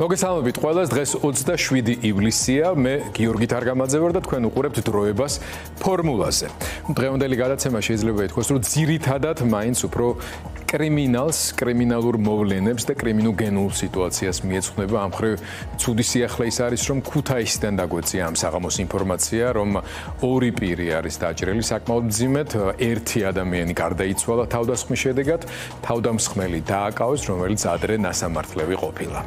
მოგესალმებით ყველას, დღეს 27 ივლისია, მე გიორგი თარგამაძე ვარ და თქვენ უყურებთ დროებას ფორმულაზე. დღევანდელი გადაცემა შეიძლება ითქვას, რომ ძირითადად მაინც უფრო კრიმინალურ მოვლენებს და კრიმინოგენულ სიტუაციას მიეძღვნება. ამ მხრივ ცუდი სიახლე ის არის, რომ ქუთაისიდან დაგვეწია ამ საღამოს ინფორმაცია, რომ ორი პირი არის დაჭრილი საკმაოდ მძიმედ, ერთი ადამიანი გარდაიცვალა თავდასხმის შედეგად, თავდამსხმელი დააკავეს, რომელიც ადრე ნასამართლევი ყოფილა.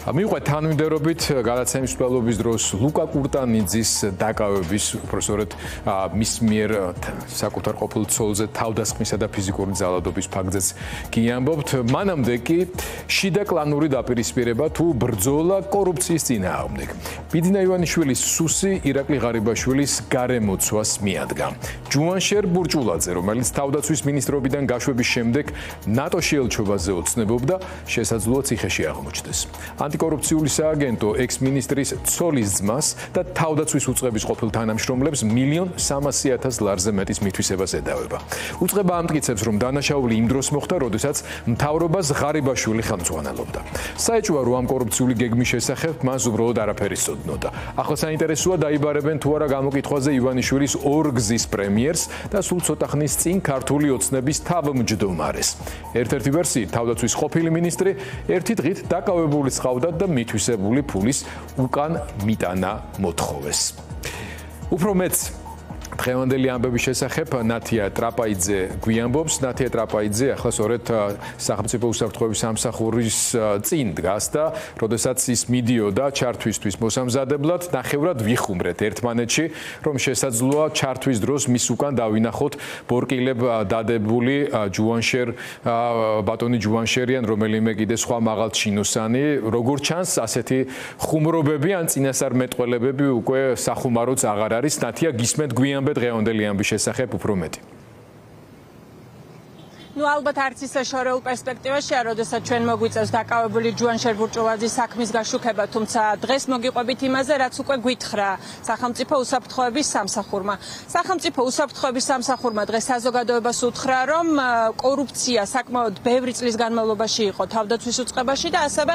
მიუხედავად თანმიმდევრობით გადაცემის მსვლელობის დროს ლუკა კურტანიძის დაკავების, უпроსორად მის მიერ საკუთარ ყოფილ ცოლზე თავდასხმისა და ფიზიკური ძალადობის ფაქტზეც გიამბობთ. მანამდე კი შიდა კლანური დაპირისპირება თუ ბრძოლა კორუფციის წინააღმდეგ. ბიძინა ივანიშვილის სუსი ირაკლი ღარიბაშვილის გარემოცვას მიადგა. ჯუანშერ ბურჭულაძე, რომელიც თავდაცვის მინისტრობიდან გაშვების შემდეგ ნატოში ელჩობაზე ოცნებობდა, შესაძლოა ციხეში აღმოჩნდეს. ანტიკორუფციული სააგენტო ექს-მინისტრის ცოლის ძმას და თავდაცვის უწყების ყოფილ თანამშრომლებს 1.300.000 ლარზე მეტის მითვისებას ედავება. უწყება ამტკიცებს, რომ დანაშაული იმ დროს მოხდა, როდესაც მთავრობას ღარიბაშვილი ხელმძღვანელობდა. საეჭვია, რომ ამ კორუფციული გეგმის შესახებ მას უბრალოდ არაფერი სწოდნოდა. ახლა საინტერესოა დაიბარებენ თუ არა გამოკითხვაზე ივანიშვილის ორგზის პრემიერს და სულ ცოტა ხნის წინ ქართული ოცნების თავმჯდომარეს. ერთ-ერთი ვერსიით თავდაცვის ყოფილი მინისტრი ერთი დღით დაკავებული ყავდათ და მითვისებული ფულის უკან მიტანა მოთხოვეს. უფრო მეც დღევანდელი ამბების შესახებ ნათია ტრაპაიძე გვიამბობს. ნათია ტრაპაიძე ახლა სწორედ სახელმწიფო უსაფრთხოების სამსახურის წინ დგას და როდესაც ის მიდიოდა ჩართვისთვის მოსამზადებლად, ნახევრად ვიხუმრეთ ერთმანეთში, რომ შესაძლოა ჩართვის დროს მის უკან დავინახოთ ბორკილებ დადებული ბატონი ჯუანშერიან, რომელიმე კიდე სხვა მაღალჩინოსანი. როგორც ჩანს, ასეთი ხუმრობები ან წინასწარმეტყველებები უკვე სახუმაროც აღარ არის. ნათია, გისმენთ გვიან დღევანდელი ამბის შესახებ უფრო მეტი. ალბათ არც ისე შორეულ პერსპექტივაშია, როდესაც ჩვენ მოგვიწევს დაკავებული ჯუანშერ ბურჭულაძის საქმის გაშუქება, თუმცა დღეს მოგიყვებით იმაზე, რაც უკვე გვითხრა სახელმწიფო უსაფრთხოების სამსახურმა. სახელმწიფო უსაფრთხოების სამსახურმა დღეს საზოგადოებას უთხრა, რომ კორუფცია საკმაოდ ბევრი წლის განმავლობაში იყო თავდაცვის უწყებაში და ასევე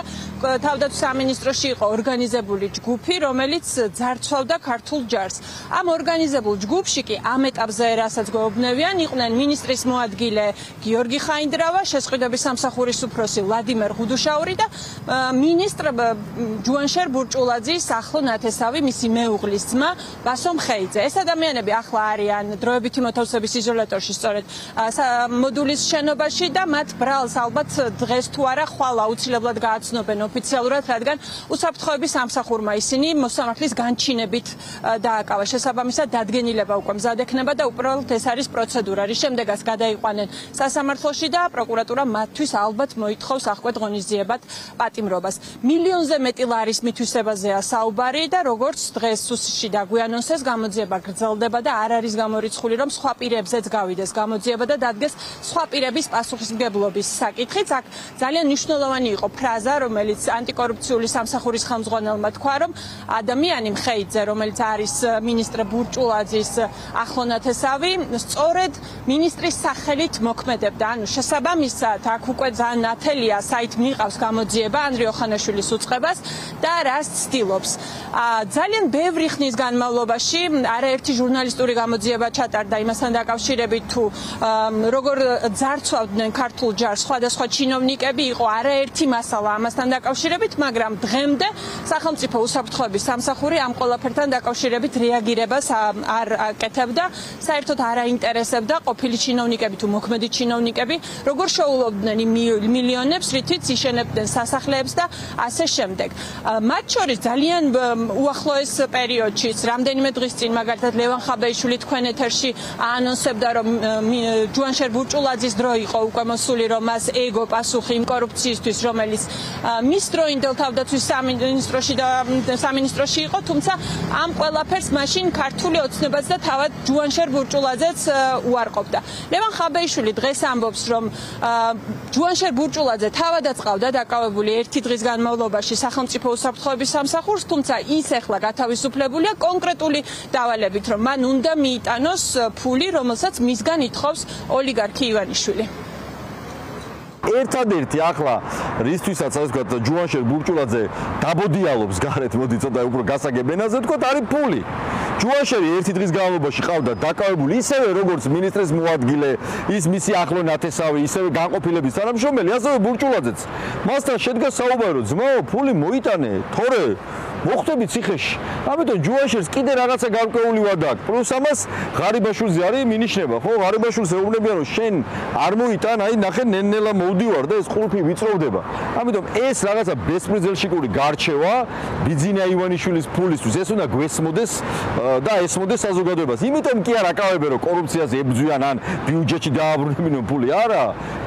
თავდაცვის სამინისტროში იყო ორგანიზებული ჯგუფი, რომელიც ძარცვავდა ქართულ ჯარს. ამ ორგანიზებულ ჯგუფში კი ამ ეტაპზე რასაც გვეუბნებიან, იყვნენ მინისტრის მოადგილე გიორგი ხაინდრავა, შესყიდვების სამსახურის უფროსი ვლადიმერ ღუდუშაური და მინისტრ ჯუანშერ ბურჭულაძის ახლო ნათესავი, მისი მეუღლის ძმა ვასო მხეიძე. ეს ადამიანები ახლა არიან დროებითი მოთავსების იზოლატორში, სწორედ მოდულის შენობაში და მათ ბრალს ალბათ დღეს თუ არა ხვალ აუცილებლად გააცნობენ ოფიციალურად, რადგან უსაფრთხოების სამსახურმა ისინი მოსამართლის განჩინებით დააკავა. შესაბამისად დადგენილება უკვე მზად ექნება და უბრალოდ ეს არის პროცედურა. რის შემდეგაც გადაიყვანენ სასამართლოში და პროკურატურა მათთვის ალბათ მოითხოვს აღკვეთ ღონისძიებად პატიმრობას. მილიონზე მეტი ლარის მითვისებაზეა საუბარი და როგორც დღეს სუსიში დაგვიანონსეს, გამოძიება გრძელდება და არ არის გამორიცხული, რომ სხვა პირებზეც გავიდეს გამოძიება და დადგეს სხვა პირების პასუხისმგებლობის საკითხიც. აქ ძალიან მნიშვნელოვანი იყო ფრაზა, რომელიც ანტიკორუფციული სამსახურის ხელმძღვანელმა თქვა, რომ ადამიანი მხეიძე, რომელიც არის მინისტრ ბურჭულაძის ახლო ნათესავი, სწორედ მინისტრის სახელით მოქმედებდა. ანუ შესაბამისად, აქ უკვე ძალიან ნათელია საით მიყავს გამოძიება ანდრე ოხანაშვილის უწყებას და რას ცდილობს. ძალიან ბევრი ხნის განმავლობაში არაერთი ჟურნალისტური გამოძიება ჩატარდა იმასთან დაკავშირებით, თუ როგორ ძარცვავდნენ ქართულ ჯარს სხვადასხვა ჩინოვნიკები, იყო არაერთი მასალა ამასთან დაკავშირებით, მაგრამ დღემდე სახელმწიფო უსაფრთხოების სამსახური ამ ყველაფერთან დაკავშირებით რეაგირებას არ აკეთებდა, საერთოდ არ აინტერესებდა ყოფილი ჩინოვნიკები თუ მოქმედი ჩინოვნიკები, როგორ შოულობდნენ მილიონებს, რითიც იშენებდნენ სასახლეებს და ასე შემდეგ. მათ შორის ძალიან უახლოეს პერიოდშიც, რამდენიმე დღის წინ, მაგალითად ლევან ხაბეიშვილი თქვენ ეთერში აანონსებდა, რომ ჯუანშერ ბურჭულაძის დრო იყო უკვე მოსული, რომ მას ეგო პასუხი იმ კორუფციისთვის, რომელიც მის დროინდელ თავდაცვის სამინისტროში იყო, თუმცა ამ ყველაფერს მაშინ ქართული ოცნებაც და თავად ჯუანშერ ბურჭულაძეც უარყოფდა. ლევან ხაბეიშვილი დღეს ამბობს, რომ ჯუანშერ ბურჭულაძე თავადაც ყავდა დაკავებული ერთი დღის განმავლობაში სახელმწიფო უსაფრთხოების სამსახურს, თუმცა ის ახლა გათავისუფლებულია კონკრეტული დავალებით, რომ მან უნდა მიიტანოს ფული, რომელსაც მისგან ითხოვს ოლიგარქი ივანიშვილი. ერთადერთი ახლა რისთვისაც ასე ვთქვათ ჯუანშერ ბურჭულაძე დაბოდიალობს გარეთ მოდი ცოტა უფრო გასაგებ ენაზე ვთქვათ არის ფული ჯუანშერი ერთი დღის განმავლობაში ყავდა დაკავებული ისევე როგორც მინისტრის მოადგილე ის მისი ახლო ნათესავი ისევე განყოფილების თანამშრომელი ასევე ბურჭულაძეც მასთან შედგა საუბარი რომ ძმაო ფული მოიტანე თორე მოხდები ციხეში ამიტომ ჯუანშერს კიდე რაღაცა გარკვეული ვადა აქვს პლუს ამას ღარიბაშვილზე არის მინიშნება ხო ღარიბაშვილს ეუბნებიან რომ შენ არ მოიტან აი ნახე ნენელა მოვდივარ და ეს ყულფი ვიწროვდება ამიტომ ეს რაღაცა ბესპრეცედენტური გარჩევა ბიძინა ივანიშვილის ფულისთვის ეს უნდა გვესმოდეს და ესმოდეს საზოგადოებას იმიტომ კი არ აკავებენ რომ კორუფციას ებრძვიან ან ბიუჯეტში დააბრუნებინონ ფული არა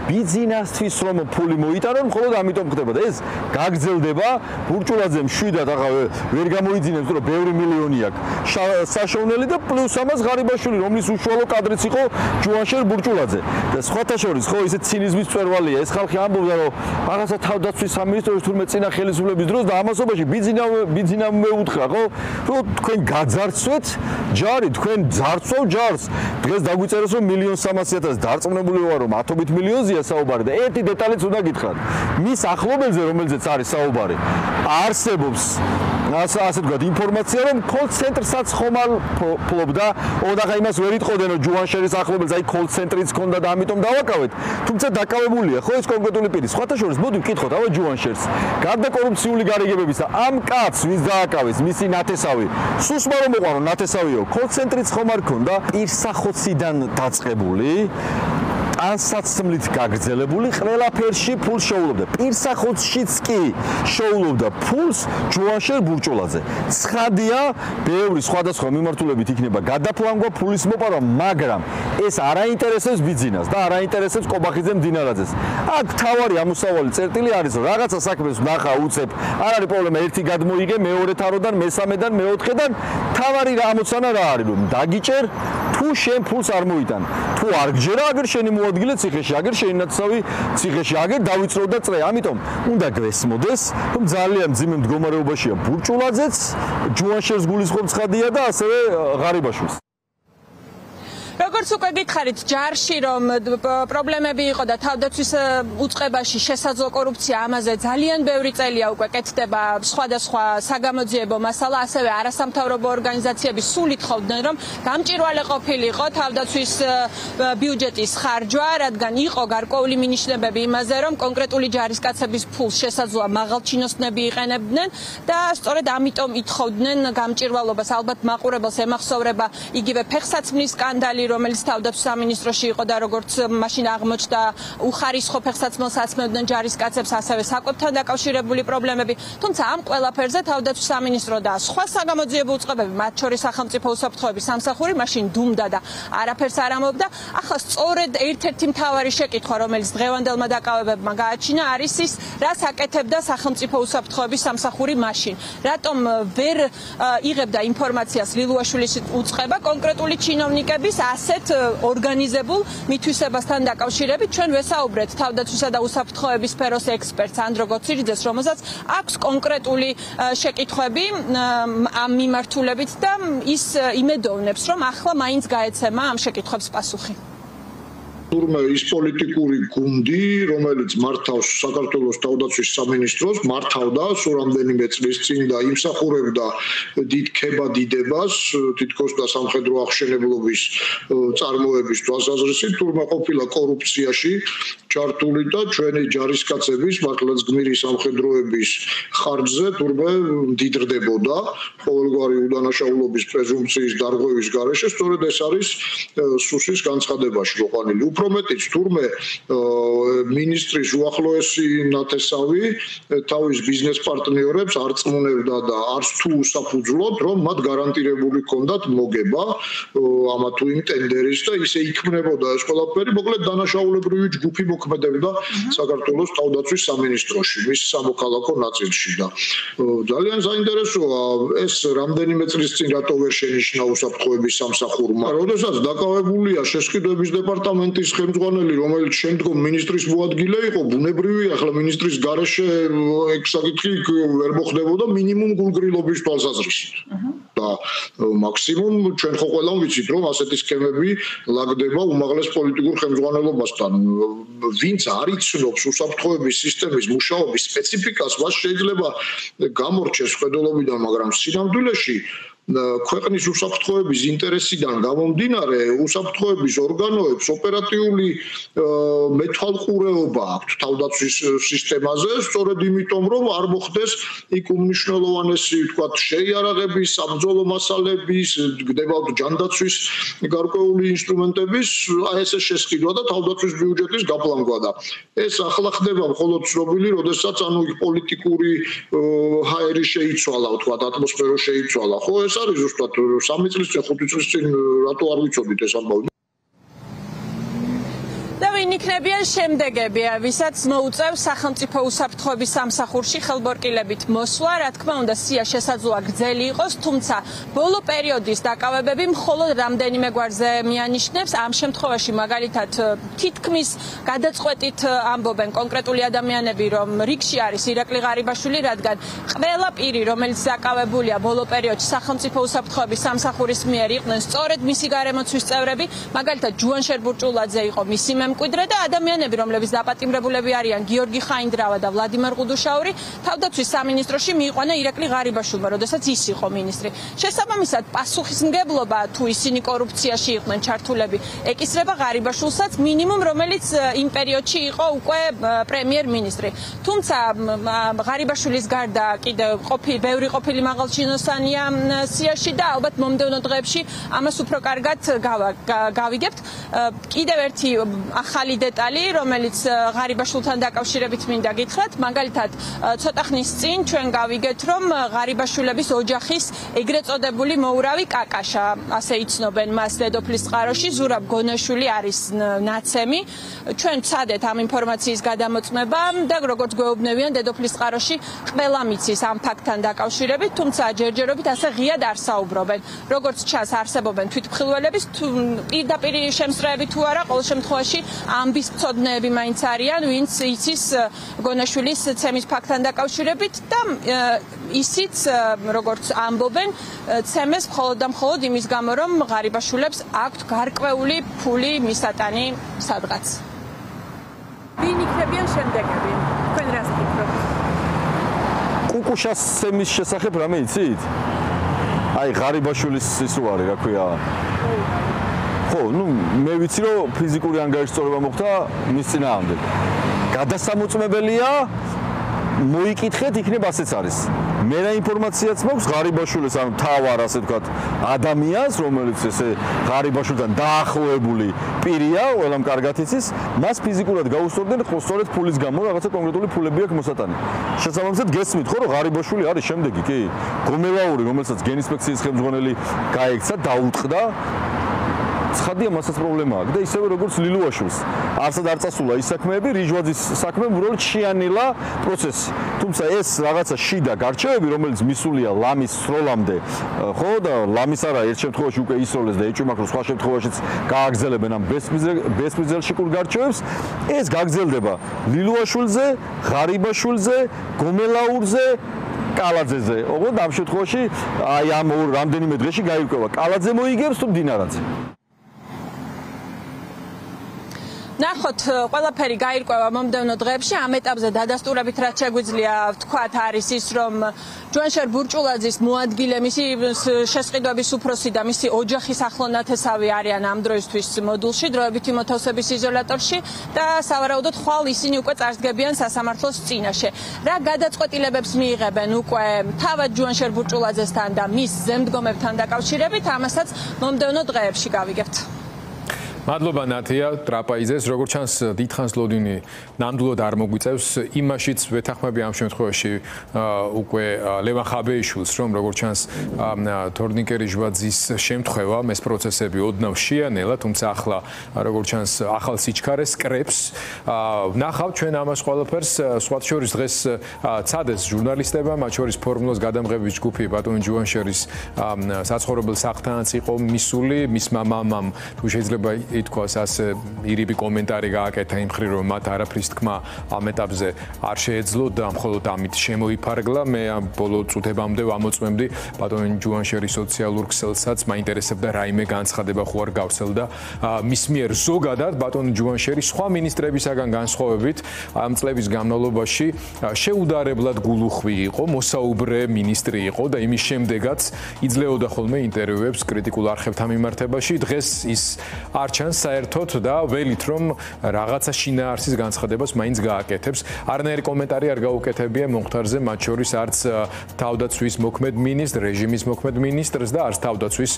ბიძინასთვის რომ ფული მოიტანონ მხოლოდ ამიტომ ხდება და ეს გაგრძელდება ბურჭულაძემ შვიდად ახლა ვერ გამოიძინებს რომ ბევრი მილიონი აქვს საშოვნელი და პლუს ამას ღარიბაშვილი რომლის უშუალო კადრიც იყო ჯუანშერ ბურჭულაძე და სხვათა შორის ხო ისე ცინიზმის მწვერვალია ეს ხალხი ამბობდა რომ რაღაცა თავდაცვის სამინისტროს თურმე წინა ხელისუფლების დროს და ამასობაში ბიძინამ მეუთხრა ხო რომ თქვენ გაძარცვეთ ჯარი თქვენ ძარცვავ ჯარს დღეს დაგვიწერეს რომ 1,300,000 დარწმუნებული ვარ რომ ათობით მილიონზეა საუბარი და ერთი დეტალიც უნდა გითხრათ მის ახლობელზე რომელზეც არის საუბარი არსებობს ასე ვთქვათ ინფორმაცია რომ კოლ-ცენტრსაც ხომალ ფლობდა ოღონდ იმას ვერ იტყოდნენ რომ ჯუანშერის ახლობელს აი კოლ-ცენტრიც ჰქონდა და ამიტომ დავაკავეთ თუმცა დაკავებულია ხო ეს კონკრეტული პირი სხვათა შორის მოდი ვკითხოთ ავა ჯუანშერს გარდა კორუფციული გარიგებებისა ამ კაცს ვის დააკავეს მისი ნათესავი სუსმა რომ მოყარო ნათესავიო კოლ-ცენტრიც ხომ არ ჰქონდა პირსახოციდან დაწყებული ანსაცმლით გაგრძელებული ყველაფერში ფულს შეუვლობდა პირსახოცშიც კი შეუვლობდა ფულს ჯუანშერ ბურჭულაძე ცხადია ბევრი სხვადასხვა მიმართულებით იქნება გადაფლანგვა ფულის მოპარვა მაგრამ ეს არ აინტერესებს ბიძინას და არ აინტერესებს კობახიძე მდინარაძეს აქ თავარი ამოსავალი წერტილი არის რომ რაღაცა საქმეს ვნახა უცებ არ არის პრობლემა ერთი გადმოიგე მეორე თაროდან მესამედან მეოთხედან თავარი რა ამოცანა რა არის რომ დაგიჭერ თუ შენ ფულს არ მოიტან თუ არ გჯერა აგერ შენი მოადგილე ციხეში აგერ შენი ნათესავი ციხეში აგერ დავიწრო და წრე ამიტომ უნდა გვესმოდეს რომ ძალიან მძიმე მდგომარეობაშია ბურჭულაძეც ჯუანშერს გულისხმობ ცხადია და ასევე ღარიბაშვილს როგორც უკვე გითხარით ჯარში რომ პრობლემები იყო და თავდაცვის უწყებაში შესაძლო კორუფცია ამაზე ძალიან ბევრი წელია უკვე კეთდება სხვადასხვა საგამოძიებო მასალა ასევე არასამთავრობო ორგანიზაციები სულ ითხოვდნენ რომ გამჭირვალე ყოფილიყო თავდაცვის ბიუჯეტის ხარჯვა რადგან იყო გარკვეული მინიშნებები იმაზე რომ კონკრეტული ჯარისკაცების ფულს შესაძლოა მაღალჩინოსნები იყენებდნენ და სწორედ ამიტომ ითხოვდნენ გამჭირვალობას ალბათ მაყურებელს ემახსოვრება იგივე ფეხსაცმლის სკანდალი რომელიც თავდაცვის სამინისტროში იყო და როგორც მაშინ აღმოჩნდა უხარისხო ფეხსაცმელს აცმევდნენ ჯარისკაცებს ასევე საკვებთან დაკავშირებული პრობლემები თუმცა ამ ყველაფერზე თავდაცვის სამინისტრო და სხვა საგამოძიებო უწყებები მათ შორის სახელმწიფო უსაფრთხოების სამსახური მაშინ დუმდა და არაფერს არ ამბობდა ახლა სწორედ ერთ-ერთი მთავარი შეკითხვა რომელიც დღევანდელმა დაკავებებმა გააჩინა არის ის რას აკეთებდა სახელმწიფო უსაფრთხოების სამსახური მაშინ რატომ ვერ იღებდა ინფორმაციას ლილუაშვილის უწყება კონკრეტული ჩინოვნიკების ასეთ ორგანიზებულ მითვისებასთან დაკავშირებით ჩვენ ვესაუბრეთ თავდაცვისა და უსაფრთხოების სფეროს ექსპერტს ანდრო გოცირიძეს რომელსაც აქვს კონკრეტული შეკითხვები ამ მიმართულებით და ის იმედოვნებს რომ ახლა მაინც გაეცემა ამ შეკითხვებს პასუხი თურმე ის პოლიტიკური გუნდი, რომელიც მართავს საქართველოს თავდაცვის სამინისტროს, მართავდა სულ რამდენიმე წლის წინ და იმსახურებდა დიდ ქებადიდებას, თითქოს და სამხედრო აღშენებლობის წარმოების თვალსაზრისით, თურმე ყოფილა კორუფციაში ჩართული და ჩვენი ჯარისკაცების, მართლაც გმირი სამხედროების ხარჯზე თურმე დიდრდებოდა ყოველგვარი უდანაშაულობის პრეზუმპციის დარღვევის გარეშე, სწორედ ეს არის სუსის განცხადებაში მოყვანილი. უფრო მეტიც თურმე მინისტრის უახლოესი ნათესავი თავის ბიზნეს პარტნიორებს არ წმუნებდა და არც თუ უსაფუძვლოდ რომ მათ გარანტირებული ჰქონდათ მოგება ამა თუ იმ ტენდერის და ისე იქმნებოდა ეს ყველაფერი მოკლედ დანაშაულებრივი ჯგუფი მოქმედებდა საქართველოს თავდაცვის სამინისტროში მის სამოქალაქო ნაწილში და ძალიან საინტერესოა ეს რამდენიმე წლის წინ რატო ვერ შენიშნა უსაფრთხოების სამსახურმა როდესაც დაკავებულია შესყიდვების დეპარტამენტის ხელმძღვანელი, რომელიც შემდგომ მინისტრის მოადგილე იყო, ბუნებრივია, ახლა მინისტრის გარეშე ეგ საკითხი ვერ მოხდებოდა მინიმუმ გულგრილობის თვალსაზრისით. და მაქსიმუმ ჩვენ ხო ყველამ ვიცით, რომ ასეთი სქემები ლაგდება უმაღლეს პოლიტიკურ ხელმძღვანელობასთან. ვინც არ იცნობს უსაფრთხოების სისტემის მუშაობის სპეციფიკას, მას შეიძლება გამორჩეს ხედველობიდან, მაგრამ სინამდვილეში ქვეყნის უსაფრთხოების ინტერესიდან გამომდინარე უსაფრთხოების ორგანოებს ოპერატიული მეთვალყურეობა აქვთ თავდაცვის სისტემაზე, სწორედ იმიტომ, რომ არ მოხდეს იქ უმნიშვნელოვანესი, ვთქვათ, შეიარაღების, საბრძოლო მასალების, გდებათ ჯანდაცვის გარკვეული ინსტრუმენტების ესე შესყიდვა და თავდაცვის ბიუჯეტის გაპლანვა და ეს ახლა ხდება მხოლოდ ცნობილი, როდესაც ანუ იქ პოლიტიკური ჰაერი შეიცვალა, ვთქვათ, ატმოსფერო შეიცვალა, ხო ეს არის ზუსტად 3 წლის წინ 5 წლის წინ რატო არ ვიცოდით ეს ამბავი და ვინ იქნებიან შემდეგები, ვისაც მოუწევს სახელმწიფო უსაფრთხოების სამსახურში ხელბორკილებით მოსვლა, რა თქმა უნდა, სია შესაძლოა გრძელი იყოს, თუმცა ბოლო პერიოდის დაკავებები მხოლოდ რამდენიმე გვარზე მიანიშნებს. ამ შემთხვევაში მაგალითად თითქმის გადაწყვეტით ამბობენ კონკრეტული ადამიანები, რომ რიგში არის ირაკლი ღარიბაშვილი, რადგან ყველა პირი, რომელიც დაკავებულია ბოლო პერიოდში სახელმწიფო უსაფრთხოების სამსახურის მიერ იყვნენ სწორედ მისი გარემოცვის წევრები, მაგალითად ჯუანშერ ბურჭულაძე იყო მისი მემკვიდრე და ადამიანები, რომლებიც დაპატიმრებულები არიან გიორგი ხაინდრავა და ვლადიმერ ყუდუშაური, თავდაცვის სამინისტროში მიიყვანა ირაკლი ღარიბაშვილმა, როდესაც ის იყო მინისტრი. შესაბამისად, პასუხისმგებლობა თუ ისინი კორუფციაში იყვნენ ჩართულები, ეკისრება ღარიბაშვილსაც მინიმუმ, რომელიც იმ პერიოდში იყო უკვე პრემიერ-მინისტრი. თუმცა ღარიბაშვილის გარდა კიდევ ბევრი ყოფილი მაღალჩინოსანია სიაში და ალბათ მომდევნო დღეებში ამას უფრო კარგად გავიგებთ. კიდევ ერთი ახალი დეტალი, რომელიც ღარიბაშვილთან დაკავშირებით მინდა გითხრათ, მაგალითად, ცოტა ხნის წინ ჩვენ გავიგეთ, რომ ღარიბაშვილების ოჯახის ეგრეთ წოდებული მოურავი კაკაშა, ასე იცნობენ მას დედოფლის წყაროში, ზურაბ გონაშვილი არის ნაცემი. ჩვენ ვცადეთ ამ ინფორმაციის გადამოწმება და როგორც გვეუბნებიან, დედოფლის წყაროში ყველა მიცის ამ ფაქტთან დაკავშირებით, თუმცა ჯერჯერობით ასე ღიად არ საუბრობენ. როგორც ჩანს, არსებობენ თვითმხილველების, პირდაპირ შემსწრეები თუ არა, ყოველ შემთხვევაში ამბის მცოდნეები მაინც არიან, ვინც იცის გონაშვილის ცემის ფაქტთან დაკავშირებით და ისიც, როგორც ამბობენ, ცემეს მხოლოდ და მხოლოდ იმის გამო, რომ ღარიბაშვილებს აქვთ გარკვეული ფული მისატანი სადღაც. ვინ იქნებიან შემდეგები? თქვენ რას ფიქრობთ? კუკუშას ცემის შესახებ რამე იცით? აი ღარიბაშვილის ის უარი, რა ქვია. ხო, მე ვიცი რომ ფიზიკური ანგარიშწორება მოხდა მის წინააღმდეგ. გადასამოწმებელია მოიკითხეთ, იქნებ ასეც არის. მე რა ინფორმაციაც მაქვს ღარიბაშვილის ან თავარ ასე ვთქვათ ადამიანს, რომელიც ესე ღარიბაშვილთან დაახლოებული პირია, ყველამ კარგად იცის, მას ფიზიკურად გაუსწორდნენ სწორედ ფულის გამო, რაღაცა კონკრეტული ფულები აქვს მოსატანი. შესაბამისად გესმით ხო, რომ ღარიბაშვილი არის შემდეგი, კი? გომელაური, რომელსაც გენინსპექციის ხელმძღვანელი გაექცა, დაუტყდა ცხადია მასაც პრობლემა აქვს და ისევე როგორც ლილუაშვილს არსად არ წასულა ის საქმეები, რიჟვაძის საქმე უბრალოდ შეანილა პროცესი. თუმცა ეს რაღაცა შიდა გარჩევები, რომელიც მისულია ლამის სროლამდე, ხო და ლამის არა ერთ შემთხვევაში უკვე ისროლეს და ეჭვი მაქვს, სხვა შემთხვევაშიც გააგრძელებენ ამ ბესპრიზელშიკურ გარჩევებს, ეს გაგრძელდება ლილუაშვილზე, ღარიბაშვილზე, გომელაურზე, კალაძეზე. ოღონდ ამ შემთხვევაში აი ამ რამდენიმე დღეში გაირკვევა კალაძე მოიგებს თუ დინარაძე. ნახოთ, ყველაფერი გაირკვევა მომდევნო დღეებში. ამ ეტაპზე დადასტურებით რაც შეგვიძლია ვთქვათ არის ის, რომ ჯუანშერ ბურჭულაძის მოადგილე, მისი შესყიდვების უფროსი და მისი ოჯახის ახლონათესავი არიან ამ დროისთვის მოდულში, დროებითი მოთავსების იზოლატორში და სავარაუდოდ ხვალ ისინი უკვე წარსდგებიან სასამართლოს წინაშე. რა გადაწყვეტილებებს მიიღებენ უკვე თავად ჯუანშერ ბურჭულაძესთან და მის ზემდგომებთან დაკავშირებით, ამასაც მომდევნო დღეებში გავიგებთ. მადლობა ნათია ტრაპაიძეს, როგორც ჩანს დიდხანს ლოდინი ნამდვილად არ მოგვიწევს, იმაშიც ვეთანხმები ამ შემთხვევაში უკვე ლევან ხაბეიშვილს, რომ როგორც ჩანს თორნიკე რიჟვაძის შემთხვევა, ეს პროცესები ოდნავ შეანელა, თუმცა ახლა როგორც ჩანს ახალ სიჩქარეს კრებს. ნახავთ ჩვენ ამას ყველაფერს, სხვათ შორის დღეს ცადეს ჟურნალისტებმა, მათ შორის ფორმულას გადამღების ჯგუფი ბატონ ჯუანშერის საცხოვრებელ სახლთანაც იყო მისული, მისმა მამამ თუ შეიძლება ითქვას ასე ირიბი კომენტარი გააკეთა იმ ხრი რომ მათ არაფრის თქმა ამ ეტაპზე არ შეეძლო და მხოლოდ ამით შემოიფარგლა მე ამ ბოლო წუთებამდე ვამოწმებდი ბატონ ჯუანშერის სოციალურ ქსელსაც მაინტერესებდა რაიმე განცხადება ხო არ გავსელდა მის მიერ ზოგადად ბატონ ჯუანშერი სხვა მინისტრებისაგან განსხვავებით ამ წლების განმავლობაში შეუდარებლად გულუხვი იყო მოსაუბრე მინისტრი იყო და იმის შემდეგაც იძლეოდა ხოლმე ინტერვიუებს კრიტიკულ არხებთან მიმართებაში დღეს ის არ ჩანს საერთოდ და ველით რომ რაღაცა შინაარსის განცხადებას მაინც გააკეთებს არანაირი კომენტარი არ გაუკეთებია მომხდარზე მათ შორის არც თავდაცვის მოქმედ მინისტრს რეჟიმის მოქმედ მინისტრს და არც თავდაცვის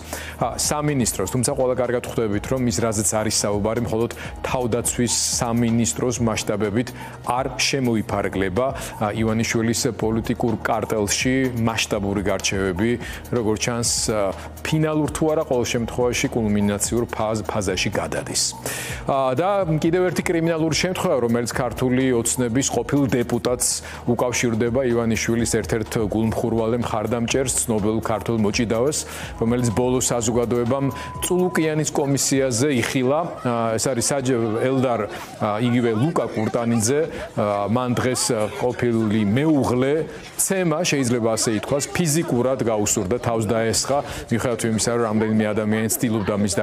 სამინისტროს თუმცა ყველა კარგად ხვდებით რომ ის რაზეც არის საუბარი მხოლოდ თავდაცვის სამინისტროს მასშტაბებით არ შემოიფარგლება ივანიშვილის პოლიტიკურ კარტელში მასშტაბური გარჩევები როგორც ჩანს ფინალურ თუ არა ყოველ შემთხვევაში კულმინაციურ ფაზაში გადადის და კიდევ ერთი კრიმინალური შემთხვევა რომელიც ქართული ოცნების ყოფილ დეპუტატს უკავშირდება ივანიშვილის ერთ-ერთ გულმხურვალე მხარდამჭერს ცნობილ ქართულ მოჭიდავეს რომელიც ბოლო საზოგადოებამ წულუკიანის კომისიაზე იხილა ეს არის ელდარ იგივე ლუკა კურტანიძე მან დღეს ყოფილი მეუღლე ცემა შეიძლება ასე ითქვას ფიზიკურად გაუსურდა თავს დაესხა მიუხედავად იმისა რომ რამდენიმე ადამიანი ცდილობდა მის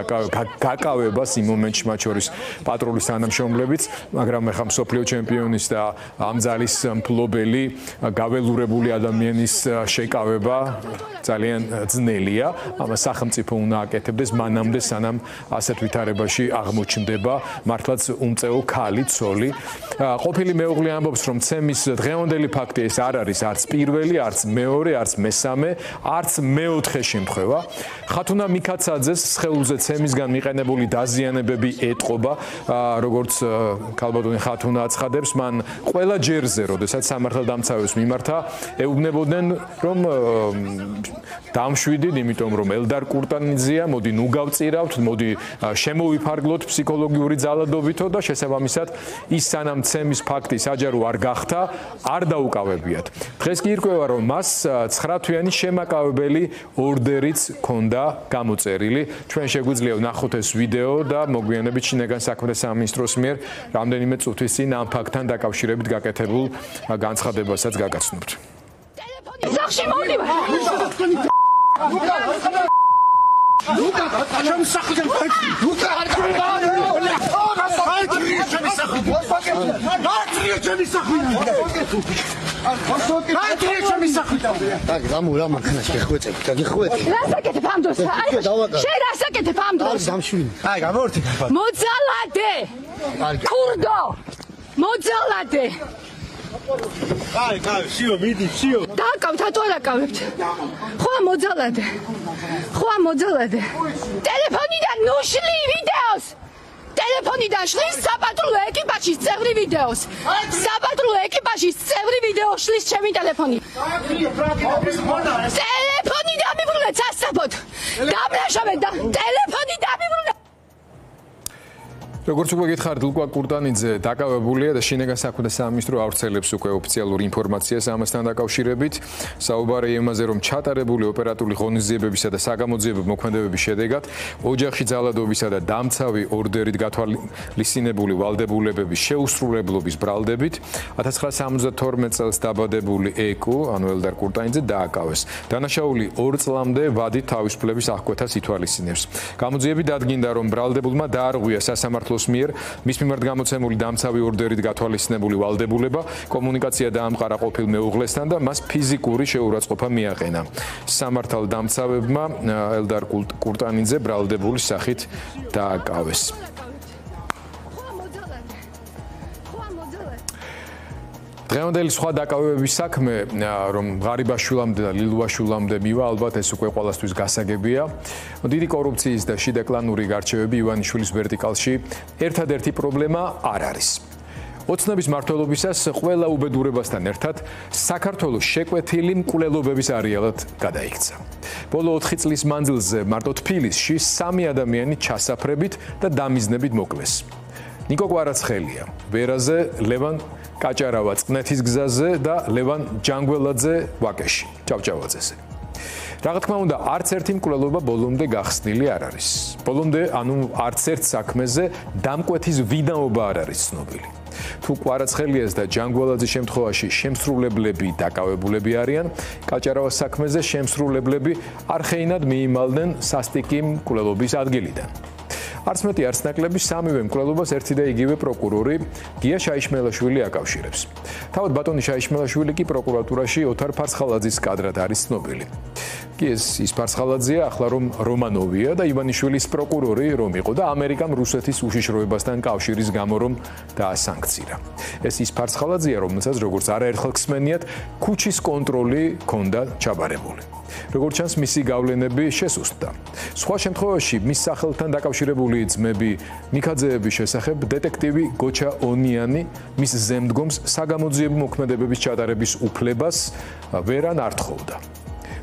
გაკავებას იმ მომენტში მათ შორის პატრულის თანამშრომლებიც მაგრამ ახლა მსოფლიო ჩემპიონის და ამ ძალის მფლობელი გაველურებული ადამიანის შეკავება ძალიან ძნელია ამას სახელმწიფო უნდა აკეთებდეს მანამდე სანამ ასეთ ვითარებაში აღმოჩნდება მართლაც უმწეო ქალი ცოლი ყოფილი მეუღლე ამბობს რომ ცემის დღევანდელი ფაქტი ეს არ არის არც პირველი არც მეორე არც მესამე არც მეოთხე შემთხვევა ხათუნა მიქაცაძეს სხეულზე ცემისგან მიყენებული დაზიანებები ეტყობა როგორც ქალბატონი ხათუნა აცხადებს მან ყველა ჯერზე როდესაც სამართალდამცავებს მიმართა ეუბნებოდნენ რომ დამშვიდით იმიტომ რომ ელდარ კურტანიძეა მოდი ნუ გავწირავთ მოდი შემოვიფარგლოთ ფსიქოლოგიური ძალადობითო და შესაბამისად ის სანამ ცემის ფაქტი საჯარო არ გახდა არ დაუკავებიათ დღეს კი ირკვევა რომ მას 9 თვიანი შემაკავებელი ორდერიც ჰქონდა გამოწერილი ჩვენ შეგვიძლია ვნახოთ ეს ვიდეო და მოგვიანებით შინაგან საქმეთა სამინისტროს მიერ რამდენიმე წუთის წინ ამ ფაქტთან დაკავშირებით გაკეთებულ განცხადებასაც გაგაცნობთ სახში მოვდივარ ლუკა ჩემი სახიდან ლუკა გამურა მანქანაში გეხვეწები და გეხვეწი. რასაკეთებ ამ დროს? შენ რასაკეთებ ამ დროს? დამშვინი. აი, გამორთი გაფა. მოძალადე. ქურდო. მოძალადე. აი, შიო, მიდი, შიო. დაკავთ, ატო დაკავებთ. ხო, მოძალადე. ხო, მოძალადე. ტელეფონიდან ნუშლი ვიდეოს. ტელეფონიდან შლის საპატრულო ეკიპაჟის წევრი ვიდეოს. საპატრულო ეკიპაჟის წევრი ვიდეოს შლის ჩემი ტელეფონი. ტელეფონი დამიბრუნეთ სასწრაფოდ. დამნაშავეთ და ტელეფონი დამიბრუნეთ. როგორც უკვე გითხარით, ლუკა კურტანიძე დაკავებულია და შინაგან საქმეთა სამინისტრო ავრცელებს უკვე ოფიციალურ ინფორმაციას ამასთან დაკავშირებით. საუბარი იმაზე, რომ ჩატარებული ოპერატიული ღონისძიებებისა და საგამოძიებო მოქმედებების შედეგად ოჯახში ძალადობისა და დამცავი ორდერით გათვალისწინებული ვალდებულებების შეუსრულებლობის ბრალდებით 1972 წელს დაბადებული ეკუ, ანუ ელდარ კურტანიძე დააკავეს. დანაშაული 2 წლამდე ვადით თავისუფლების აღკვეთას ითვალისწინებს. გამოძიები დადგინდა, რომ ბრალდებულმა დაარღვია სასამართლო მიერ მის მიმართ გამოცემული დამცავი ორდერით გათვალისწინებული ვალდებულება კომუნიკაცია დაამყარა ყოფილ მეუღლესთან და მას ფიზიკური შეურაცხყოფა მიაყენა. სამართალ დამცავებმა ელდარ კურტანიძე ბრალდებულის სახით დააკავეს. დღევანდელი სხვა დაკავებების საქმე, რომ ღარიბაშვილამდე და ლილუაშვილამდე მივა, ალბათ ეს უკვე ყველასთვის გასაგებია. დიდი კორუფციის და შიდა კლანური გარჩევები ივანიშვილის ვერტიკალში ერთადერთი პრობლემა არ არის. ოცნების მმართველობისას ყველა უბედურებასთან ერთად საქართველოს შეკვეთილი მკვლელობების არეალად გადაიქცა. ბოლო 4 წლის მანძილზე მარტო თბილისში 3 ადამიანი ჩასაფრებით და დამიზნებით მოკლეს. ნიკო კვარაცხელია, ვერაზე ლევან კაჭარავა წყნეთის გზაზე და ლევან ჯანგველაძე ვაკეში, ჭავჭავაძეზე. რა თქმა უნდა, არც ერთი მკვლელობა ბოლომდე გახსნილი არ არის. ბოლომდე, არც ერთ საქმეზე დამკვეთის ვიდაობა არ არის ცნობილი. თუ კვარაცხელიას და ჯანგველაძის შემთხვევაში შემსრულებლები დაკავებულები არიან, კაჭარავას საქმეზე შემსრულებლები არხეინად მიიმალნენ სასტიკი მკვლელობის ადგილიდან. არც მეტი არც ნაკლები სამივე მკვლელობას ერთი და იგივე პროკურორი გია შაიშმელაშვილი აკავშირებს. თავად ბატონი შაიშმელაშვილი კი პროკურატურაში ოთარ ფარცხალაძის კადრად არის ცნობილი. კი ის ფარცხალაძეა ახლა რომ რომანოვია და ივანიშვილის პროკურორი რომ იყო და ამერიკამ რუსეთის უშიშროებასთან კავშირის გამო რომ დაასანქცირა. ეს ის ფარცხალაძეა რომელსაც როგორც არაერთხელ ხსმენიათ ქუჩის კონტროლი ჰქონდა ჩაბარებული. როგორც ჩანს მისი გავლენები შესუსტდა. სხვა შემთხვევაში მის სახელთან დაკავშირებული ძმები მიქაძეების შესახებ დეტექტივი გოჩა ონიანი მის ზემდგომს საგამოძიებო მოქმედებების ჩატარების უფლებას ვერან არ თხოვდა.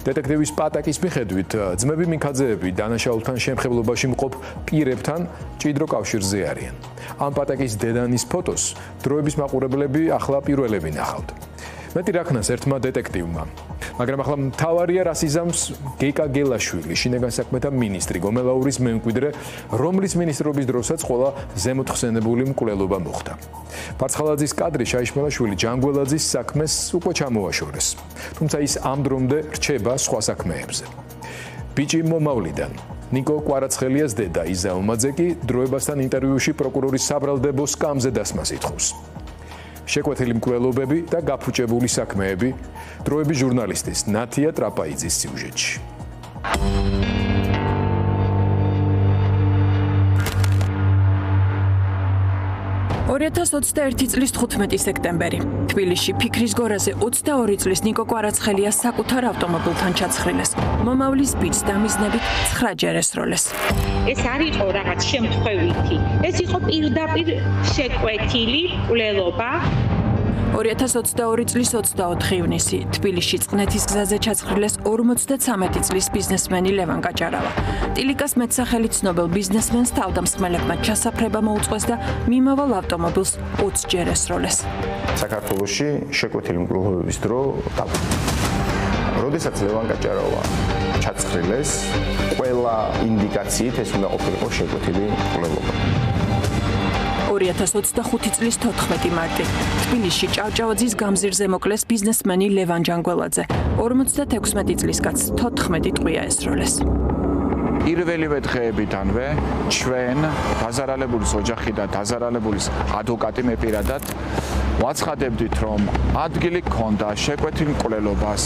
დეტექტივის პატაკის მიხედვით ძმები მიქაძეები დანაშაულთან შემხებლობაში მყოფ პირებთან ჭიდრო კავშირზე არიან. ამ პატაკის დედანის ფოტოს დროების მაყურებლები ახლა პირველები ნახავთ. მეტი რა ქნას ერთმა დეტექტივმა. მაგრამ ახლა მთავარია რას იზამს გეკა გელაშვილი, შინაგან საქმეთა მინისტრი, გომელაურის მემკვიდრე, რომლის მინისტრობის დროსაც ყველა ზემოთხსენებული მკვლელობა მოხდა. ფარცხალაძის კადრი შაიშმელაშვილი ჯანგველაძის საქმეს უკვე ჩამოაშორეს. თუმცა ის ამ დრომდე რჩება სხვა საქმეებზე. ბიჭი მომავლიდან ნიკო კვარაცხელიას დედა იზა ომაძე კი დროებასთან ინტერვიუში პროკურორის საბრალდებო სკამზე დასმას ითხოვს. შეკვეთილი მკვლელობები და გაფუჭებული საქმეები დროების ჟურნალისტის ნათია ტრაპაიძის სიუჟეტში. 2021 წლის 15 სექტემბერი. თბილისში ფიქრის გორაზე 22 წლის ნიკო კვარაცხელიას საკუთარ ავტომობილთან ჩაცხრილეს. მომავლის ბიჭს დამიზნებით 9 ჯერ ესროლეს. ეს არ იყო რაღაც შემთხვევითი. ეს იყო პირდაპირ შეკვეთილი მკვლელობა. 2022 წლის 24 ივნისი თბილისში წყნეთის გზაზე ჩაცხრილეს 53 წლის ბიზნესმენი ლევან კაჭარავა. ტილიკას მეტსახელით ცნობილ ბიზნესმენს თავდამსხმელებმა ჩასაფრება მოუწყვეს და მიმავალ ავტომობილს 20 ჯერ ესროლეს. საქართველოში შეკვეთილი მკვლელობების დრო დაგვიწყდა. როდესაც ლევან კაჭარავა ჩაცხრილეს, ყველა ინდიკაციით ეს უნდა ყოფილიყო შეკვეთილი მკვლელობა. 2025 წლის 14 მარტი თბილისში ჭავჭავაძის გამზირზე მოკლეს ბიზნესმენი ლევან ჯანგველაძე. 56 წლის კაცს 14 ტყვია ესროლეს. პირველივე დღეებიდანვე ჩვენ დაზარალებულის ოჯახი და დაზარალებულის ადვოკატი მე პირადად ვაცხადებდით, რომ ადგილი ჰქონდა შეკვეთილ მკვლელობას,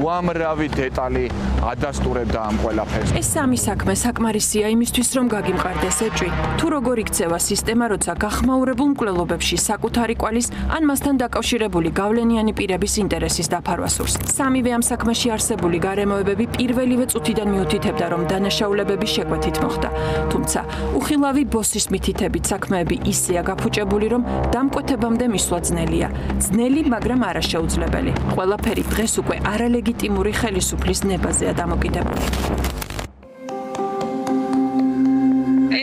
უამრავი დეტალი ადასტურებდა ამ ყველაფერს. ეს სამი საქმე საკმარისია იმისთვის, რომ გაგიმყარდეს ეჭვი, თუ როგორ იქცევა სისტემა, როცა გახმაურებულ მკვლელობებში საკუთარი კვალის ან მასთან დაკავშირებული გავლენიანი პირების ინტერესის დაფარვა სურს. სამივე ამ საქმეში არსებული გარემოებები პირველივე წუთიდან მიუთითებდა, რომ დანაშაულებები შეკვეთით მოხდა. თუმცა, უხილავი ბოსის მითითებით საქმეები ისეა გაფუჭებული, რომ დამკვეთებამდე მისვლა ძნელია. ძნელი, მაგრამ არაშეუძლებელი. ყველაფერი დღეს უკვე არალეგიტიმური ხელისუფლის ნებაზეა დამოკიდებული.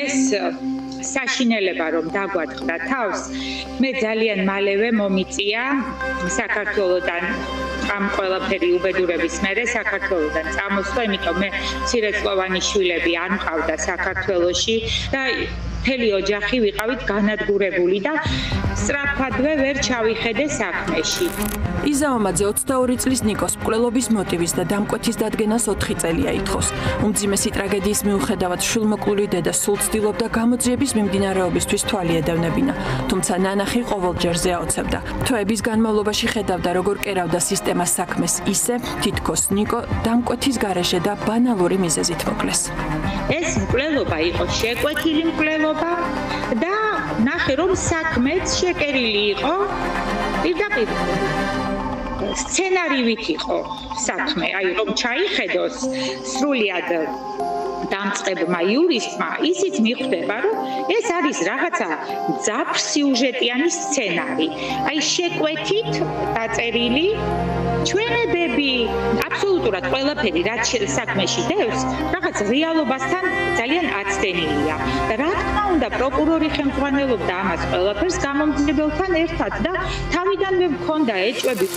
ეს საშინელება რომ დაგვატყდა თავს, მე ძალიან მალევე მომიწია საქართველოდან ამ ყველაფერი უბედურების მერე საქართველოდან წამოსვლა, იმიტომ მე მცირეწლოვანი შვილები არ მყავდა საქართველოში და მთელი ოჯახი ვიყავით განადგურებული და სწრაფადვე ვერ ჩავიხედე საქმეში. იზა ომაძე 22 წლის ნიკოს მკვლელობის მოტივის და დამკვეთის დადგენას 4 წელია ითხოვს. უმძიმესი ტრაგედიის მიუხედავად შვილმოკლული დედა სულ ცდილობდა გამოძიების მიმდინარეობისთვის თვალი ედევნებინა, თუმცა ნანახი ყოველჯერზე აოცებდა. თვეების განმავლობაში ხედავდა, როგორ კერავდა სისტემას საქმეს ისე, თითქოს ნიკო დამკვეთის გარეშე და ბანალური მიზეზით მოკლეს. ეს მკვლელობა იყო შეკვეთილი მკვლელობა და ნახე რომ საქმეც შეკერილი იყო პირდაპირ სცენარივით იყო საქმე, აი რომ ჩაიხედოს სრულიად დამწყებმა იურისტმა, ისიც მიხვდება, რომ ეს არის რაღაცა მძაფრ სიუჟეტიანი სცენარი. აი შეკვეთით დაწერილი ჩვენებები, აბსოლუტურად ყველაფერი, რაც საქმეში დევს, რაღაც რეალობასთან ძალიან აცდენილია. და რა თქმა უნდა, პროკურორი ხელმძღვანელობდა ამას ყველაფერს გამომძიებელთან ერთად და თავიდანვე მქონდა ეჭვები.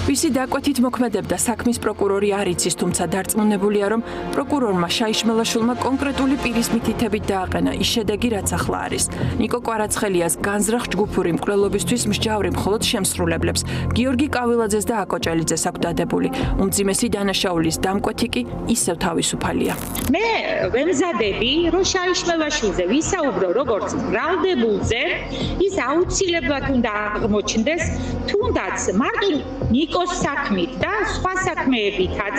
ვისი დაკვეთით მოქმედებდა საქმის პროკურორი არ იცის, თუმცა დარწმუნებულია, რომ პროკურორმა შაიშმელაშვილმა კონკრეტული პირის მითითებით დააყენა ის შედეგი, რაც ახლა არის. ნიკო კვარაცხელიას განზრახ ჯგუფური მკვლელობისთვის მსჯავრი მხოლოდ შემსრულებლებს. გიორგი კავილაძეს და აკოჭელიძეს აქვს დადებული. უმძიმესი დანაშაულის დამკვეთი კი ისევ თავისუფალია. მე ვემზადები, რომ შაიშმელაშვილზე ვისაუბრო როგორც ბრალდებულზე, ის აუცილებლად უნდა აღმოჩნდეს, თუნდაც მარტო ნიკოს საქმით და სხვა საქმეებითაც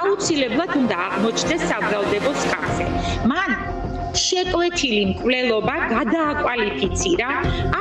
აუცილებლად უნდა აღმოჩნდეს საბრალდებო სკამზე. მან შეკვეთილი მკვლელობა გადააკვალიფიცირა,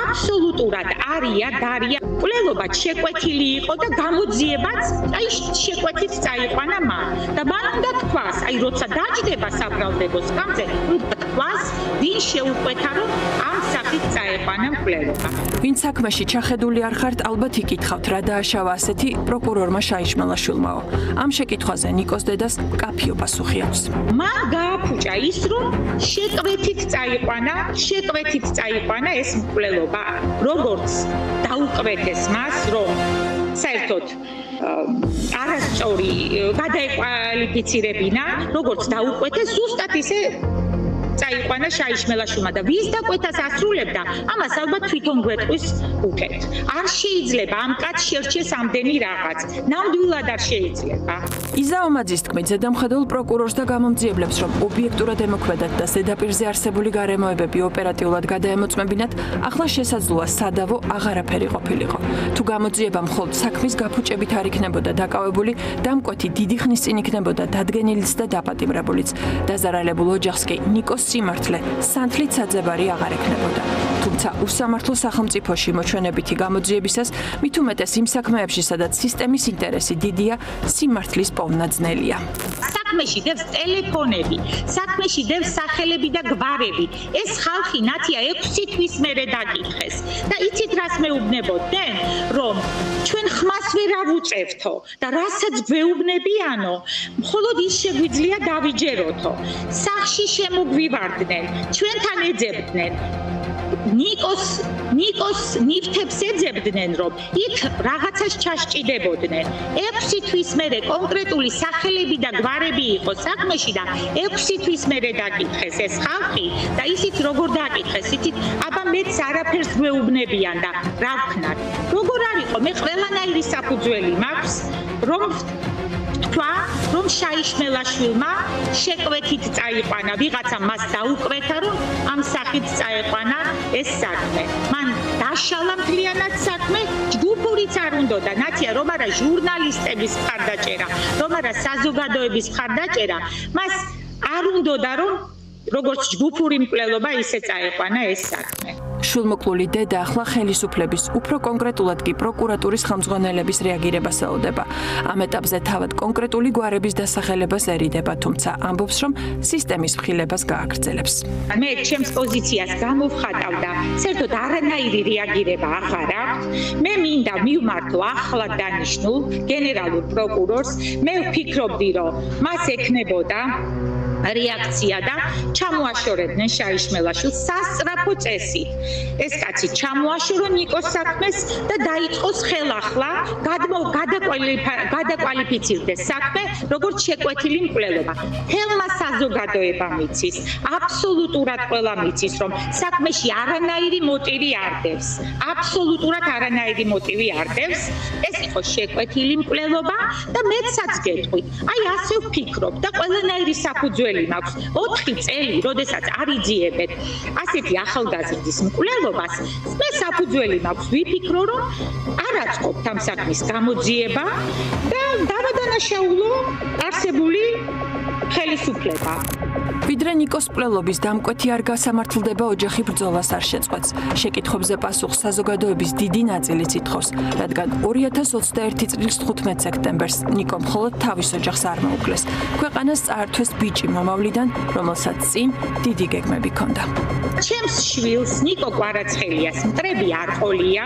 აბსოლუტურად არია დარია. მკვლელობა შეკვეთილი იყო და გამოძიებაც აი შეკვეთით წაიყვანა მან. და მან უნდა თქვას, აი როცა დაჯდება საბრალდებო სკამზე, უნდა თქვას, ვინ შეუკვეთა, რომ ამ სახით წაიყვანა მკვლელობა. ვინ საქმეში ჩახედული არ ხართ, ალბათ იკითხავთ, რა დააშავა ასეთი პროკურორმა შაიშმელაშვილმაო. ამ შეკითხვაზე ნიკოს დედას კაფიო პასუხი აქვს. მან გააფუჭა ის, რომ შეკვეთით წაიყვანა ეს მკვლელობა, როგორც დაუკვეთეს მას, რომ საერთოდ არასწორი გადაეკვალიფიცირებინა, როგორც დაუკვეთეს ზუსტად ისე წაიყვანა შაიშმელაშვილმა და ვის დაკვეთას ასრულებდა, ამას ალბათ თვითონ გვეტყვის უკეთ. არ შეიძლება ამ კაცს შერჩეს ამდენი რაღაც. ნამდვილად არ შეიძლება. იზა ომაძის თქმით, ზედამხედველ პროკურორს და გამომძიებლებს, რომ ობიექტურად ემოქმედათ და ზედაპირზე არსებული გარემოებები ოპერატიულად გადაემოწმებინათ, ახლა შესაძლოა სადავო აღარაფერი ყოფილიყო. თუ გამოძიება მხოლოდ საქმის გაფუჭებით არ იქნებოდა დაკავებული, დამკვეთი დიდი ხნის წინ იქნებოდა დადგენილიც და დაპატიმრებულიც. დაზარალებულ ოჯახს კი ნიკოს სიმართლე სანთლით საძებარი აღარ ექნებოდა. თუმცა უსამართლო სახელმწიფოში მოჩვენებითი გამოძიებისას მით უმეტეს იმ საქმეებში, სადაც სისტემის ინტერესი დიდია, სიმართლის პოვნა ძნელია. საქმეში დევს ტელეფონები, საქმეში დევს სახელები და გვარები. ეს ხალხი ნაცია 6 თვის მერე დაკითხეს. და იცით რას მეუბნებოდნენ, რომ ჩვენ ხმას ვერ ავუწევთო და რასაც გვეუბნებიანო, მხოლოდ ის შეგვიძლია დავიჯეროთო. სახში შემოგვივარდნენ, ჩვენთან ეძებდნენ. ნიკოს ნიფთებს ეძებდნენ, რომ იქ რაღაცას ჩაშჭიდებოდნენ. 6 თვის მერე კონკრეტული სახელები და გვარები იყო საქმეში და 6 თვის მერე დაკითხეს ეს ხალხი და ისიც როგორ დაკითხეს, იცით, აბა მეც არაფერს გვეუბნებიან და რა ვქნათ. როგორ არისო, მე ყველანაირი საფუძველი მაქვს, რომ თქვა, რომ შაიშმელაშვილმა შეკვეთით წაიყვანა, ვიღაცა მას დაუკვეთა, რომ ამ სახით წაიყვანა ეს საქმე. მან დაშალა მთლიანად საქმე, ჯგუფურიც არ უნდოდა, ნაცია რომ არა ჟურნალისტების მხარდაჭერა, რომ არა საზოგადოების მხარდაჭერა, მას არ უნდოდა, რომ როგორც ჯგუფური მკვლელობა ისე წაიყვანა ეს საქმე. შულმოკლული დედა ახლა ხელისუფლების, უფრო კონკრეტულად კი პროკურატურის ხელმძღვანელების რეაგირებას ელოდება. ამ ეტაპზე თავად კონკრეტული გვარების დასახელებას ერიდება, თუმცა ამბობს, რომ სისტემის მხილებას გააგრძელებს. მე ჩემს პოზიციას გამოვხატავ და საერთოდ არანაირი რეაგირება აღარ აქვს. მე მინდა მივმართო ახლად დანიშნულ გენერალურ პროკურორს. მე ვფიქრობდი, რომ მას ექნებოდა რეაქცია და ჩამოაშორებდნენ შაიშმელაშვილს სასწრაფო წესით. ეს კაცი ჩამოაშორო ნიკოს საქმეს და დაიწყოს ხელახლა გადაკვალიფიცირდეს საქმე როგორც შეკვეთილი მკვლელობა. თელმა საზოგადოებამ იცის, აბსოლუტურად ყველა მიცის, რომ საქმეში არანაირი მოტივი არ დევს. აბსოლუტურად არანაირი მოტივი არ დევს. ეს იყო შეკვეთილი მკვლელობა და მეცაც გეტყვით. აი ასე ვფიქრობ და ყველანაირი საფუძველი მაქვს 4 წელი, როდესაც არ იძიებეთ ასეთი ახალგაზრდის მკვლელობას, მე საფუძველი მაქვს ვიფიქრო, რომ არ აწყობთ ამ საქმის გამოძიება და დავადანაშაულო არსებული ხელისუფლება. ვიდრე ნიკოს მკვლელობის დამკვეთი არ გასამართლდება ოჯახი ბრძოლას არ შეწყვეტს. შეკითხვებზე პასუხს საზოგადოების დიდი ნაწილიც ითხოვს, რადგან 2021 წლის 15 სექტემბერს ნიკო მხოლოდ თავის ოჯახს არ მოუკლეს. ქვეყანას წაართვეს ბიჭი მომავლიდან, რომელსაც წინ დიდი გეგმები ჰქონდა. ჩემს შვილს ნიკო კვარაცხელიას მტრები არ ყოლია.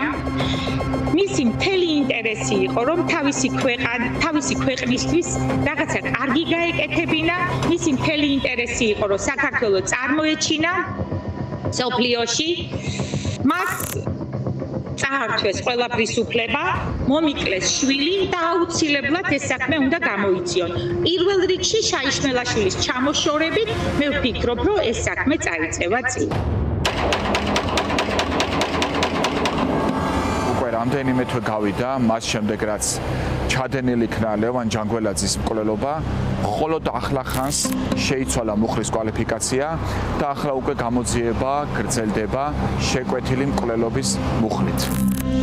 მისი მთელი ინტერესი იყო, რომ თავისი ქვეყნისთვის რაღაცა კარგი გაეკეთებინა. მისი მთელი ინტერესი იყო, რომ საქართველო წარმოეჩინა სოფლიოში. მას წაართვეს ყველაფრის უფლება, მომიკლეს შვილი და აუცილებლად ეს საქმე უნდა გამოიწიონ. პირველ რიგში შაიშმელაშვილის ჩამოშორებით მე ვფიქრობ, რომ ეს საქმე წაიწევა წინ. რამდენიმე თვე გავიდა, მას შემდეგ რაც ჩადენილი იქნა ლევან ჯანგველაძის მკვლელობა, მხოლოდ ახლახანს შეიცვალა მუხლის კვალიფიკაცია და ახლა უკვე გამოძიება გრძელდება შეკვეთილი მკვლელობის მუხლით.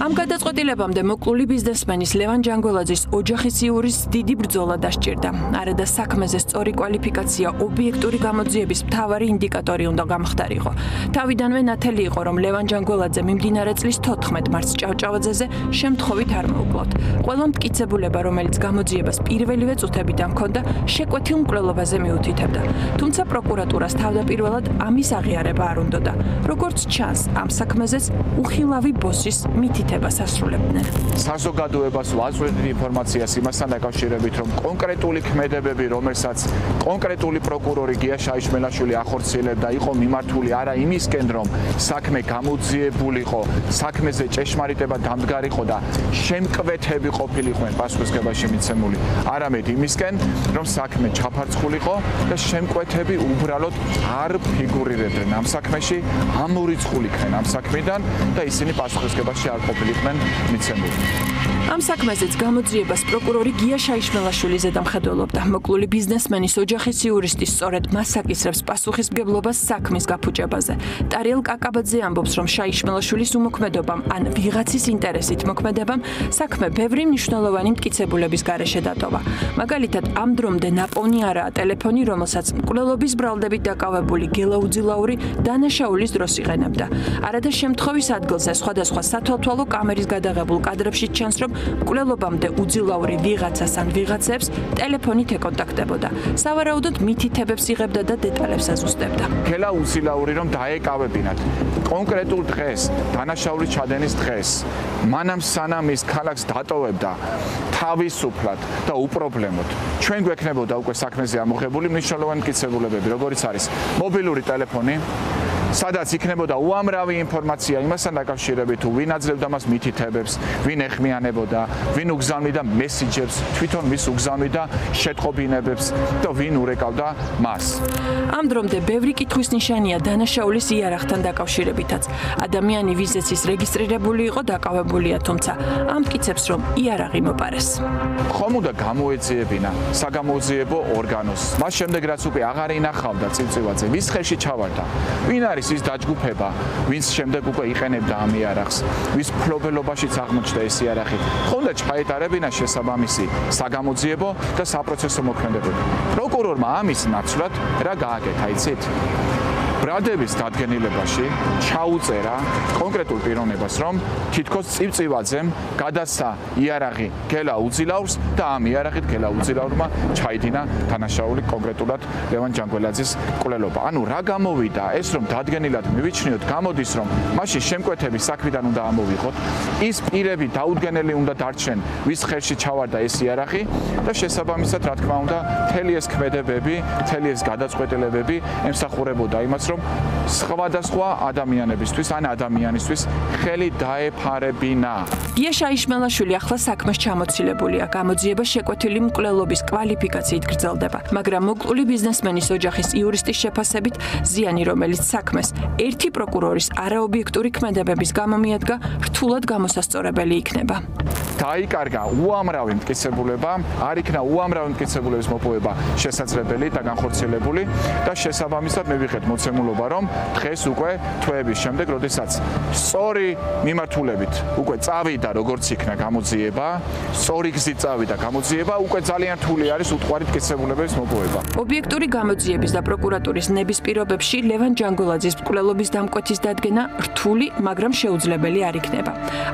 ამ გადაწყვეტილებამდე მოკლული ბიზნესმენის ლევან ჯანგველაძის ოჯახის იურის დიდი ბრძოლა დასჭირდა. არადა საქმეზე სწორი კვალიფიკაცია ობიექტური გამოძიების მთავარი ინდიკატორი უნდა გამხდარიყო. თავიდანვე ნათელი იყო, რომ ლევან ჯანგველაძე მიმდინარე წლის 14 მარტს ჭავჭავაძეზე შემთხვევით არ მოუკლავთ. ყველა მტკიცებულება, რომელიც გამოძიებას პირველივე წუთებიდან ჰქონდა, შეკვეთილ მკვლელობაზე მიუთითებდა. თუმცა პროკურატურას თავდაპირველად ამის აღიარება არ უნდოდა. როგორც ჩანს, ამ საქმეზეც უხილავი ბოსის მითითებას ასრულებდნენ. საზოგადოებას ვაწვევთ ინფორმაციას იმასთან დაკავშირებით, რომ კონკრეტული ქმედებები, რომელსაც კონკრეტული პროკურორი გია შაიშმელაშვილი ახორციელებდა, იყო მიმართული არა იმისკენ, რომ საქმე გამოძიებულიყო, საქმეზე ჭეშმარიტება დამდგარიყო და შემკვეთები ყოფილიყვნენ პასუხისმგებაში მიცემული, არამედ იმისკენ, რომ საქმე ჩაფარცხულიყო და შემკვეთები უბრალოდ არ ფიგურირებდნენ ამ საქმეში, ამორიცხულიყვნენ ამ საქმიდან და ისინი პასუხისმგებაში არ ყოფილიყვნენ მიცემული. ამ საქმეზეც გამოძიებას პროკურორი გია შაიშმელაშვილი ზედამხედველობდა. მოკლული ბიზნესმენის ოჯახის იურისტი სწორედ მას აკისრებს პასუხისმგებლობას საქმის გაფუჭებაზე. ტარიელ კაკაბაძე ამბობს, რომ შაიშმელაშვილის უმოქმედობამ ან ვიღაცის ინტერესით მოქმედებამ საქმე ბევრი მნიშვნელოვანი მტკიცებულების გარეშე დატოვა. მაგალითად, ამ დრომდე ნაპოვნი არაა ტელეფონი, რომელსაც მკვლელობის ბრალდებით დაკავებული გელა უძილაური დანაშაულის დროს იყენებდა. არადა შემთხვევის ადგილზე სხვადასხვა სათვალთვალო კამერის გადაღებულ კადრებში ჩანს, რომ მკვლელობამდე უძილაური ვიღაცას ან ვიღაცებს ტელეფონით ეკონტაქტებოდა. სავარაუდოდ მითითებებს იღებდა და დეტალებს აზუსტებდა. გელა უძილაური რომ დაეკავებინათ კონკრეტულ დღეს, დანაშაულის ჩადენის დღეს, მანამ სანამ ის ქალაქს დატოვებდა თავისუფლად და უპრობლემოდ. ჩვენ გვექნებოდა უკვე საქმეზე ამოღებული მნიშვნელოვანი მტკიცებულებები, როგორიც არის მობილური ტელეფონი, სადაც იქნებოდა უამრავი ინფორმაცია იმასთან დაკავშირებით, თუ ვინ აძლევდა მას მითითებებს, ვინ ეხმიანებოდა, ვინ უგზავნიდა მესიჯებს, თვითონ ვის უგზავნიდა შეტყობინებებს და ვინ ურეკავდა მას. ამ დრომდე ბევრი კითხვის ნიშანია დანაშაულის იარაღთან დაკავშირებითაც. ადამიანი ვიზეც ის რეგისტრირებული იყო, დაკავებულია, თუმცა ამ მტკიცებს, რომ იარაღი მოპარეს. ხომ უნდა გამოეძიებინა საგამოძიებო ორგანოს. მას შემდეგ რაც უკვე აღარ ინახავდა წივწივაძე, ვის ხელში ჩავარდა, ვინ არის ის დაჯგუფება, ვინც შემდეგ უკვე იყენებდა ამ იარაღს, ვის ფლობელობაშიც აღმოჩნდა ეს იარაღი. ხომ უნდა ჩაეტარებინა შესაბამისი საგამოძიებო და საპროცესო მოქმედებები. პროკურორმა ამის ნაცვლად რა გააკეთა, იცით? ბრალდების დადგენილებაში ჩაუწერა კონკრეტულ პიროვნებას, რომ თითქოს წივწივაძემ გადასცა იარაღი გელა უძილაურს და ამ იარაღით გელა უძილაურმა ჩაიდინა დანაშაული კონკრეტულად ლევან ჯანგველაძის მკვლელობა. ანუ რა გამოვიდა, ეს რომ დადგენილად მივიჩნიოთ, გამოდის, რომ მაშინ შემკვეთები საქმიდან უნდა ამოვიღოთ, ის პირები დაუდგენელი უნდა დარჩენ, ვის ხელში ჩავარდა ეს იარაღი და შესაბამისად, რა თქმა უნდა, მთელი ეს ქმედებები, მთელი ეს გადაწყვეტილებები ემსახურებოდა იმას, რომ სხვადასხვა ადამიანებისთვის ან ადამიანისთვის ხელი დაეფარებინა. გია შაიშმელაშვილი ახლა საქმეს ჩამოცილებულია. გამოძიება შეკვეთილი მკვლელობის კვალიფიკაციით გრძელდება, მაგრამ მოკლული ბიზნესმენის ოჯახის იურისტის შეფასებით, ზიანი, რომელიც საქმეს ერთი პროკურორის არაობიექტური ქმედებების გამო მიადგა, რთულად გამოსასწორებელი იქნება. დაიკარგა უამრავი მტკიცებულება, არ იქნა უამრავი მტკიცებულების მოპოვება შესაძლებელი და განხორციელებული და შესაბამისად მე ვიღეთ მოცემული დადგმულობა, რომ დღეს უკვე თვეების შემდეგ, როდესაც სწორი მიმართულებით უკვე წავიდა როგორც იქნა გამოძიება, სწორი გზით წავიდა გამოძიება, უკვე ძალიან რთული არის უტყვარი მტკიცებულებების მოპოვება. ობიექტური გამოძიების და პროკურატურის ნების პირობებში ლევან ჯანგოლაძის მკვლელობის დამკვეთის დადგენა რთული, მაგრამ შეუძლებელი არ იქნება.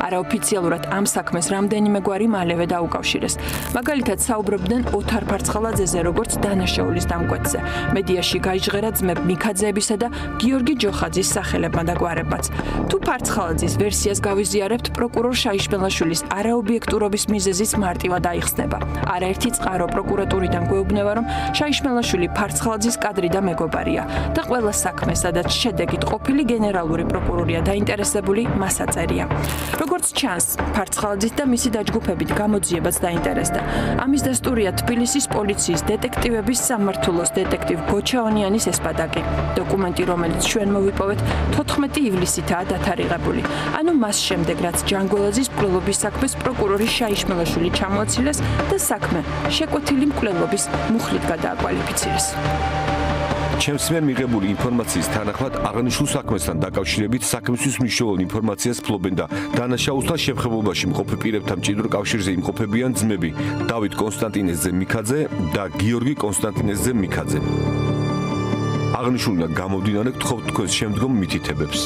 არაოფიციალურად ამ საქმეს რამდენიმე გვარი მალევე დაუკავშირეს. მაგალითად საუბრობდნენ ოთარ ფარცხალაძეზე, როგორც დანაშაულის დამკვეთზე. მედიაში გაიჟღერა ძმებ მიქაძეებისა და გიორგი ჯოხაძის სახელებმა და გვარებმაც. თუ ფარცხალაძის ვერსიას გავიზიარებთ, პროკურორ შაიშმელაშვილის არაობიექტურობის მიზეზიც მარტივად აიხსნება. არაერთი წყარო პროკურატურიდან გვეუბნება, რომ შაიშმელაშვილი ფარცხალაძის კადრი და მეგობარია და ყველა საქმე, სადაც შედეგით ყოფილი გენერალური პროკურორია დაინტერესებული, მას აწერია. როგორც ჩანს, ფარცხალაძის და მისი დაჯგუფებით გამოძიებაც დაინტერესდა. ამის დასტურია თბილისის პოლიციის დეტექტივების სამმართველოს დეტექტივ გოჩაონიანის ესპადაკი. დოკუმენტი, რომელიც ჩვენ მოვიპოვეთ, 14 ივლისითაა დათარიღებული. ანუ მას შემდეგ, რაც ჯანგოლაძის მკვლელობის საქმეს პროკურორი შაიშმელაშვილი ჩამოაცილეს და საქმე შეკვეთილი მკვლელობის მუხლით გადააკვალიფიცირეს. ჩემს მიერ მიღებული ინფორმაციის თანახმად აღნიშნულ საქმესთან დაკავშირებით საქმისთვის მნიშვნელოვან ინფორმაციას ფლობენ და დანაშაულთან შემხებობაში მყოფ პირებთან მჭიდრო კავშირზე იმყოფებიან ძმები დავით კონსტანტინეზე მიქაძე და გიორგი კონსტანტინეზე მიქაძე. აღნიშნულიდან გამომდინარე გთხოვთ თქვენს შემდგომ მითითებებს.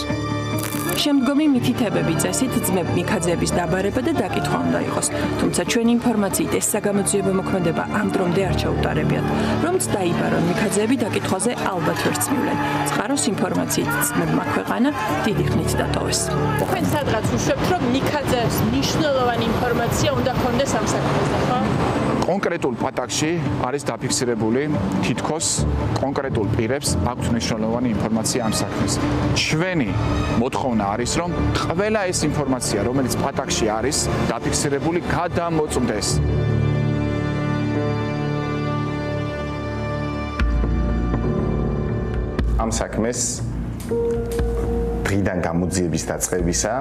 შემდგომი მითითებები წესით ძმებ მიქაძეების დაბარება და დაკითხვა უნდა იყოს. თუმცა ჩვენი ინფორმაციით ეს საგამოძიებო მოქმედება ამ დრომდე არ ჩაუტარებიათ. რომც დაიბარონ მიქაძეები დაკითხვაზე ალბათ ვერც მივლენ. წყაროს ინფორმაციით ძმებმა ქვეყანა დიდი ხნით დატოვეს. თქვენ სადღაც უშვებთ, რომ მიქაძეებს მნიშვნელოვანი ინფორმაცია უნდა ქონდეს ამ საქმეზე, ხო? კონკრეტულ პატაკში არის დაფიქსირებული თითქოს კონკრეტულ პირებს აქვთ მნიშვნელოვანი ინფორმაცია ამ საქმეს. ჩვენი მოთხოვნა არის, რომ ყველა ეს ინფორმაცია, რომელიც პატაკში არის დაფიქსირებული, გადამოწმდეს. ამ საქმეს დღიდან გამოძიების დაწყებისა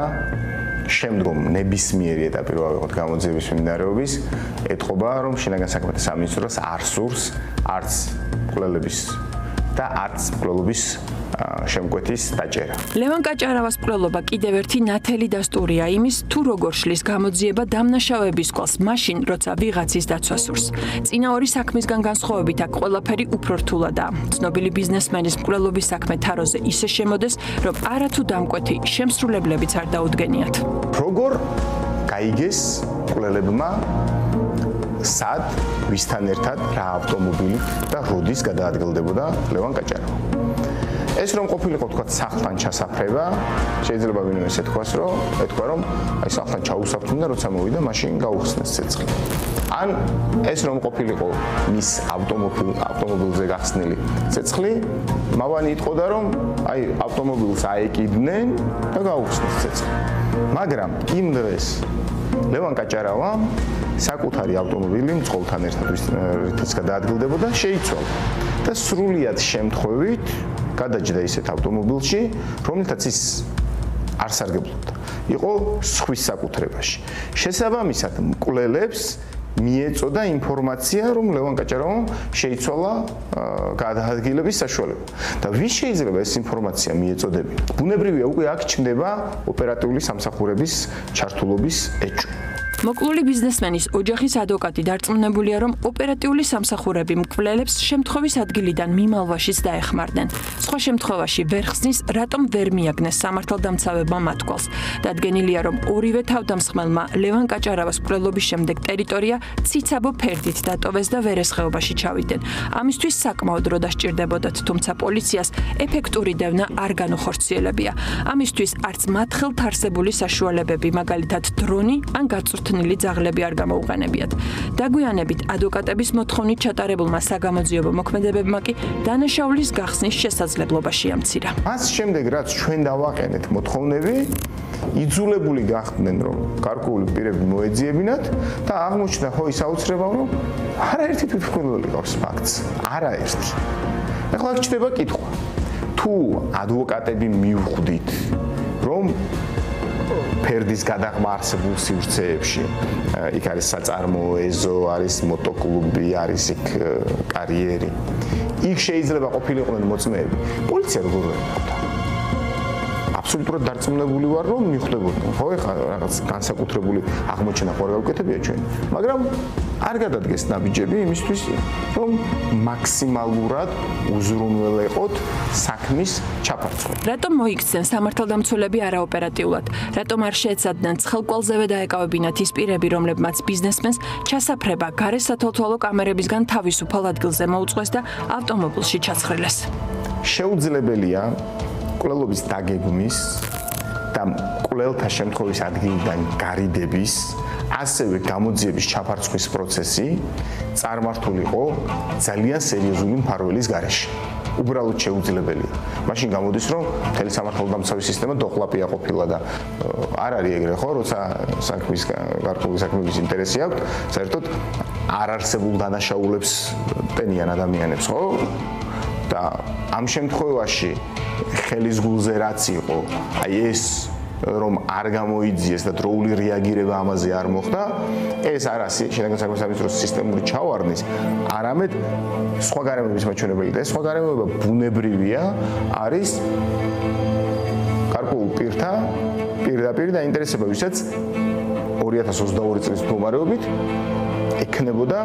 შემდგომ ნებისმიერი ეტაპი რო ავიღოთ გამოძიების მიმდინარეობის, ეთყობა, რომ შინაგან საქმეთა სამინისტროს არ სურს არც მკვლელების და არც მკვლელობის შემკვეთის დაჭერა. ლევან კაჭარავას მკვლელობა კიდევ ერთი ნათელი დასტურია იმის, თუ როგორ შლის გამოძიება დამნაშავეების კვალს, მაშინ, როცა ვიღაცის დაცვა სურს. წინა ორი საქმისგან განსხვავებით აქ ყველაფერი უფრო რთულადაა. ცნობილი ბიზნესმენის მკვლელობის საქმე თაროზე ისე შემოდეს, რომ არათუ დამკვეთი შემსრულებლებიც არ დაუდგენიათ. როგორ გაიგეს მკვლელებმა სად, ვისთან ერთად, რა ავტომობილით და როდის გადაადგილდებოდა ლევან კაჭარავა. ეს რომ ყოფილიყო თქვა სახლთან ჩასაფრება, შეიძლება ვინმე ეთქვას, რომ აი სახლთან ჩაუსაფრდნენ და როცა მოვიდა, მაშინ გაუხსნეს ცეცხლი. ან ეს რომ ყოფილიყო მის ავტომობილზე გახსნილი ცეცხლი, მავანი იტყოდა, რომ აი ავტომობილს აეკიდნენ და გაუხსნეს ცეცხლი. მაგრამ იმ დღეს ლევან კაჭარავამ საკუთარი ავტომობილი მძღოლთან ერთად რითაც გადაადგილდებოდა, შეიცვალა და სრულიად შემთხვევით გადაჯდა ისეთ ავტომობილში, რომელთაც ის არ სარგებლობდა. იყო სხვის საკუთრებაში. შესაბამისად, მკვლელებს მიეწოდა ინფორმაცია, რომ ლევან კაჭარავამ შეიცვალა გადაადგილების საშუალება. და ვის შეიძლება ეს ინფორმაცია მიეწოდებინა? ბუნებრივია, უკვე აქ ჩნდება ოპერატიული სამსახურების ჩართულობის ეჭვი. მოკლული ბიზნესმენის ოჯახის ადვოკატი დარწმუნებულია, რომ ოპერატიული სამსახურები მკვლელებს შემთხვევის ადგილიდან მიმალვაშიც დაეხმარნენ. სხვა შემთხვევაში ვერ ხსნის, რატომ ვერ მიაგნეს სამართალდამცავებმა მათგვალს. დადგენილია, რომ ორივე თავდამსხმელმა ლევან კაჭარავას მკვლელობის შემდეგ ტერიტორია ციცაბო ფერდით დატოვეს და ვერესხეობაში ჩავიდნენ. ამისთვის საკმაოდ დრო დასჭირდებოდათ, თუმცა პოლიციას ეფექტური დევნა არ განუხორციელებია. ამისთვის არც მათ ხელთ არსებული საშუალებები, მაგალითად დრონი ან გაწვრთნილი ძაღლები არ გამოუყენებიათ. დაგვიანებით ადვოკატების მოთხოვნით ჩატარებულმა საგამოძიებო მოქმედებებმა კი დანაშაულის გახსნის შესაძლებლობა შეამცირა. მას შემდეგ რაც ჩვენ დავაყენეთ მოთხოვნები, იძულებული გახდნენ, რომ გარკვეული პირები მოეძიებინათ და აღმოჩნდა ხო ის აუცილებლობა, რომ არაერთი თვითმკვლელი ყავს ფაქტს. არაერთი. ახლა აქ ჩდება კითხვა. თუ ადვოკატები მივხვდით, რომ ფერდის გადაღმა არსებულ სივრცეებში. იქ არის საწარმოო ეზო, არის მოტოკლუბი, არის იქ კარიერი. იქ შეიძლება ყოფილიყვნენ მოწმეები. პოლიცია როგორ ვერაფერდა? აბსოლუტურად დარწმუნებული ვარ, რომ მიხვდებოდნენ. ხო, ეხლა რაღაც განსაკუთრებული აღმოჩენა ხო არ გავუკეთებია ჩვენ, მაგრამ არ გადადგეს ნაბიჯები იმისთვის, რომ მაქსიმალურად უზრუნველეყოთ საქმის ჩაფარცხვა. რატომ მოიქცნენ სამართალდამცველები არაოპერატიულად? რატომ არ შეეცადნენ ცხელკვალზევე დაეკავებინათ ის პირები, რომლებმაც ბიზნესმენს ჩასაფრება გარე სათვალთვალო კამერებისგან თავისუფალ ადგილზე მოუწყვეს და ავტომობილში ჩაცხრილეს? შეუძლებელია კვლელობის დაგეგმის და კვლელთა შემთხვევის ადგილიდან გარიდების, ასევე გამოძიების ჩაფარცხვის პროცესი წარმართულიყო ძალიან სერიოზული მფარველის გარეშე. უბრალოდ შეუძლებელია. მაშინ გამოდის, რომ მთელი სამართალდამცავი სისტემა დოყლაპია ყოფილა და არ არის ეგრე, ხო, როცა საქმის გარკვეული საქმის ინტერესი აქვს, საერთოდ არ არსებულ დანაშაულებს ტენიან ადამიანებს, ხო? და ამ შემთხვევაში ხელის გულზე რაც იყო, აი ეს რომ არ გამოიძიეს და დროული რეაგირება ამაზე არ მოხდა, ეს არ არის შინაგან საქმეთა სამინისტროს სისტემური ჩავარდნის, არამედ სხვა გარემოების მაჩვენებელი და ეს სხვა გარემოება ბუნებრივია, არის გარკვეულ პირთა პირდაპირ დაინტერესება, ვისაც 2022 წლის მდგომარეობით ექნებოდა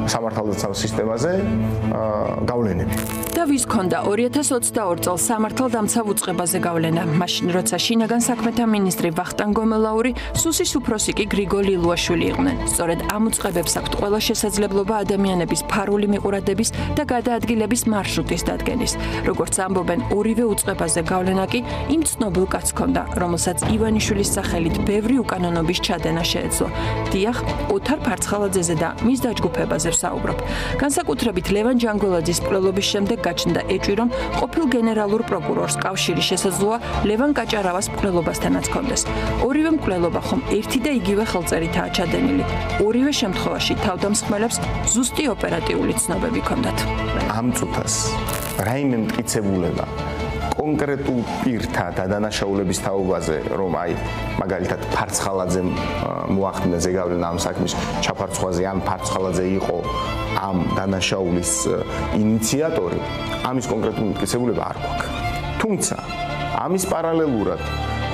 სამართალდამცავ სისტემაზე გავლენები. და ვის ქონდა 2022 წელს სამართალდამცავ უწყებაზე გავლენა? მაშინ, როცა შინაგან საქმეთა მინისტრი ვახტანგ გომელაური, სუსის უფროსი კი გრიგოლ ლილუაშვილი იყვნენ. სწორედ ამ უწყებებს აქვთ ყველა შესაძლებლობა ადამიანების ფარული მიყურადების და გადაადგილების მარშრუტის დადგენის. როგორც ამბობენ, ორივე უწყებაზე გავლენა კი იმ ცნობილ კაცს ქონდა, რომელსაც ივანიშვილის სახელით ბევრი უკანონობის ჩადენა შეეძლო. დიახ, ოთარ ფარცხალაძეზე და მის დაჯგუფებაზე ვსაუბრობ. განსაკუთრებით ლევან ჯანგველაძის მკვლელობის შემდეგ გაჩნდა ეჭვი, რომ ყოფილ გენერალურ პროკურორს კავშირი შესაძლოა ლევან კაჭარავას მკვლელობასთანაც ჰქონდეს. ორივე მკვლელობა ხომ ერთი და იგივე ხელწერითაა ჩადენილი. ორივე შემთხვევაში თავდამსხმელებს ზუსტი ოპერატიული ცნობები ჰქონდათ. ამ წუთას რაიმე მტკიცებულება კონკრეტულ პირთა დადანაშაულების თაობაზე, რომ აი მაგალითად ფარცხალაძემ მოახდინა ზეგავლენა ამ საქმის ჩაფარცხვაზე, ან ფარცხალაძე იყო ამ დანაშაულის ინიციატორი, ამის კონკრეტული მტკიცებულება არ გვაქვს. თუმცა ამის პარალელურად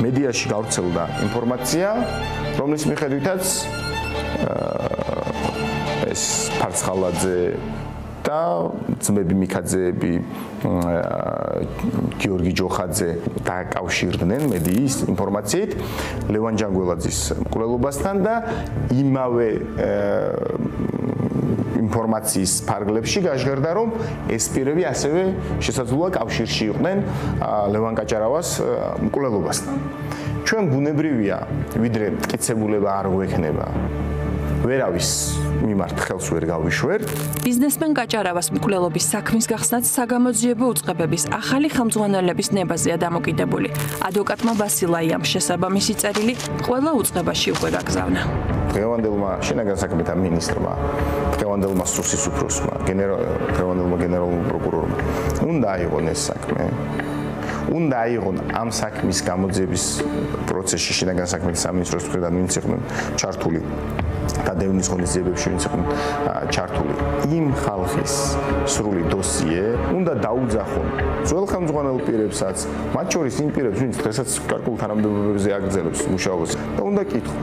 მედიაში გავრცელდა ინფორმაცია, რომლის მიხედვითაც ეს ფარცხალაძე და ძმები მიქაძეები, გიორგი ჯოხაძე დაკავშირდნენ მედიის ინფორმაციით ლევან ჯანგველაძის მკვლელობასთან და იმავე ინფორმაციის ფარგლებში გაჟღერდა, რომ ეს პირები ასევე შესაძლოა კავშირში იყვნენ ლევან კაჭარავას მკვლელობასთან. ჩვენ ბუნებრივია, ვიდრე მტკიცებულება არ გვექნება, ვერავის მიმართ ხელს ვერ გავიშვერთ. ბიზნესმენ კაჭარავას მკვლელობის საქმის გახსნაც საგამოძიებო უწყებების ახალი ხელმძღვანელების ნებაზეა დამოკიდებული. ადვოკატმა ბასილაიამ შესაბამისი წერილი ყველა უწყებაში უკვე გაგზავნა. დღევანდელმა შინაგან საქმეთა მინისტრმა, დღევანდელმა სუსის უფროსმა, დღევანდელმა გენერალურმა პროკურორმა უნდა აიღონ ეს საქმე. უნდა აიღონ ამ საქმის გამოძიების პროცესში შინაგან საქმეთა სამინისტროს მხრიდან ვინც იყვნენ ჩართული და დევნის ღონისძიებებში ვინც იყვნენ ჩართული იმ ხალხის სრული დოსიე უნდა დაუძახონ ძველ ხელმძღვანელ პირებსაც, მათ შორის იმ პირებს, ვინც დღესაც გარკვეულ თანამდებობებზე აგრძელებს მუშაობას და უნდა კითხონ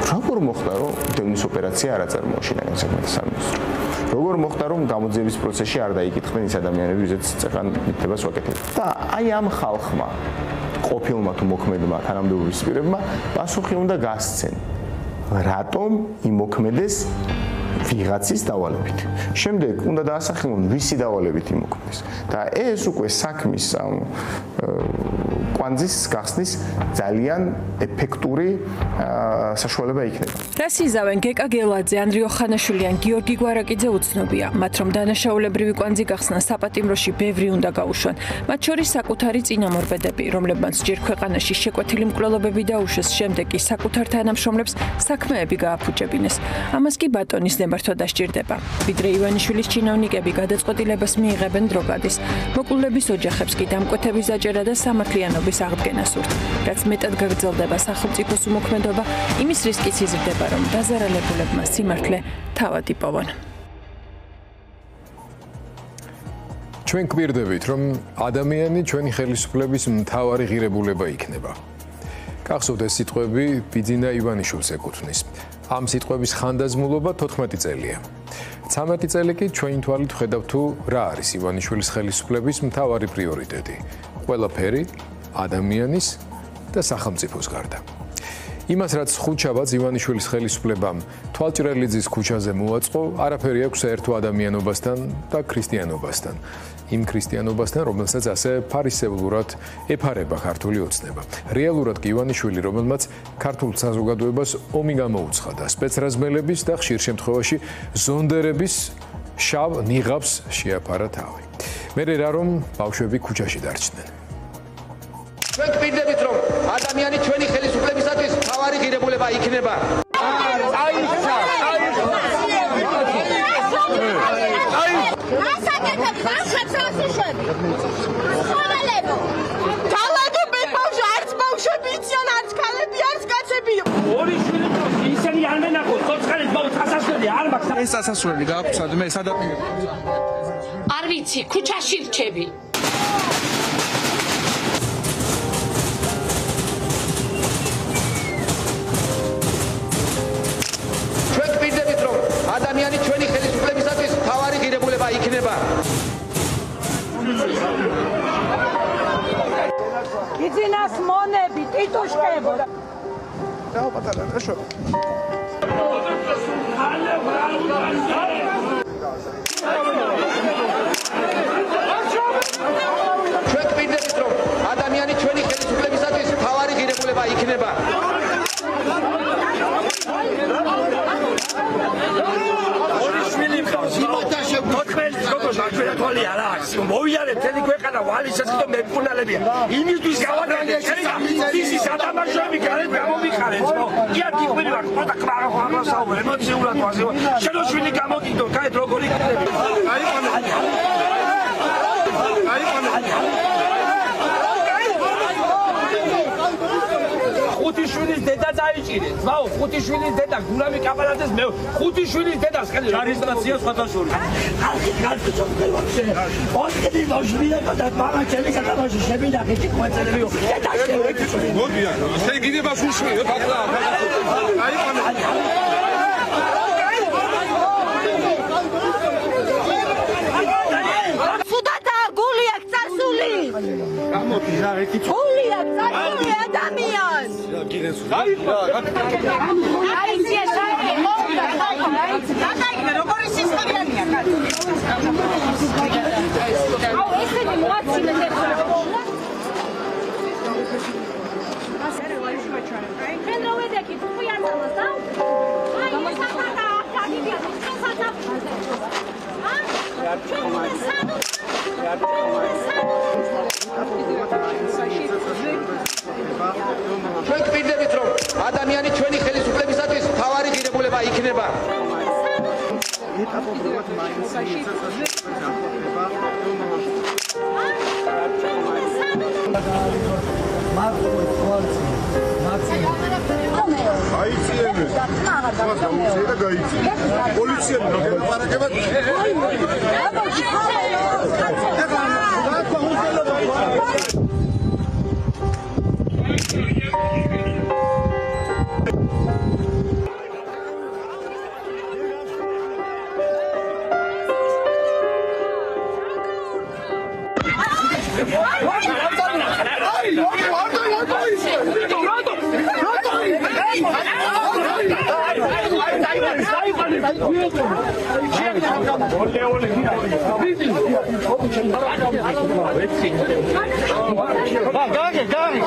როგორ მოხდა, რომ დევნის ოპერაცია არ აწარმოა შინაგან საქმეთა სამინისტრო? როგორ მოხდა, რომ გამოძიების პროცესში არ დაიკითხნენ ის ადამიანები, ვიზეც წეღან მითებას ვაკეთებთ? და აი ამ ხალხმა, ყოფილმა თუ მოქმედმა თანამდებობის პირებმა პასუხი უნდა გასცენ. რატომ იმოქმედეს ვიღაცის დავალებით? შემდეგ უნდა დაასახელონ ვისი დავალებით იმოქმედეს. და ეს უკვე საქმის კვანძის გახსნის ძალიან ეფექტური საშუალება იქნება. რას იზავენ გეკა გელაძე, ანდრიო ხანაშვილი ან გიორგი გვარაკიძე უცნობია. მათ რომ დანაშაულებრივი კვანძი გახსნან საპატიმროში ბევრი უნდა გაუშვან. მათ შორის საკუთარი წინამორბედები, რომლებმაც ჯერ ქვეყანაში შეკვეთილი მკვლელობები დაუშვეს, შემდეგ კი საკუთარ თანამშრომლებს საქმეები გააფუჭებინეს. ამას კი ბატონის ნებართვა დასჭირდება. ვიდრე ივანიშვილის ჩინოვნიკები გადაწყვეტილებას მიიღებენ დროგადის. მოკლულების ოჯახებს კი დამკვეთების დაჭერა და სამართლიანობის აღდგენა სურთ. რაც მეტად გაგრძელდება სახელმწიფოს უმოქმედობა, იმის რისკიც იზრდება, რომ დაზარალებულებმა სიმართლე თავად იპოვონ. ჩვენ გვირდებით, რომ ადამიანი ჩვენი ხელისუფლების მთავარი ღირებულება იქნება. გახსოვთ ეს სიტყვები ბიძინა ივანიშვილს ეკუთვნის. ამ სიტყვების ხანდაზმულობა 14 წელია. 13 წელი კი ჩვენი თვალით ხედავთ თუ რა არის ივანიშვილის ხელისუფლების მთავარი პრიორიტეტი. ყველაფერი ადამიანის და სახელმწიფოს გარდა. იმას რაც ხუთშაბათს ივანიშვილის ხელისუფლებამ თვალჭრელიძის ქუჩაზე მოაწყო, არაფერი აქვს საერთო ადამიანობასთან და ქრისტიანობასთან. იმ ქრისტიანობასთან, რომელსაც ასე ფარისევლურად ეფარება ქართული ოცნება. რეალურად კი ივანიშვილი, რომელმაც ქართულ საზოგადოებას ომი გამოუცხადა, სპეცრაზმელების და ხშირ შემთხვევაში ზონდერების შავ ნიღაბს შეაფარა თავი. მერე რა რომ ბავშვები ქუჩაში დარჩნენ. ჩვენ გვირდებით, რომ ადამიანი ჩვენი ხელისუფლებისათვის მთავარი ღირებულება იქნება. ეს ასასვლელი გააქვს მე სადა არ ვიცი, ქუჩაში რჩები. ჩვენ გვირდებით, რომ ადამიანი ჩვენი ხელისუფლებისათვის მთავარი ღირებულება იქნება. იძინას მონები, ტიტუშკებო. დაუპატარა, ეშო. ჩვენ გვირდებით, რომ ადამიანი ჩვენი ხელისუფლებისათვის მთავარი ღირებულება იქნება. მოვიარეთ თელი ქვეყანა ვალისაც და მეფუნალებია იმისთვის გავაგებთ ის ადამიანები გარეთ გამომიხარეთ იარგი ყვილი ვარ პატა ყვარა ყვარა საუბარ ემოციურად ვაზე შენოშვილი გამოგიდო კაი როგორი ხუთიშვილის დედა წაიჭირეთ. ძმაო, ხუთიშვილის დედა გურამი კაპალაძეს მე ხუთიშვილის დედას ხელი რეგისტრაციას ხათაშური. ხალხი გასწორდება. ოთხი ბავშვია და მama ჩემი საკაბაში შევიდა ხეთი ყვეწელებიო. მოდია. ესე იგი ბავშვია ფაქლა. სუდათა გულია წასული. გამოდი რა ერთი გულია წასული ადამიანს. ჩვენ გვირდებით, რომ ადამიანი ჩვენი ხელისუფლებისათვის მთავარი ღირებულება იქნება. Gari.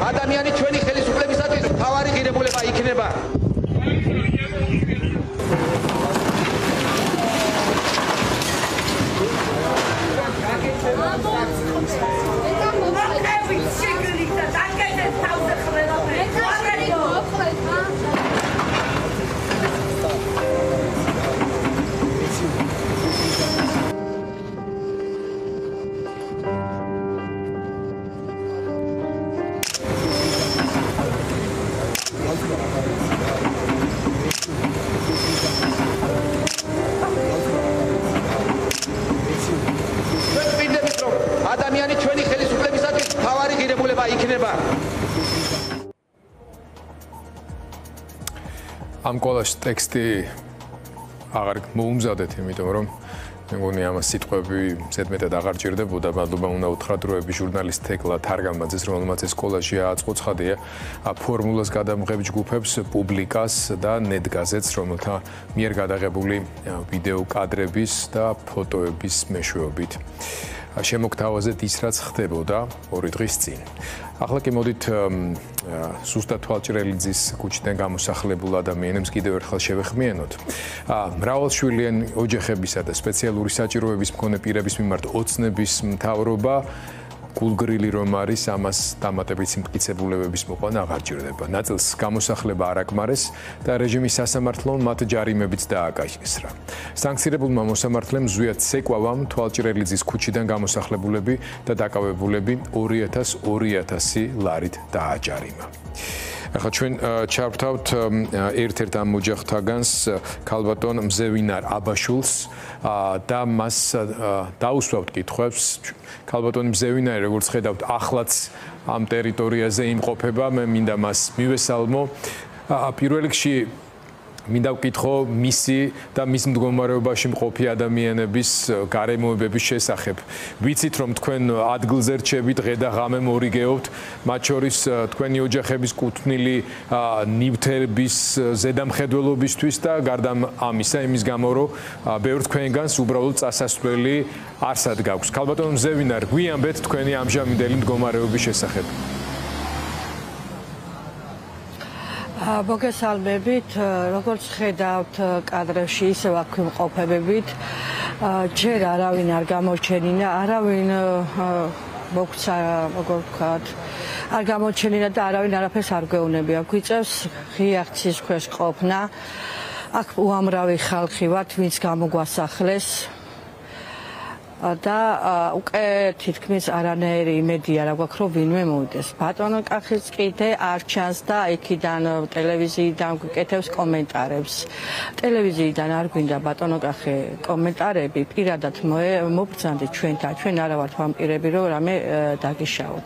ადამიანი ჩვენი ხელისუფლებისათვის თავარი ღირებულება იქნება. ადამიანი ჩვენი ხელისუფლებისათვის თავარი ღირებულება იქნება. ამ კოლაჟს ტექსტი აღარ მოუმზადეთ, იმიტომ რომ მეგონი ამას სიტყვები ზედმეტად აღარ ჭირდებოდა. მადლობა უნდა უთხრათ დროების ჟურნალისტ თეკლა თარგამაძეს, რომელმაც ეს კოლაჟი ააწყო ცხადია ფორმულას გადამღებ ჯგუფებს, პუბლიკას და ნეტგაზეთს, რომელთა მიერ გადაღებული ვიდეო კადრების და ფოტოების მეშვეობით. შემოგთავაზეთ ის, რაც ხდებოდა 2 დღის წინ. ახლა კი მოდით ზუსტად თვალჭრელიძის ქუჩიდან გამოსახლებულ ადამიანებს კიდევ ერთხელ შევეხმიანოთ. მრავალშვილიანი ოჯახებისა და სპეციალური საჭიროების მქონე პირების მიმართ ოცნების მთავრობა გულგრილი რომ არის, ამას დამატებით სიმტკიცებულებების მოყვანა აღარ ჭირდება. ნაწილს გამოსახლება არ აკმარეს და რეჟიმის სასამართლომ მათ ჯარიმებიც დააკისრა. სანქცირებულმა მოსამართლემ ზვიად ცეკვავამ თვალჭრელიძის ქუჩიდან გამოსახლებულები და დაკავებულები 2200 ლარით დააჯარიმა. ახლა ჩვენ ჩავთავთ ერთ-ერთ ამ ოჯახთაგანს, ქალბატონ მზევინარ აბაშულს და მას დაუსვავთ კითხვებს. ქალბატონი მზევინარი, როგორც ხედავთ, ახლაც ამ ტერიტორიაზე იმყოფება, მე მინდა მას მივესალმო. პირველ რიგში მინდა ვკითხო მისი და მის მდგომარეობაში მყოფი ადამიანების გარემოებების შესახებ. ვიცით, რომ თქვენ ადგილზე რჩებით, დღე და ღამე მორიგეობთ, მათ შორის თქვენი ოჯახების კუთვნილი ნივთების ზედამხედველობისთვის და გარდა ამისა, იმის გამო, რომ ბევრ თქვენგანს უბრალოდ წასასვლელი არსად გაქვს. ქალბატონ მზევინარ, გვიამბეთ თქვენი ამჟამინდელი მდგომარეობის შესახებ. მოგესალმებით, როგორც ხედავთ კადრებში, ისევ აქ ვიმყოფებით. ჯერ არავინ არ გამოჩენინა, არავინ მოგცა, როგორ ვთქვათ, არ გამოჩენინა და არავინ არაფერს არ გვეუბნებია. გვიწევს ღია ხცის ქვეშ ყოფნა. აქ უამრავი ხალხი ვართ, ვინც გამოგვასახლეს. და უკვე თითქმის არანაირი იმედი არ აქვს, რომ ვინმე მოვიდეს. ბატონო კახიც კიდე არ ჩანს და იქიდან ტელევიზიიდან გვიკეთებს კომენტარებს. ტელევიზიიდან არ გვინდა ბატონო კახე კომენტარები, პირადად მობრძანდით ჩვენთან. ჩვენ არა ვართ ვამპირები, რომ რამე დაგიშაოთ.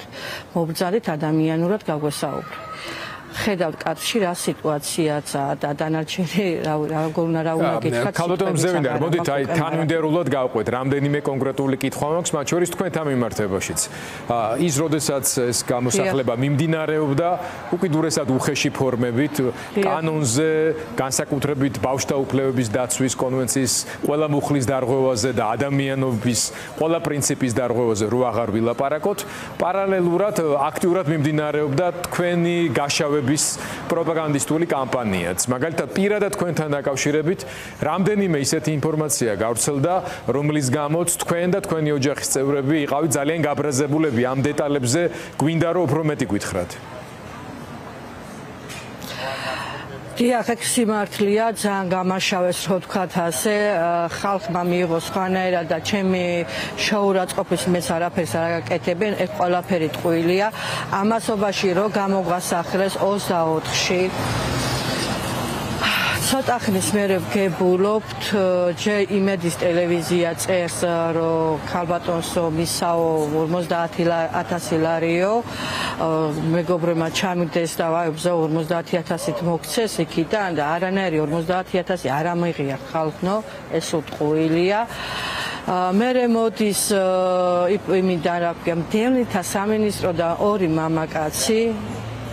მობრძანდით ადამიანურად გაგვესაუბროთ. ხედავთ კადრში რა სიტუაციაა და დანარჩენი რა უნდა გითხრათ. ქალბატონ მზევინარ, მოდით აი თანმიმდევრულად გავყვეთ, რამდენიმე კონკრეტული კითხვა მაქვს, მათ შორის თქვენთან მიმართებაშიც. ის როდესაც ეს გამოსახლება მიმდინარეობდა, უკიდურესად უხეში ფორმებით, კანონზე, განსაკუთრებით ბავშვთა უფლებების დაცვის კონვენციის ყველა მუხლის დარღვევაზე და ადამიანობის ყველა პრინციპის დარღვევაზე რო აღარ ვილაპარაკოთ, პარალელურად აქტიურად მიმდინარეობდა თქვენი გაშავება პროპაგანდისტული კამპანიაც. მაგალითად, პირადად თქვენთან დაკავშირებით, რამდენიმე ისეთი ინფორმაცია გავრცელდა, რომლის გამოც თქვენ და თქვენი ოჯახის წევრები იყავით ძალიან გაბრაზებულები ამ დეტალებზე, გვინდა რომ უფრო მეტი გითხრათ. დიახ, ეგ სიმართლეა, ძალიან გამაშავეს, რო ვთქვათ ასე, ხალხმა მიიღო სხვანაირად და ჩემი შოურაწყობის მეც არაფერს არ გაკეთებენ, ეგ ყველაფერი ტყუილია. ამასობაში რო გამოგვასახლეს 24-ში ცოტა ხნის მერე ვგებულობთ, ჯერ იმედის ტელევიზია წერს, რომ ქალბატონსო მისაო 50,000 ლარიო, მეგობრებმა ჩამიგდეს და ვაიბზო 50,000-ით მოგცეს იქიდან და არანაირი 50,000 არ ამიღია ხალხნო, ეს უტყუილია. მერე მოდის იმიდან რა ქვია, მდევნითა სამინისტრო და ორი მამაკაცი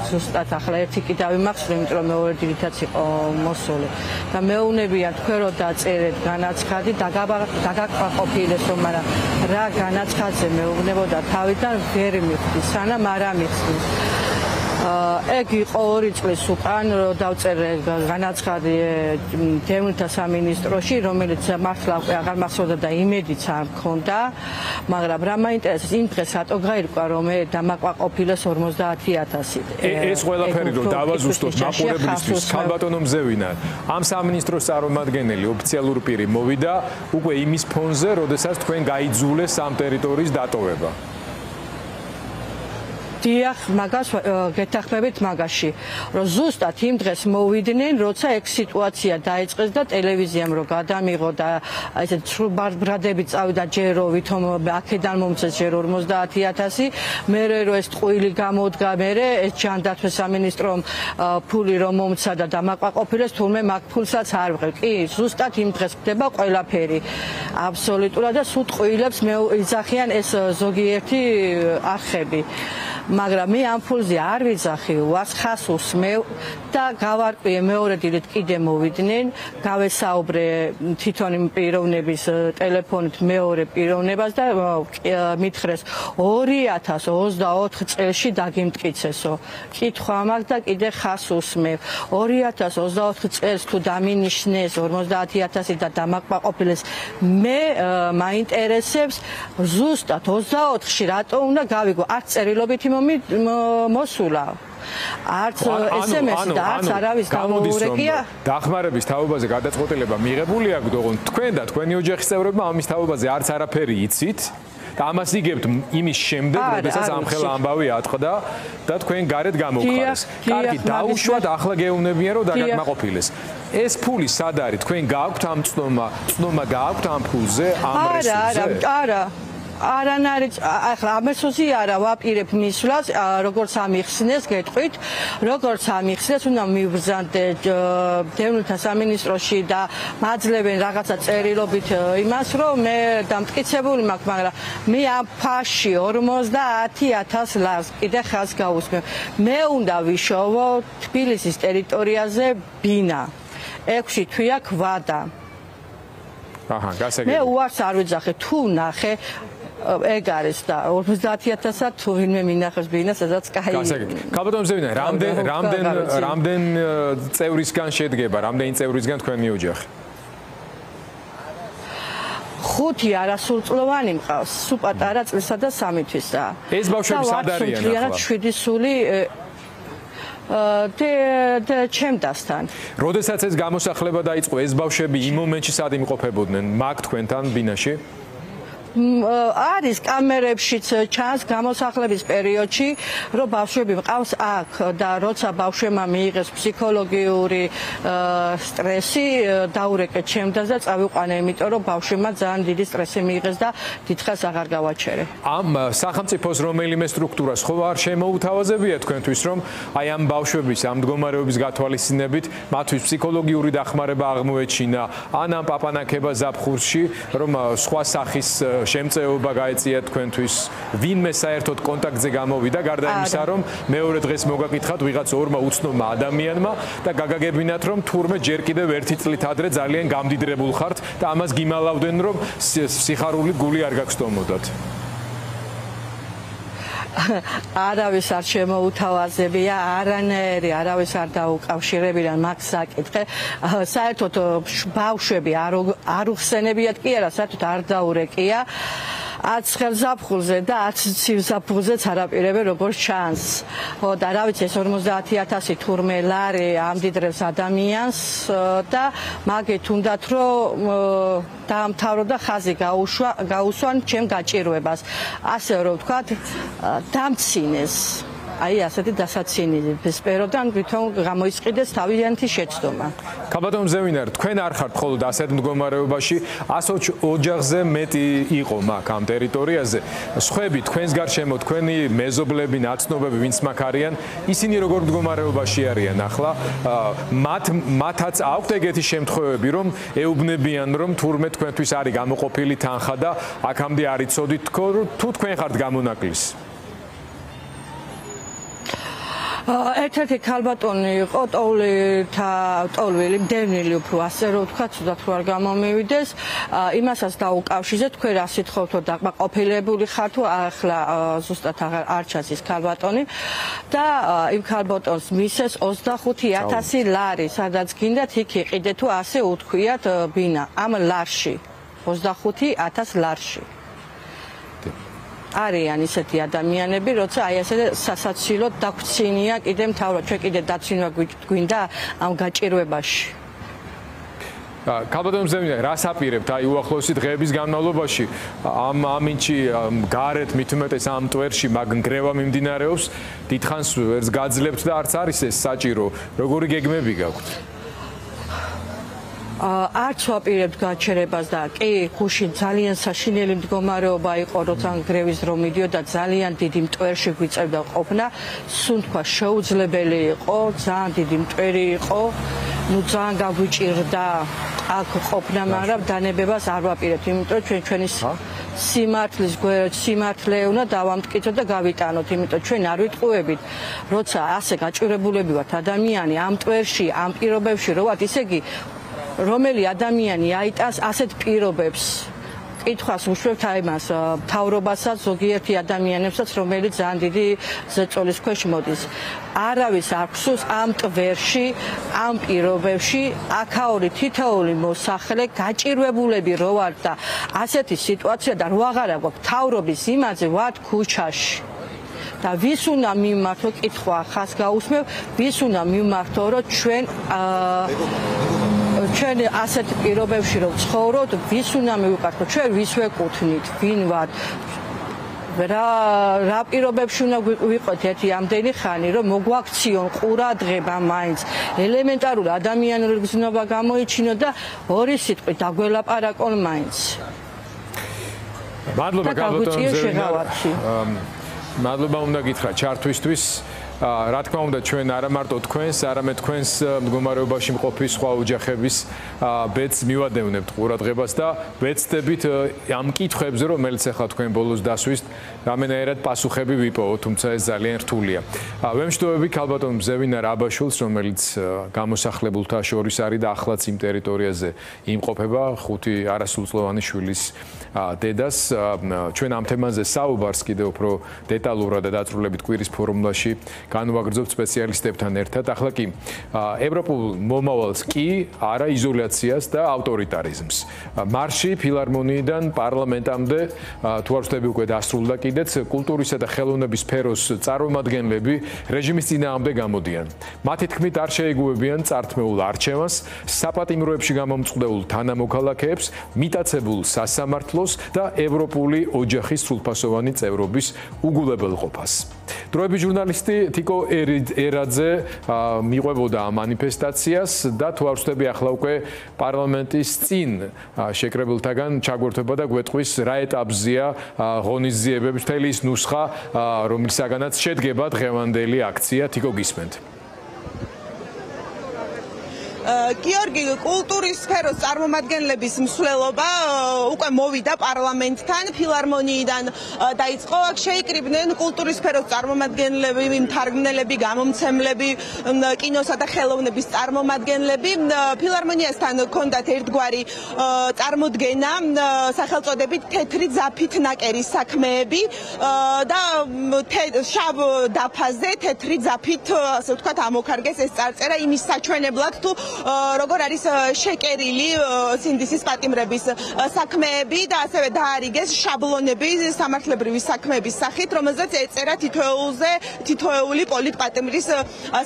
ზუსტად ახლა ერთი კი დავიმახსოვრე, იმიტომ რომ მეორე ძირითადად იყო მოსული და მეუბნებიან თქვენ რომ დაწერეთ განაცხადი დაგაკმაყოფილესო, მაგრამ რა განაცხადზე მეუბნებოდა თავიდან ვერ მივხვდი, სანამ არ ამიხსნი. ეგ იყო 2 წლის უკან რომ დავწერე განაცხადი დევნითა სამინისტროში, რომელიც მართლა აღარ მახსოვდა და იმედიც არ მქონდა, მაგრამ რა მაინტერესებს იმ დღეს რატო გაირკვა რომ მე დამაკმაყოფილეს 50,000-ით. ეს ყველაფერი რომ დავაზუსტოთ მაყურებლისთვის, ქალბატონო მზევინა, ამ სამინისტროს წარმომადგენელი ოფიციალური პირი მოვიდა უკვე იმის ფონზე, როდესაც თქვენ გაიძულეს ამ ტერიტორიის დატოვება. დიახ, მაგას გეთახმებით მაგაში, რომ ზუსტად იმ დღეს მოვიდნენ, როცა ეგ სიტუაცია დაიწყეს და ტელევიზიამ რო გადამიღო და ესეთ სრულბრადებით წავიდა ჯერ რო ვითომ აქედან მომცეს ჯერ 50,000, მერე რო ეს ტყუილი გამოდგა, მერე ეს ჯანდაცვის სამინისტრომ ფული რომ მომცა და დამაკმაყოფილეს, თურმე მაგ ფულსაც არ ვღებ. კი, ზუსტად იმ დღეს ხდება ყველაფერი. აბსოლუტურად და სულ ტყუილებს მე იძახიან ეს ზოგიერთი არხები. მაგრამ მე ამ ფულზე არ ვიძახი, ხას უსმევ და გავარკვიე მეორე დილით კიდე მოვიდნენ, გავესაუბრე თვითონ იმ პიროვნების ტელეფონით მეორე პიროვნებას და მითხრეს 2024 წელში დაგიმტკიცესო. კითხვა მაქვს და კიდე ხას უსმევ. 2024 წელს თუ დამინიშნეს 50,000 და დამაკმაყოფილეს, მე მაინტერესებს ზუსტად 24-ში რატო უნდა გავიგო, არც წერილობითი მოსულა. არც SMS-ი და არც არავის გამოურეკია. დახმარების თაობაზე გადაწყვეტილება მიღებული აქვს, თქო თქვენ და თქვენი ოჯახის წევრებმა ამის თაობაზე არც არაფერი იცით. და ამას იგებთ იმის შემდეგ, როდესაც ამხელა ამბავი ატყდა და თქვენ გარეთ გამოვხარეს. კარგი, დაუშვათ, ახლა გეუბნებიან რომ დაგაკმაყოფილეს. ეს ფული სად არის? თქვენ გააქვთ ამ წნომა გააქვთ ამ ფულზე, ამ რესურსზე? არა. არანაირი ახლა ამასოზე არა ვაპირებ მისვლას, როგორც ამიხსნეს, გეტყვით, როგორც ამიხსნეს, უნდა მივბრძანდე დევნითა სამინისტროში და მაძლევენ რაღაცა წერილობით იმას, რომ მე დამტკიცებული მაქვს, მაგრამ მე ამ ფაში 50,000 ლარს კიდე ხას გავუსმევ. მე უნდა ვიშოვო თბილისის ტერიტორიაზე ბინა. 6 თვეა ქვადა. აჰა, გასაგები. მე უარს არ ვიძახე, თუ ნახე ეგ არის და 50,000-ად თუ ვინმე მინახავს ბინა, სადაც კაი. გასაგები. ქალბატონო მზევინა, რამდენ წევრისგან შედგება, რამდენი წევრისგან თქვენი ოჯახი? 5 არასრულწლოვანი მყავს, სულ პატარა წლისა და 3 თვისა. ეს ბავშვები სად არიან ახლა? 7 სული ჩემდასთან. როდესაც ეს გამოსახლება დაიწყო, ეს ბავშვები იმ მომენტში სად იმყოფებოდნენ? მაგ თქვენთან ბინაში? არის კამერებშიც ჩანს გამოსახლების პერიოდში, რომ ბავშვები მყავს აქ და როცა ბავშვებმა მიიღეს ფსიქოლოგიური სტრესი, დაურეკეთ ჩემდას და წავიყვანე, იმიტომ რომ ბავშვებმა ძალიან დიდი სტრესი მიიღეს და დიდხანს აღარ გავაჩერე. ამ სახელმწიფოს რომელიმე სტრუქტურას ხო არ შემოუთავაზებია თქვენთვის, რომ აი ამ ბავშვების ამ მდგომარეობის გათვალისწინებით მათთვის ფსიქოლოგიური დახმარება აღმოეჩინა, ან ამ პაპანაკება ზაფხულში, რომ სხვა სახის შემწეობა გაეწია თქვენთვის, ვინმე საერთოდ კონტაქტზე გამოვიდა, გარდა იმისა, რომ მეორე დღეს მოგაკითხათ ვიღაც ორმა უცნობმა ადამიანმა და გაგაგებინათ, რომ თურმე ჯერ კიდევ ერთი წლით ადრე ძალიან გამდიდრებულ ხართ და ამას გიმალავდნენ, რომ სიხარული გული არ გაგსტომოდათ. არავის არ შემოუთავაზებია, არავის არ დაუკავშირებიან მაგ საკითხზე. საერთოდ ბავშვები არ უხსენებიათ კი არა, საერთოდ არ დაურეკია. 10 ხელზაფხულზე და 10 ცივზაფხულზეც არაპირებენ როგორც ჩანს. ხო და რა ვიცი ეს 50000 თურმე ლარი ამდიდრებს ადამიანს და მაგით უნდათ რომ დაამთავრო და ხაზი გაუსვან ჩემ გაჭირვებას. ასე რომ ვთქვათ, დამცინეს. აი ასეთი დასაცინების სფეროდან თვითონ გამოიწყიდეს თავიანთი შეცდომა. ქალბატონ მზევინარ, თქვენ არ ხართ მხოლოდ ასეთ მდგომარეობაში, 100 ოჯახზე მეტი იყო მაგ ამ ტერიტორიაზე. სხვები თქვენს გარშემო, თქვენი მეზობლები, ნაცნობები, ვინც მაგ არიან, ისინი როგორ მდგომარეობაში არიან ახლა? მათაც აქვთ ეგეთი შემთხვევები, რომ ეუბნებიან, რომ თურმე თქვენთვის არის გამოყოფილი თანხა და აქამდე არ იცოდით თუ თქვენ ხართ გამონაკლისი? ერთ-ერთი ქალბატონი იყო ტოლვილი, მდევნილი უფრო ასე რომ ვთქვა, ცუდად რო არ გამომივიდეს, იმასაც დაუკავშირეთ, თქვენ რა სიტყვით დაყმაყოფილებული ხართ თუ ახლა ზუსტად არ ჩანს ის ქალბატონი და იმ ქალბატონს მისეს 25000 ლარი, სადაც გინდათ იქ იყიდეთ თუ ასე უთქვიათ ბინა ამ ლარში, 25000 ლარში. არიან ისეთი ადამიანები, როცა აი ასე სასაცილოდ დაგვცინია კიდე მთავრად, ჩვენ კიდე დაცინვა გვინდა ამ გაჭირვებაში. ქალბატონ მზევინარ, რას აპირებთ აი უახლოესი დღეების განმავლობაში ამ ამინჩი გარეთ მით უმეტეს ამ ტვერში მაგ ნგრევა მიმდინარეობს, დიდხანს ვერც გაძლევთ და არც არის ეს საჭირო. როგორი გეგმები გაქვთ? არც ვაპირებთ გაჩერებას და კი გუშინ ძალიან საშინელი მდგომარეობა იყო, როცა ნგრევის დრო მიდიოდა, ძალიან დიდი მტვერში გვიწევდა ყოფნა, სუნთქვა შეუძლებელი იყო, ძალიან დიდი მტვერი იყო, ნუ ძალიან გაგვიჭირდა აქ ყოფნა, მაგრამ დანებებას არ ვაპირებთ, იმიტომ რომ ჩვენი სიმართლე უნდა დავამტკიცოთ და გავიტანოთ, იმიტომ ჩვენ არ ვიტყუებით, როცა ასე გაჭირებულები ვართ ადამიანი ამ მტვერში, ამ პირობებში რო ვართ, ისე იგი რომელი ადამიანი აიტანს ასეთ პირობებს? კითხვას უშვებთ აი მას მთავრობასაც, ზოგიერთი ადამიანებსაც, რომელიც ძალიან დიდი ზეწოლის ქვეშ მოდის. არავის არ გსურს ამ ტვერში, ამ პირობებში აქაური თითოეული მოსახლე გაჭირვებულები რო ვართ და ასეთი სიტუაცია და რო აღარა გვაქვს მთავრობის იმაზე ვართ ქუჩაში. და ვის უნდა მიმართო, კითხვა ხას გაუსმევ, ვის უნდა მიმართო, რომ ჩვენ ასეთ პირობებში რომ ცხოვრობთ, ვის უნდა მივიყარხო, ჩვენ ვის ვეკუთვნით, ვინ ვართ? რა პირობებში უნდა ვიყოთ ერთი ამდენი ხანი, რომ მოგვაქციონ ყურადღება მაინც, ელემენტარული ადამიანური გზნობა გამოიჩინოთ და ორი სიტყვით დაგველაპარაკონ მაინც. მადლობა ქალბატონ მზევინარ. მადლობა უნდა გითხრათ ჩართვისთვის. რა თქმა უნდა ჩვენ არა მარტო თქვენს, არამედ თქვენს მდგომარეობაში მყოფი სხვა ოჯახების ბედს მივადევნებთ ყურადღებას და ვეცდებით ამ კითხვებზე, რომელიც ახლა თქვენ ბოლოს დასვისთ, რამენერად პასუხები ვიპოვოთ, თუმცა ეს ძალიან რთულია. ვემშვიდობები ქალბატონ მზევინარ აბაშვილს, რომელიც გამოსახლებულთა შორის არის და ახლაც იმ ტერიტორიაზე იმყოფება, 5 არასრულწლოვანი შვილის დედას. ჩვენ ამ თემაზე საუბარს კიდევ უფრო დეტალურად და დაწვრილებით კვირის ფორმულაში განვაგრძობთ სპეციალისტებთან ერთად. ახლა კი ევროპულ მომავალს კი არა იზოლაციას და ავტორიტარიზმს. მარში ფილარმონიიდან პარლამენტამდე თუ არ ვთქვი უკვე დასრულდა კიდეც კულტურისა და ხელოვნების სფეროს წარმომადგენლები რეჟიმის წინააღმდეგ გამოდიან. მათი თქმით არ შეეგუებიან წართმეულ არჩევანს, საპატიმროებში გამომწყდებულ თანამოქალაქეებს, მიტაცებულ სასამართლოს და ევროპული ოჯახის სრულფასოვანი წევრობის უგულებელყოფას. დროების ჟურნალისტი თიკო ერაძე მიყვებოდა ამ მანიფესტაციას და თუ არ ვთქვი ახლა უკვე პარლამენტის წინ შეკრებილთაგან ჩაგვერთვება და გვეტყვის რა ეტაპზეა ღონისძიებების მთელი ის ნუსხა, რომლისაგანაც შედგება დღევანდელი აქცია. თიკო გისმენთ. გიორგი, კულტურის სფეროს წარმომადგენლების მსვლელობა უკვე მოვიდა პარლამენტთან, ფილარმონიიდან დაიწყო. აქ შეიკრიბნენ კულტურის სფეროს წარმომადგენლები, მთარგმნელები, გამომცემლები, კინოსა და ხელოვნების წარმომადგენლები. ფილარმონიასთან ჰქონდათ ერთგვარი წარმოდგენა, სახელწოდებით თეთრი ძაფით ნაკერის საქმეები და შავ დაფაზე თეთრი ძაფით, ასე ვთქვათ, ამოქარგეს ეს წარწერა იმის საჩვენებლად, თუ როგორ არის შეკერილი სინდისის პატიმრების საქმეები და ასევე დაარიგეს შაბლონები სამართლებრივი საქმეების სახით, რომელზეც ეწერა თითოეული პოლიტპატიმრის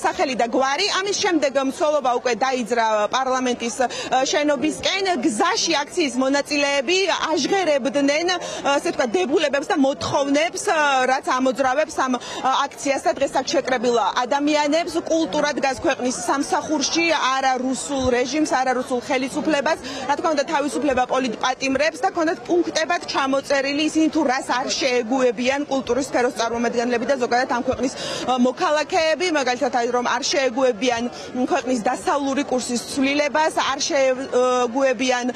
სახელი და გვარი. ამის შემდეგ მსვლელობა უკვე დაიძრა პარლამენტის შენობისკენ. გზაში აქციის მონაწილეები აჟღერებდნენ ასე ვთქვათ დებულებებს და მოთხოვნებს, რაც ამოძრავებს ამ აქციას და დღეს აქ შეკრებილ ადამიანებს. კულტურა დგას ქვეყნის სამსახურში, არა რუსულ რეჟიმს, არა რუსულ ხელისუფლებას, რა თქმა უნდა თავისუფლება პოლიტპატიმრებს და ქონდათ პუნქტებად ჩამოწერილი ისინი თუ რას არ შეეგუებიან კულტურის სფეროს წარმომადგენლები და ზოგადად ამ ქვეყნის მოქალაქეები, მაგალითად რომ არ შეეგუებიან ქვეყნის დასავლური კურსის ცვლილებას, არ შეეგუებიან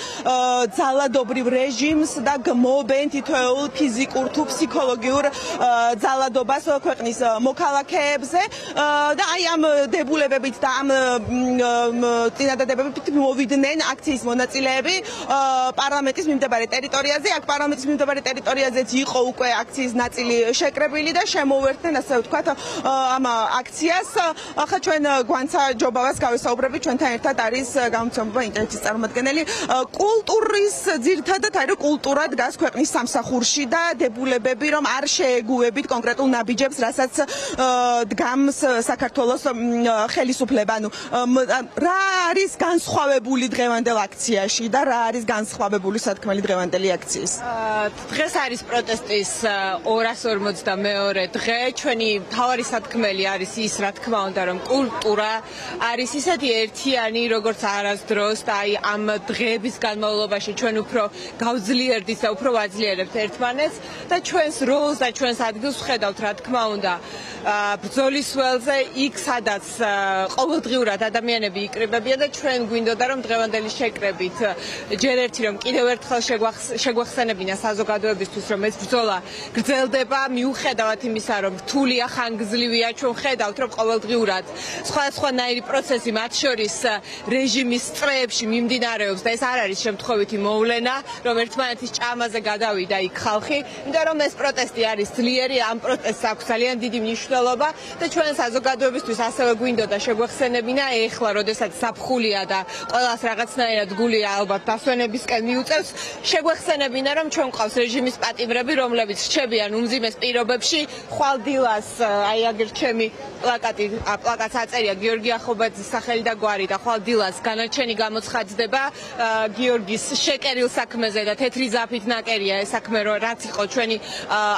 ძალადობრივ რეჟიმს და გმობენ თითოეულ ფიზიკურ თუ ფსიქოლოგიურ ძალადობას ქვეყნის მოქალაქეებზე და აი ამ დებულებებით და ამ წინადადებებით მოვიდნენ აქციის მონაწილეები პარლამენტის მიმდებარე ტერიტორიაზე. აქ პარლამენტის მიმდებარე ტერიტორიაზეც იყო უკვე აქციის ნაწილი შეკრებილი და შემოუერთდნენ ასე ვთქვათ ამ აქციას. ახლა ჩვენ გვანცა ჯობავას გავესაუბრებით, ჩვენთან ერთად არის გამომცემლობა ინტერნეტის წარმომადგენელი. კულტურის ძირითადად არის კულტურა დგას ქვეყნის სამსახურში და დებულებები რომ არ შეეგუებით კონკრეტულ ნაბიჯებს, რასაც დგამს საქართველოს ხელისუფლება. ანუ რა არის განსხვავებული დღევანდელ აქციაში და რა არის განსხვავებული სათქმელი დღევანდელი აქციის? დღეს არის პროტესტის 242 დღე. ჩვენი მთავარი სათქმელი არის ის, რა თქმა უნდა, რომ კულტურა არის ისეთი ერთიანი, როგორც არასდროს და აი ამ დღეების განმავლობაში ჩვენ უფრო გავძლიერდით და უფრო ვაძლიერებთ ერთმანეთს და ჩვენს როლს და ჩვენს ადგილს ვხედავთ, რა თქმა უნდა, ბრძოლის ველზე იქ, სადაც ყოველდღიურად ადამიანები იკრიბებიან და ჩვენ გვინდოდა რომ დღევანდელი შეკრებით ჯერ ერთი რომ კიდევ ერთხელ შეგვახსენებინა საზოგადოებისთვის რომ ეს ბრძოლა გრძელდება მიუხედავად იმისა რომ რთულია ხანგრძლივია ჩვენ ხედავთ რომ ყოველდღიურად სხვადასხვანაირი პროცესი მათ შორის რეჟიმის წრეებში მიმდინარეობს და ეს არ არის შემთხვევითი მოვლენა რომ ერთმანეთის ჭამაზე გადავიდა იქ ხალხი იმიტომ რომ ეს პროტესტი არის ძლიერი ამ პროტესტს აქვს ძალიან დიდი მნიშვნელობა და ჩვენ საზოგადოებისთვის ასევე გვინდოდა შეგვახსენებინა ეხლა როდესაც საფხულია და ყველას რაღაცნაირად გული ალბათ დასვენებისკენ მიუწევს შეგვახსენებინა რომ ჩვენ ყავს რეჟიმის პატიმრები რომლებიც რჩებიან უმძიმეს პირობებში ხვალ დილას აი აგერ ჩემი პლაკატს აწერია გიორგი ახობაძის სახელი და გვარი და ხვალ დილას განაჩენი გამოცხადდება გიორგის შეკერილ საქმეზე და თეთრი ზაფით ნაკერია ეს საქმე რაც იყო ჩვენი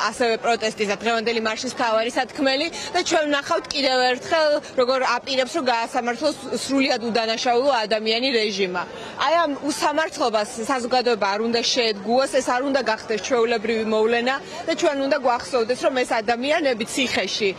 ასევე პროტესტის და დღევანდელი მარშის მთავარი სათქმელი და ჩვენ ვნახავთ კიდევ ერთხელ როგორ აპირებს რომ გაასამართლოს სრულიად უდანაშაულო ადამიანი რეჟიმა. აი ამ უსამართლობას საზოგადოება არ უნდა შეედგუოს, ეს არ უნდა გახდეს ჩვეულებრივი მოვლენა და ჩვენ უნდა გვახსოვდეს რომ ეს ადამიანები ციხეში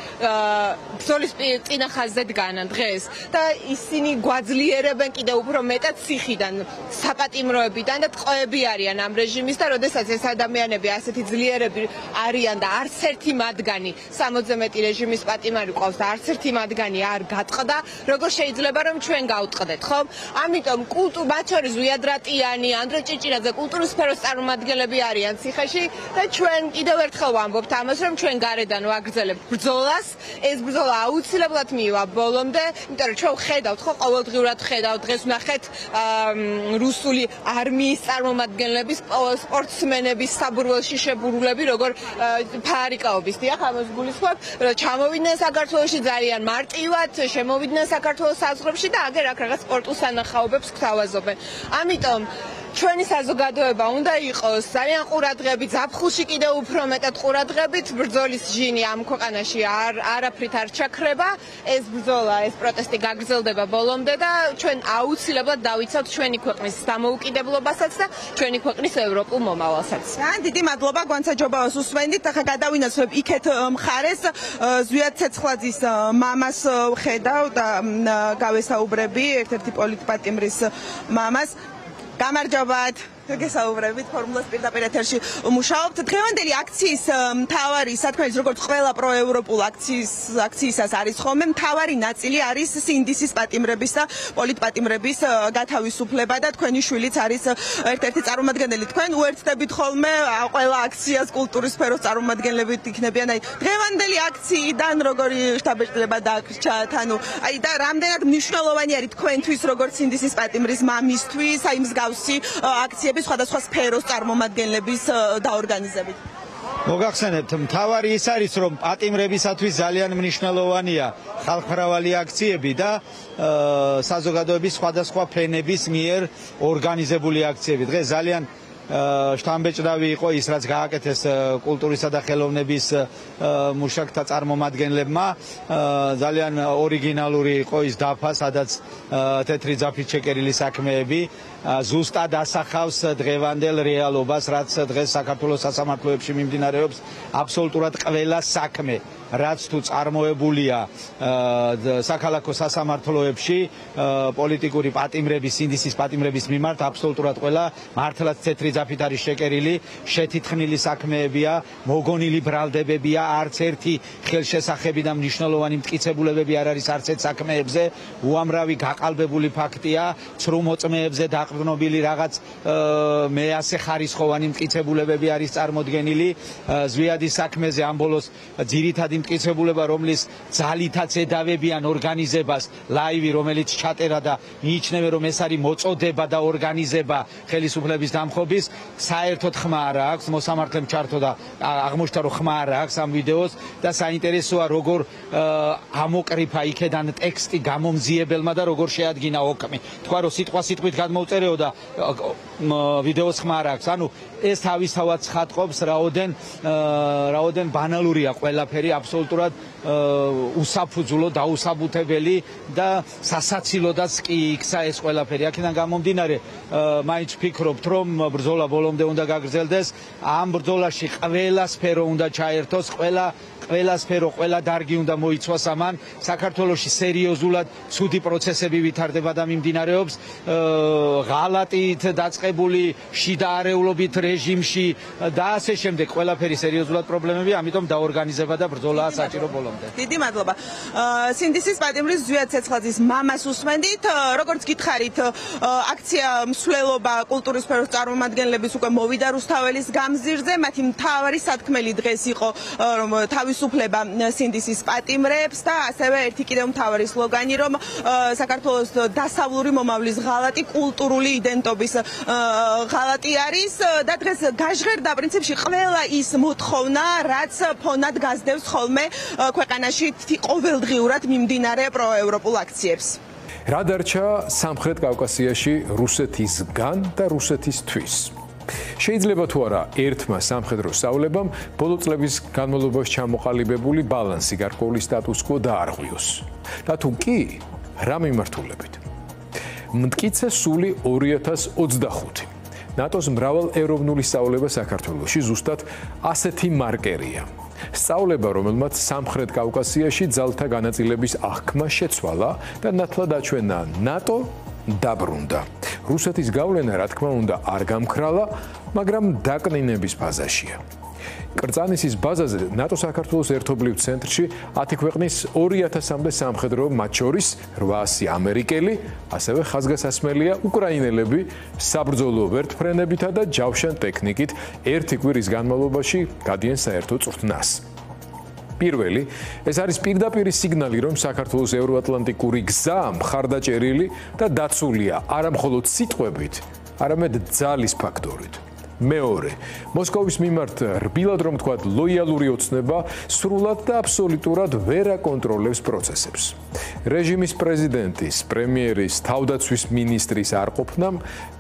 ბრძოლის წინახაზზე დგანან დღეს და ისინი გვაძლიერებენ კიდევ უფრო მეტად ციხიდან, საპატიმროებიდან და ტყვეები არიან ამ რეჟიმის და როდესაც ეს ადამიანები ასეთი ძლიერები არიან და არც ერთი მათგანი 60-ზე მეტი რეჟიმის პატიმარი ყავს და არც ერთი მათგანი არ გატყდა, როგორ შეიძლება რომ ჩვენ გავტყდეთ, ხო? ამიტომ მათ შორის ზვიად რატიანი, ანდრე ჭიჭირაძე კულტურის სფეროს წარმომადგენლები არიან ციხეში და ჩვენ კიდევ ერთხელ ვამბობთ ამას, რომ ჩვენ გარედან ვაგრძელებთ ბრძოლას, ეს ბრძოლა აუცილებლად მივა ბოლომდე, იმიტომ რომ ჩვენ ხედავთ, ხო, ყოველდღიურად ხედავთ, დღეს ვნახეთ რუსული არმიის წარმომადგენლების, სპორტსმენების საბურველში შებურულები, როგორ ფარიკაობის, დიახ, ამას გულისხმობ, ჩამოვიდნენ საქართველოში ძალიან მარტივად, შემოვიდნენ საქართველოს საზღვრებში და აგერ აქ რაღაც სპორტულ სანახაობებს გთავაზობენ. ამიტომ ჩვენი საზოგადოება უნდა იყოს ძალიან ყურადღებით, ზაფხულში კიდევ უფრო მეტად ყურადღებით, ბრძოლის ჟინი ამ ქვეყანაში არაფრით არ ჩაქრება, ეს ბრძოლა, ეს პროტესტი გაგრძელდება ბოლომდე და ჩვენ აუცილებლად დავიცავთ ჩვენი ქვეყნის დამოუკიდებლობასაც და ჩვენი ქვეყნის ევროპულ მომავალსაც. დიდი მადლობა გვანცა ჯობავას უსმენდით, ახლა გადავინაცვლებ იქეთ მხარეს ზვიად ცეცხლაძის მამას ვხედავ და გავესაუბრები ერთ-ერთი პოლიტპატიმრის მამას. გამარჯობათ. გესაუბრებით ფორმულას პირდაპირ ეთერში მუშაობთ. დღევანდელი აქციის მთავარი სათქმელი როგორც ყველა პროევროპულ აქციისას არის ხოლმე მთავარი ნაწილი არის სინდისის პატიმრების და პოლიტპატიმრების გათავისუფლება და თქვენი შვილიც არის ერთ-ერთი წარმომადგენელი. თქვენ უერთდებით ხოლმე ყველა აქციას კულტურის სფეროს წარმომადგენლებით იქნებიან. აი დღევანდელი აქციიდან როგორი შთაბეჭდილება დაგრჩათ? ანუ აი და რამდენად მნიშვნელოვანი არის თქვენთვის როგორც სინდისის პატიმრის მამისთვის აი მსგავსი აქციები სხვადასხვა სფეროს წარმომადგენლების დაორგანიზებით. მოგახსენებთ, მთავარი ის არის, რომ პატიმრებისათვის ძალიან მნიშვნელოვანია ხალხმრავალი აქციები და საზოგადოების სხვადასხვა ფენების მიერ ორგანიზებული აქციები. დღეს ძალიან შთამბეჭდავი იყო ის, რაც გააკეთეს კულტურისა და ხელოვნების მუშაკთა წარმომადგენლებმა. ძალიან ორიგინალური იყო ის დაფა, სადაც თეთრი ძაფით შეკერილი საქმეები ზუსტად ასახავს დღევანდელ რეალობას, რაც დღეს საქართველოს სასამართლოებში მიმდინარეობს. აბსოლუტურად ყველა საქმე, რაც თუ წარმოებულია საქალაქო სასამართლოებში პოლიტიკური პატიმრების, სინდისის პატიმრების მიმართ, აბსოლუტურად ყველა მართლაც თეთრი ძაფით არის შეკერილი, შეთითხნილი საქმეებია, მოგონილი ბრალდებებია, არც ერთი ხელშესახები და მნიშვნელოვანი მტკიცებულებები არ არის არც ერთ საქმეებზე, უამრავი გაყალბებული ფაქტია, ცრუ მოწმეებზე დაყრდნობილი რაღაც მეასე ხარისხოვანი მტკიცებულებები არის წარმოდგენილი. ზვიადის საქმეზე ამ ბოლოს ძირითადი მტკიცებულება, რომლის ძალითაც ედავებიან ორგანიზებას, ლაივი, რომელიც ჩატერა და მიიჩნევენ, რომ ეს არის მოწოდება და ორგანიზება ხელისუფლების დამხობის, საერთოდ ხმა არ აქვს, მოსამართლემ ჩართო და აღმოჩნდა, რომ ხმა არ აქვს ამ ვიდეოს და საინტერესოა, როგორ ამოკრიფა იქედან ტექსტი გამომძიებელმა და როგორ შეადგინა ოქმი. თქვა, რომ სიტყვასიტყვით გადმოვწერეო და ვიდეოს ხმა არ აქვს. ანუ ეს თავისთავად ცხადყოფს, რაოდენ ბანალურია ყველაფერი, აბსოლუტურად უსაფუძვლო, დაუსაბუთებელი და სასაცილოდაც კი იქცა ეს ყველაფერი. აქედან გამომდინარე, მაინც ვფიქრობთ, რომ ბრძოლა ბოლომდე უნდა გაგრძელდეს. ამ ბრძოლაში ყველა სფერო უნდა ჩაერთოს, ყველა სფერო, ყველა დარგი უნდა მოიცვას ამან. საქართველოში სერიოზულად ცუდი პროცესები ვითარდება და მიმდინარეობს. ღალატით დაწყებული შიდა არეულობით რეჟიმში და ასე შემდეგ ყველაფერი სერიოზულად პრობლემები, ამიტომ დაორგანიზება და ბრძოლაა საჭირო ბოლომდე. დიდი მადლობა. სინდისის პატიმრის ზვიად ცეცხლაძის მამას უსმენდით. როგორც გითხარით, აქცია მსვლელობა კულტურის სფეროს წარმომადგენლების უკვე მოვიდა რუსთაველის გამზირზე. მათი მთავარი სათქმელი დღეს იყო თავისუფლება სინდისის პატიმრებს და ასევე ერთი კიდევ მთავარი სლოგანი, რომ საქართველოს დასავლური მომავლის ღალატი კულტურული იდენტობის ღალატი არის და დღეს გაჟღერდა პრინციპში ყველა ის მოთხოვნა, რაც ფონად გასდევს ხოლმე ქვეყანაში ყოველდღიურად მიმდინარე პროევროპულ აქციებს. რა დარჩა სამხრეთ კავკასიაში რუსეთისგან და რუსეთისთვის? შეიძლება თუ არა ერთმა სამხედრო სწავლებამ ბოლო წლების განმავლობაში ჩამოყალიბებული ბალანსი გარკვეული სტატუს-კვო დაარღვიოს. და თუ კი, რა მიმართულებით? მტკიცე სული 2025. ნატოს მრავალეროვნული სწავლება საქართველოში ზუსტად ასეთი მარკერია. სწავლება, რომელმაც სამხრეთ კავკასიაში ძალთა განაწილების აღქმა შეცვალა და ნათლად აჩვენა ნატო დაბრუნდა. რუსეთის გავლენა, რა თქმა უნდა, არ გამქრალა, მაგრამ დაკნინების ფაზაშია. კრწანისის ბაზაზე ნატო საქართველოს ერთობლივ ცენტრში 10 ქვეყნის 2000-მდე სამხედრო, მათ შორის 800 ამერიკელი, ასევე ხაზგასასმელია უკრაინელები საბრძოლო ვერტმფრენებითა და ჯავშან ტექნიკით ერთი კვირის განმავლობაში გადიან საერთო წვრთნას. პირველი, ეს არის პირდაპირი სიგნალი, რომ საქართველოს ევროატლანტიკური გზა მხარდაჭერილი და დაცულია არა მხოლოდ სიტყვებით, არამედ ძალის ფაქტორით. მეორე, მოსკოვის მიმართ რბილად რომ თქვათ ლოიალური ოცნება სრულად და აბსოლუტურად ვერ აკონტროლებს პროცესებს. რეჟიმის პრეზიდენტის, პრემიერის, თავდაცვის მინისტრის არყოფნამ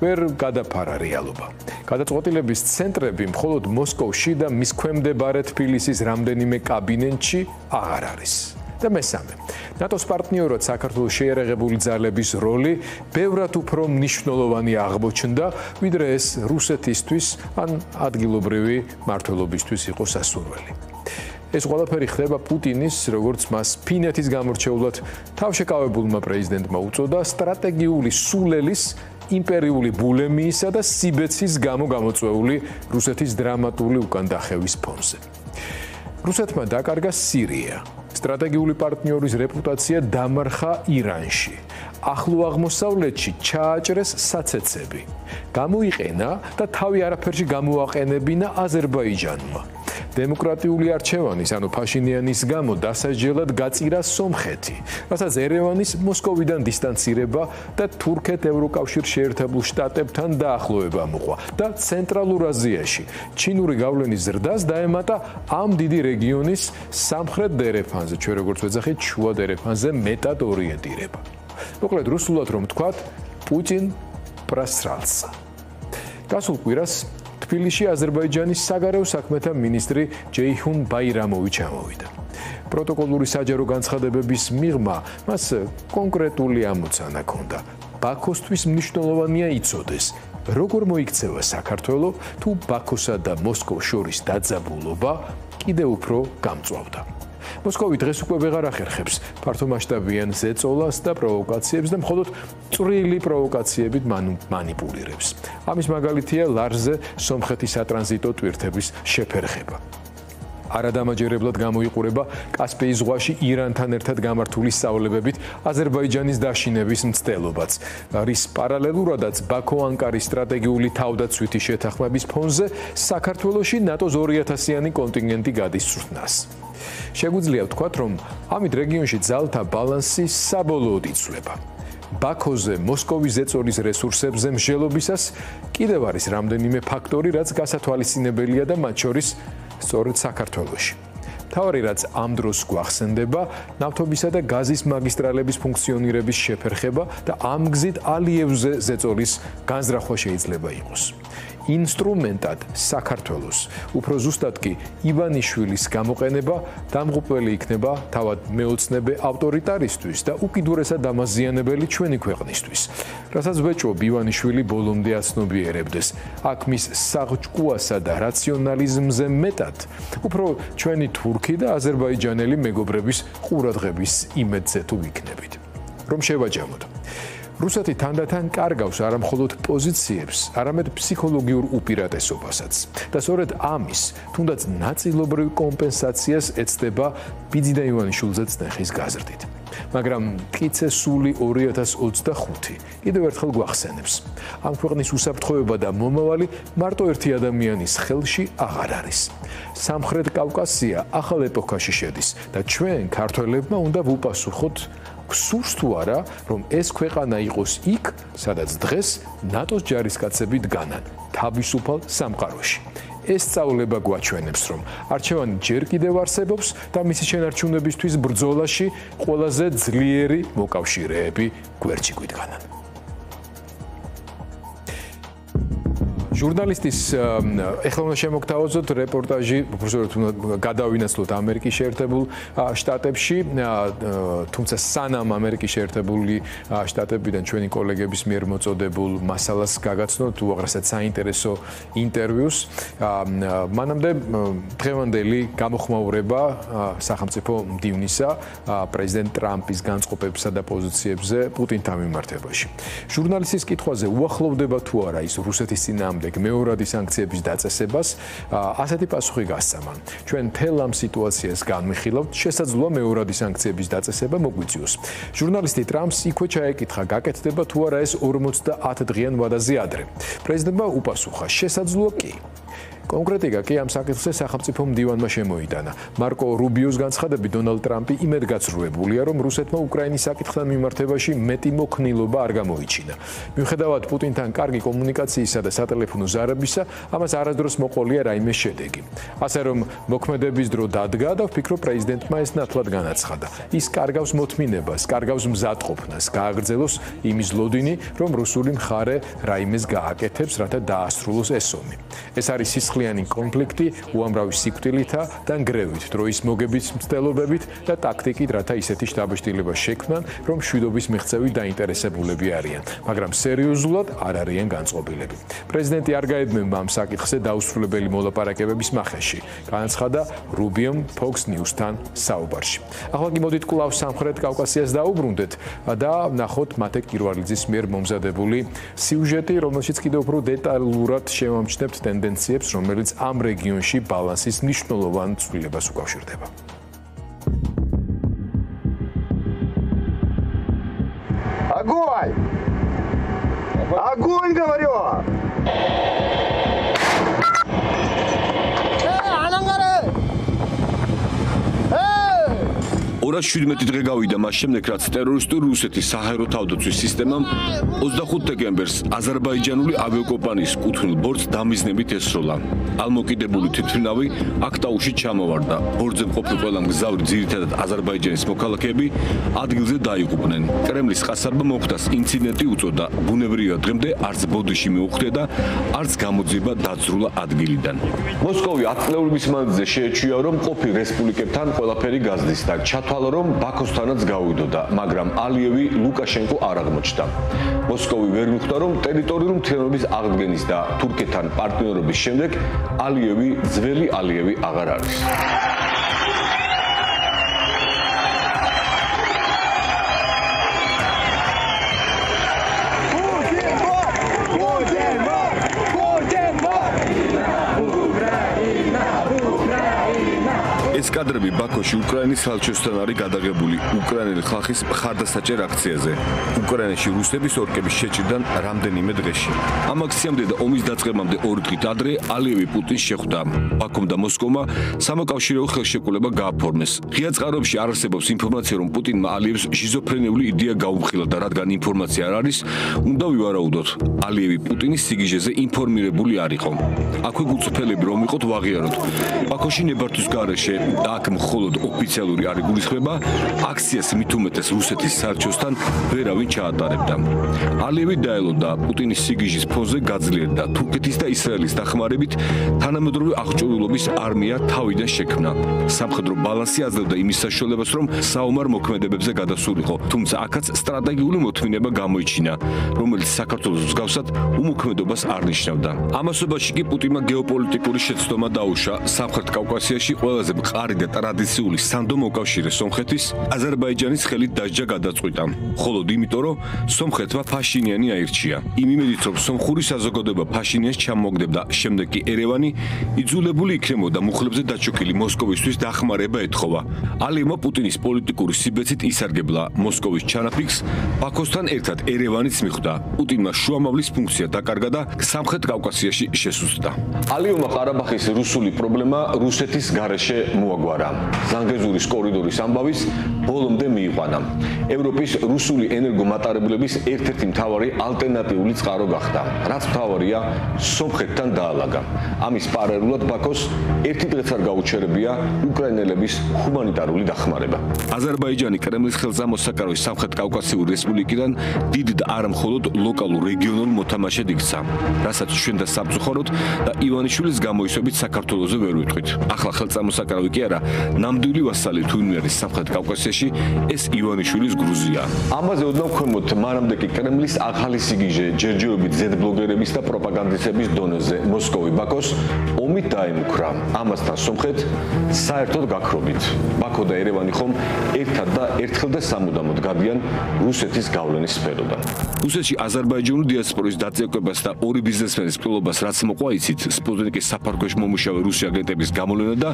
ვერ გადაფარა რეალობა. გადაწყვეტილების ცენტრები მხოლოდ მოსკოვში და მის ქვემდებარე თბილისის რამდენიმე კაბინეტში აღარ არის. და მესამე, ნატოს პარტნიორად საქართველოს შეიარაღებული ძალების როლი ბევრად უფრო მნიშვნელოვანი აღმოჩნდა, ვიდრე ეს რუსეთისთვის ან ადგილობრივი მმართველობისთვის იყო სასურველი. ეს ყველაფერი ხდება პუტინის, როგორც მას ფინეთის გამორჩეულად თავშეკავებულმა პრეზიდენტმა უწოდა სტრატეგიული სულელის, იმპერიული ბულემიისა და სიბეცის გამო გამოწვეული რუსეთის დრამატული უკანდახევის ფონზე. რუსეთმა დაკარგა სირია, სტრატეგიული პარტნიორის რეპუტაცია დამარხა ირანში. ახლო აღმოსავლეთში ჩააჭრეს საცეცები. გამოიყენა და თავი არაფერში გამოაყენებინა აზერბაიჯანმა. დემოკრატიული არჩევანის, ანუ ფაშინიანის გამო დასაჯელად გაწირა სომხეთი, რასაც ერევანის მოსკოვიდან დისტანცირება და თურქეთ-ევროკავშირ შეერთებულ შტატებთან დაახლოება მოყვა და ცენტრალურ აზიაში ჩინური გავლენის ზრდას დაემატა ამ დიდი რეგიონის სამხრეთ დერეფანზე, ჩვენ როგორც ვეძახით, შუა დერეფანზე მეტად ორიენტირება. მოკლედ რუსულად რომ ვთქვათ, პუტინ პრასრალსა. გასულ კვირას თბილისში აზერბაიჯანის საგარეო საქმეთა მინისტრი ჯეიჰუნ ბაირამოვი ჩამოვიდა. პროტოკოლური საჯარო განცხადებების მიღმა მას კონკრეტული ამოცანა ჰქონდა. ბაქოსთვის მნიშვნელოვანია იცოდეს, როგორ მოიქცევა საქართველო, თუ ბაქოსა და მოსკოვს შორის დაძაბულობა კიდევ უფრო გამწვავდა. მოსკოვი დღეს უკვე ვეღარ ახერხებს ფართომასშტაბიან ზეწოლას და პროვოკაციებს და მხოლოდ წვრილი პროვოკაციებით მანიპულირებს. ამის მაგალითია ლარზე სომხეთის სატრანზიტო ტვირთების შეფერხება. არადამაჯერებლად გამოიყურება კასპიის ზღვაში ირანთან ერთად გამართული სწავლებებით აზერბაიჯანის დაშინების მცდელობაც, რის პარალელურადაც ბაქო-ანკარის სტრატეგიული თავდაცვითი შეთანხმების ფონზე საქართველოში ნატოს 2000-იანი კონტინგენტი გადის წვრთნას. შეგვიძლია ვთქვათ, რომ ამით რეგიონში ძალთა ბალანსი საბოლოოდ იცვლება. ბაქოზე მოსკოვის ზეწოლის რესურსებზე მსჯელობისას კიდევ არის რამდენიმე ფაქტორი, რაც გასათვალისწინებელია და მათ შორის სწორედ საქართველოში. თავარი რაც ამ დროს გვახსენდება, ნავთობისა და გაზის მაგისტრალების ფუნქციონირების შეფერხება და ამ გზით ალიევზე ზეწოლის განზრახვა შეიძლება იყოს. ინსტრუმენტად საქართველოს, უფრო ზუსტად კი ივანიშვილის გამოყენება დამღუპველი იქნება თავად მეოცნებე ავტორიტარისთვის და უკიდურესად დამაზიანებელი ჩვენი ქვეყნისთვის. რასაც ვეჭვობ ივანიშვილი ბოლომდე აცნობიერებდეს, აქ მის საღჭკუასა და რაციონალიზმზე მეტად, უფრო ჩვენი თურქი და აზერბაიჯანელი მეგობრების ყურადღების იმედზე თუ ვიქნებით. რომ შევაჯამოთ. რუსეთი თანდათან კარგავს არამხოლოდ პოზიციებს, არამედ ფსიქოლოგიურ უპირატესობასაც. და სწორედ ამის, თუნდაც ნაწილობრივ კომპენსაციას ეცდება ბიძი და ივანიშვილზე წნეხის გაზრდით. მაგრამ მტკიცე სული 2025 კიდევ ერთხელ გვახსენებს. ამ ქვეყნის უსაფრთხოება და მომავალი მარტო ერთი ადამიანის ხელში აღარ არის. სამხრეთ კავკასია ახალ ეპოქაში შედის და ჩვენ ქართველებმა უნდა ვუპასუხოთ გსურს თუ არა, რომ ეს ქვეყანა იყოს იქ, სადაც დღეს ნატოს ჯარისკაცები დგანან, თავისუფალ სამყაროში. ეს სწავლება გვაჩვენებს, რომ არჩევანი ჯერ კიდევ არსებობს და მისი შენარჩუნებისთვის ბრძოლაში ყველაზე ძლიერი მოკავშირეები გვერდში გვიდგანან. ჟურნალისტის ეხლა უნდა შემოგთავაზოთ რეპორტაჟი, უბრალოდ გადავინაცვლოთ ამერიკის შეერთებულ შტატებში, თუმცა სანამ ამერიკის შეერთებული შტატებიდან ჩვენი კოლეგების მიერ მოწოდებულ მასალას გაგაცნოთ უაღრესად საინტერესო ინტერვიუს. მანამდე დღევანდელი გამოხმაურება სახელმწიფო მდივნისა პრეზიდენტ ტრამპის განწყობებსა და პოზიციებზე პუტინთან მიმართებაში. ჟურნალისტის კითხვაზე უახლოვდება თუ არა ის რუსეთის წინააღმდეგ მეორადი სანქციების დაწესებას, ასეთი პასუხი გასცემან. ჩვენ თელ ამ სიტუაციას განვიხილავთ, შესაძლოა მეორადი სანქციების დაწესება მოგვიწვიოს. ჟურნალისტი ტრამპს იქვე ჩაეკითხა, გაკეთდება თუ არა ეს 50 დღიან ვადაზე ადრე. პრეზიდენტმა უპასუხა, შესაძლოა კი. კონკრეტიკა კი ამ საკითხზე სახელმწიფო მდივანმა შემოიტანა. მარკო რუბიოს განცხადებით, დონალდ ტრამპი იმედგაცრუებულია, რომ რუსეთმა უკრაინის საკითხთან მიმართებაში მეტი მოქნილობა არ გამოიჩინა. მიუხედავად პუტინთან კარგი კომუნიკაციისა და სატელეფონო ზარებისა, ამას არასდროს მოყოლია რაიმე შედეგი. ასე რომ მოქმედების დრო დადგა და ვფიქრობ პრეზიდენტმა ეს ნათლად განაცხადა. ის კარგავს მოთმინებას, კარგავს მზადყოფნას, გააგრძელოს იმის ლოდინი, რომ რუსული მხარე რაიმეს გააკეთებს, რათა დაასრულოს ეს ომი. ეს არის სისხლის ახლიანი კონფლიქტი უამრავი სიკვდილითა და ნგრევით, დროის მოგების მცდელობებით და ტაქტიკით, რათა ისეთი შთაბეჭდილება შექმნან, რომ მშვიდობის მიღწევი დაინტერესებულები არიან, მაგრამ სერიოზულად არ არიან განწყობილები. პრეზიდენტი არ გაედმება ამ საკითხზე დაუსრულებელი მოლაპარაკებების მახეში, განაცხადა რუბიომ Fox News-თან საუბარში. ახლა კი მოდით კვლავ სამხრეთ კავკასიას დაუბრუნდეთ და ნახოთ მათე კირვალიძის მიერ მომზადებული სიუჟეტი, რომელშიც კიდევ უფრო დეტალურად შევამჩნევთ ტენდენციებს, რომელიც ამ რეგიონში ბალანსის მნიშვნელოვან ცვლილებას უკავშირდება. Огонь! Огонь, говорю! 217 დღე გავიდა მას შემდეგ, რაც ტერორისტული რუსეთის საჰაერო თავდაცვის სისტემამ 25 დეკემბერს აზერბაიჯანული ავიაკომპანიის კუთვნილ ბორტს დამიზნებით ესროლა. ალმოკიდებული თვითმფრინავი აქ ტაუში ჩამოვარდა. ბორტზე მყოფი ყველა მგზავრი, ძირითადად აზერბაიჯანის მოქალაქეები, ადგილზე დაიღუპნენ. კრემლის ყასაბმა მოხდას ინციდენტი უწოდა. ბუნებრივია დღემდე არც ბოდიში მიუხვდა და არც გამოძიება დაძრულა ადგილიდან. მოსკოვი 10 წლების მანძილზე შეეჩვია, რომ ყოფილ რესპუბლიკებთან ყველაფერი გაზრდის და ჩათვალა რომ ბაქოსთანაც გავიდოდა, მაგრამ ალიევი ლუკაშენკო არ აღმოჩნდა. მოსკოვი ვერ მიხვდა, რომ ტერიტორიული მთლიანობის აღდგენის და თურქეთთან პარტნიორობის შემდეგ ალიევი ძველი ალიევი აღარ არის. ეს კადრები ბაქოში უკრაინის საელჩოსთან არის გადაღებული უკრაინელი ხალხის მხარდასაჭერ აქციაზე. უკრაინაში რუსების ორკების შეჭრიდან რამდენიმე დღეში. ამ აქციამდე და ომის დაწყებამდე 2 დღით ადრე ალიევი პუტინს შეხვდა. ბაქომ და მოსკოვმა სამოკავშირეო ხელშეკრულება გააფორმეს. ღია წყაროებში არ არსებობს ინფორმაცია, რომ პუტინმა ალიევს შიზოფრენიული იდეა გაუმხილა და რადგან ინფორმაცია არ არის, უნდა ვივარაუდოთ. ალიევი პუტინის სიგიჟეზე ინფორმირებული არ იყო. აქვე გულწრფელები რომ იყოთ ვაღიაროთ. ბაქოში ნებართვის გარეშე და აქ მხოლოდ ოფიციალური არ იგულისხმება, აქციას მით უმეტეს რუსეთის საელჩოსთან ვერავინ ჩაატარებდა. ალიევი დაელოდა პუტინის სიგიჟის ფონზე გაძლიერდა თურქეთის და ისრაელის დახმარებით თანამედროვე აღჭურვილობის არმია თავიდან შექმნა. სამხედრო ბალანსი აძლევდა იმის საშუალებას, რომ საომარ მოქმედებებზე გადასულიყო, თუმცა აქაც სტრატეგიული მოთმინება გამოიჩინა, რომელიც საქართველოს მსგავსად უმოქმედობას არ ნიშნავდა. ამასობაში კი პუტინმა გეოპოლიტიკური შეცდომა დაუშვა სამხრეთ კავკასიაში ყველაზე მყარი და ტრადიციული სანდო მოკავშირე სომხეთის აზერბაიჯანის ხელით დასჯა გადაწყვიტა. მხოლოდ იმიტომ, რომ სომხეთმა ფაშინიანი აირჩია. იმ იმედით, რომ სომხური საზოგადოება ფაშინიანს ჩამოაგდებდა, შემდეგ კი ერევანი იძულებული იქნებოდა მუხლებზე დაჩოქილი მოსკოვისთვის დახმარება ეთხოვა. ალიევმა პუტინის პოლიტიკური სიბეცით ისარგებლა მოსკოვის ჩანაფიქს, ბაქოსთან ერთად ერევანიც მიხვდა. პუტინმა შუამავლის ფუნქცია დაკარგა და სამხრეთ კავკასიაში შესუსტდა. ალიევმა ყარაბაღის რუსული პრობლემა რუსეთის გარეშე მოაგვარა. ზანგეზურის კორიდორის ამბავის ბოლომდე მიიყვანა. ევროპის რუსული ენერგომატარებლების ერთ-ერთი მთავარი ალტერნატიული წყარო გახდა. რაც მთავარია, სომხეთთან დაალაგა. ამის პარალელურად ბაქოს ერთი დღეც არ გაუჩერებია უკრაინელების ჰუმანიტარული დახმარება. აზერბაიჯანი კრემლის ხელსამოსაკარო სამხრეთ კავკასიური რესპუბლიკიდან დიდ და არა მხოლოდ ლოკალურ რეგიონულ მოთამაშედ იქცა, რასაც ჩვენ და სამწუხაროდ და ივანიშვილის გამოისობით საქართველოზე ვერ ვიტყვით. ახლა ხელსამოსაკარავი კი არა, ნამდვილი ვასალი თუ ვინმე არის სამხრეთ კავკასიაში, ეს ივანიშვილის გრუზია. ამაზე ოდნავ ქვემოთ მანამდე კი კრემლის ახალი სიგიჟე ჯერჯერობით ზედბლოგერების და პროპაგანდისტების დონეზე მოსკოვი ბაქოს ომით დაემუქრა. ამასთან სომხეთ საერთოდ გაქრობით. ბაქო და ერევანი ხომ ერთად და ერთხელ და სამუდამოდ გადიან რუსეთის გავლენის სფეროდან. რუსეთში აზერბაიჯანული დიასპორის დაწესებებას და ორი ბიზნესმენის პილობას რაც მოყვა იცით, სპუტნიკის საფარქვეშ მომუშავე რუსი აგენტების გამოლენა და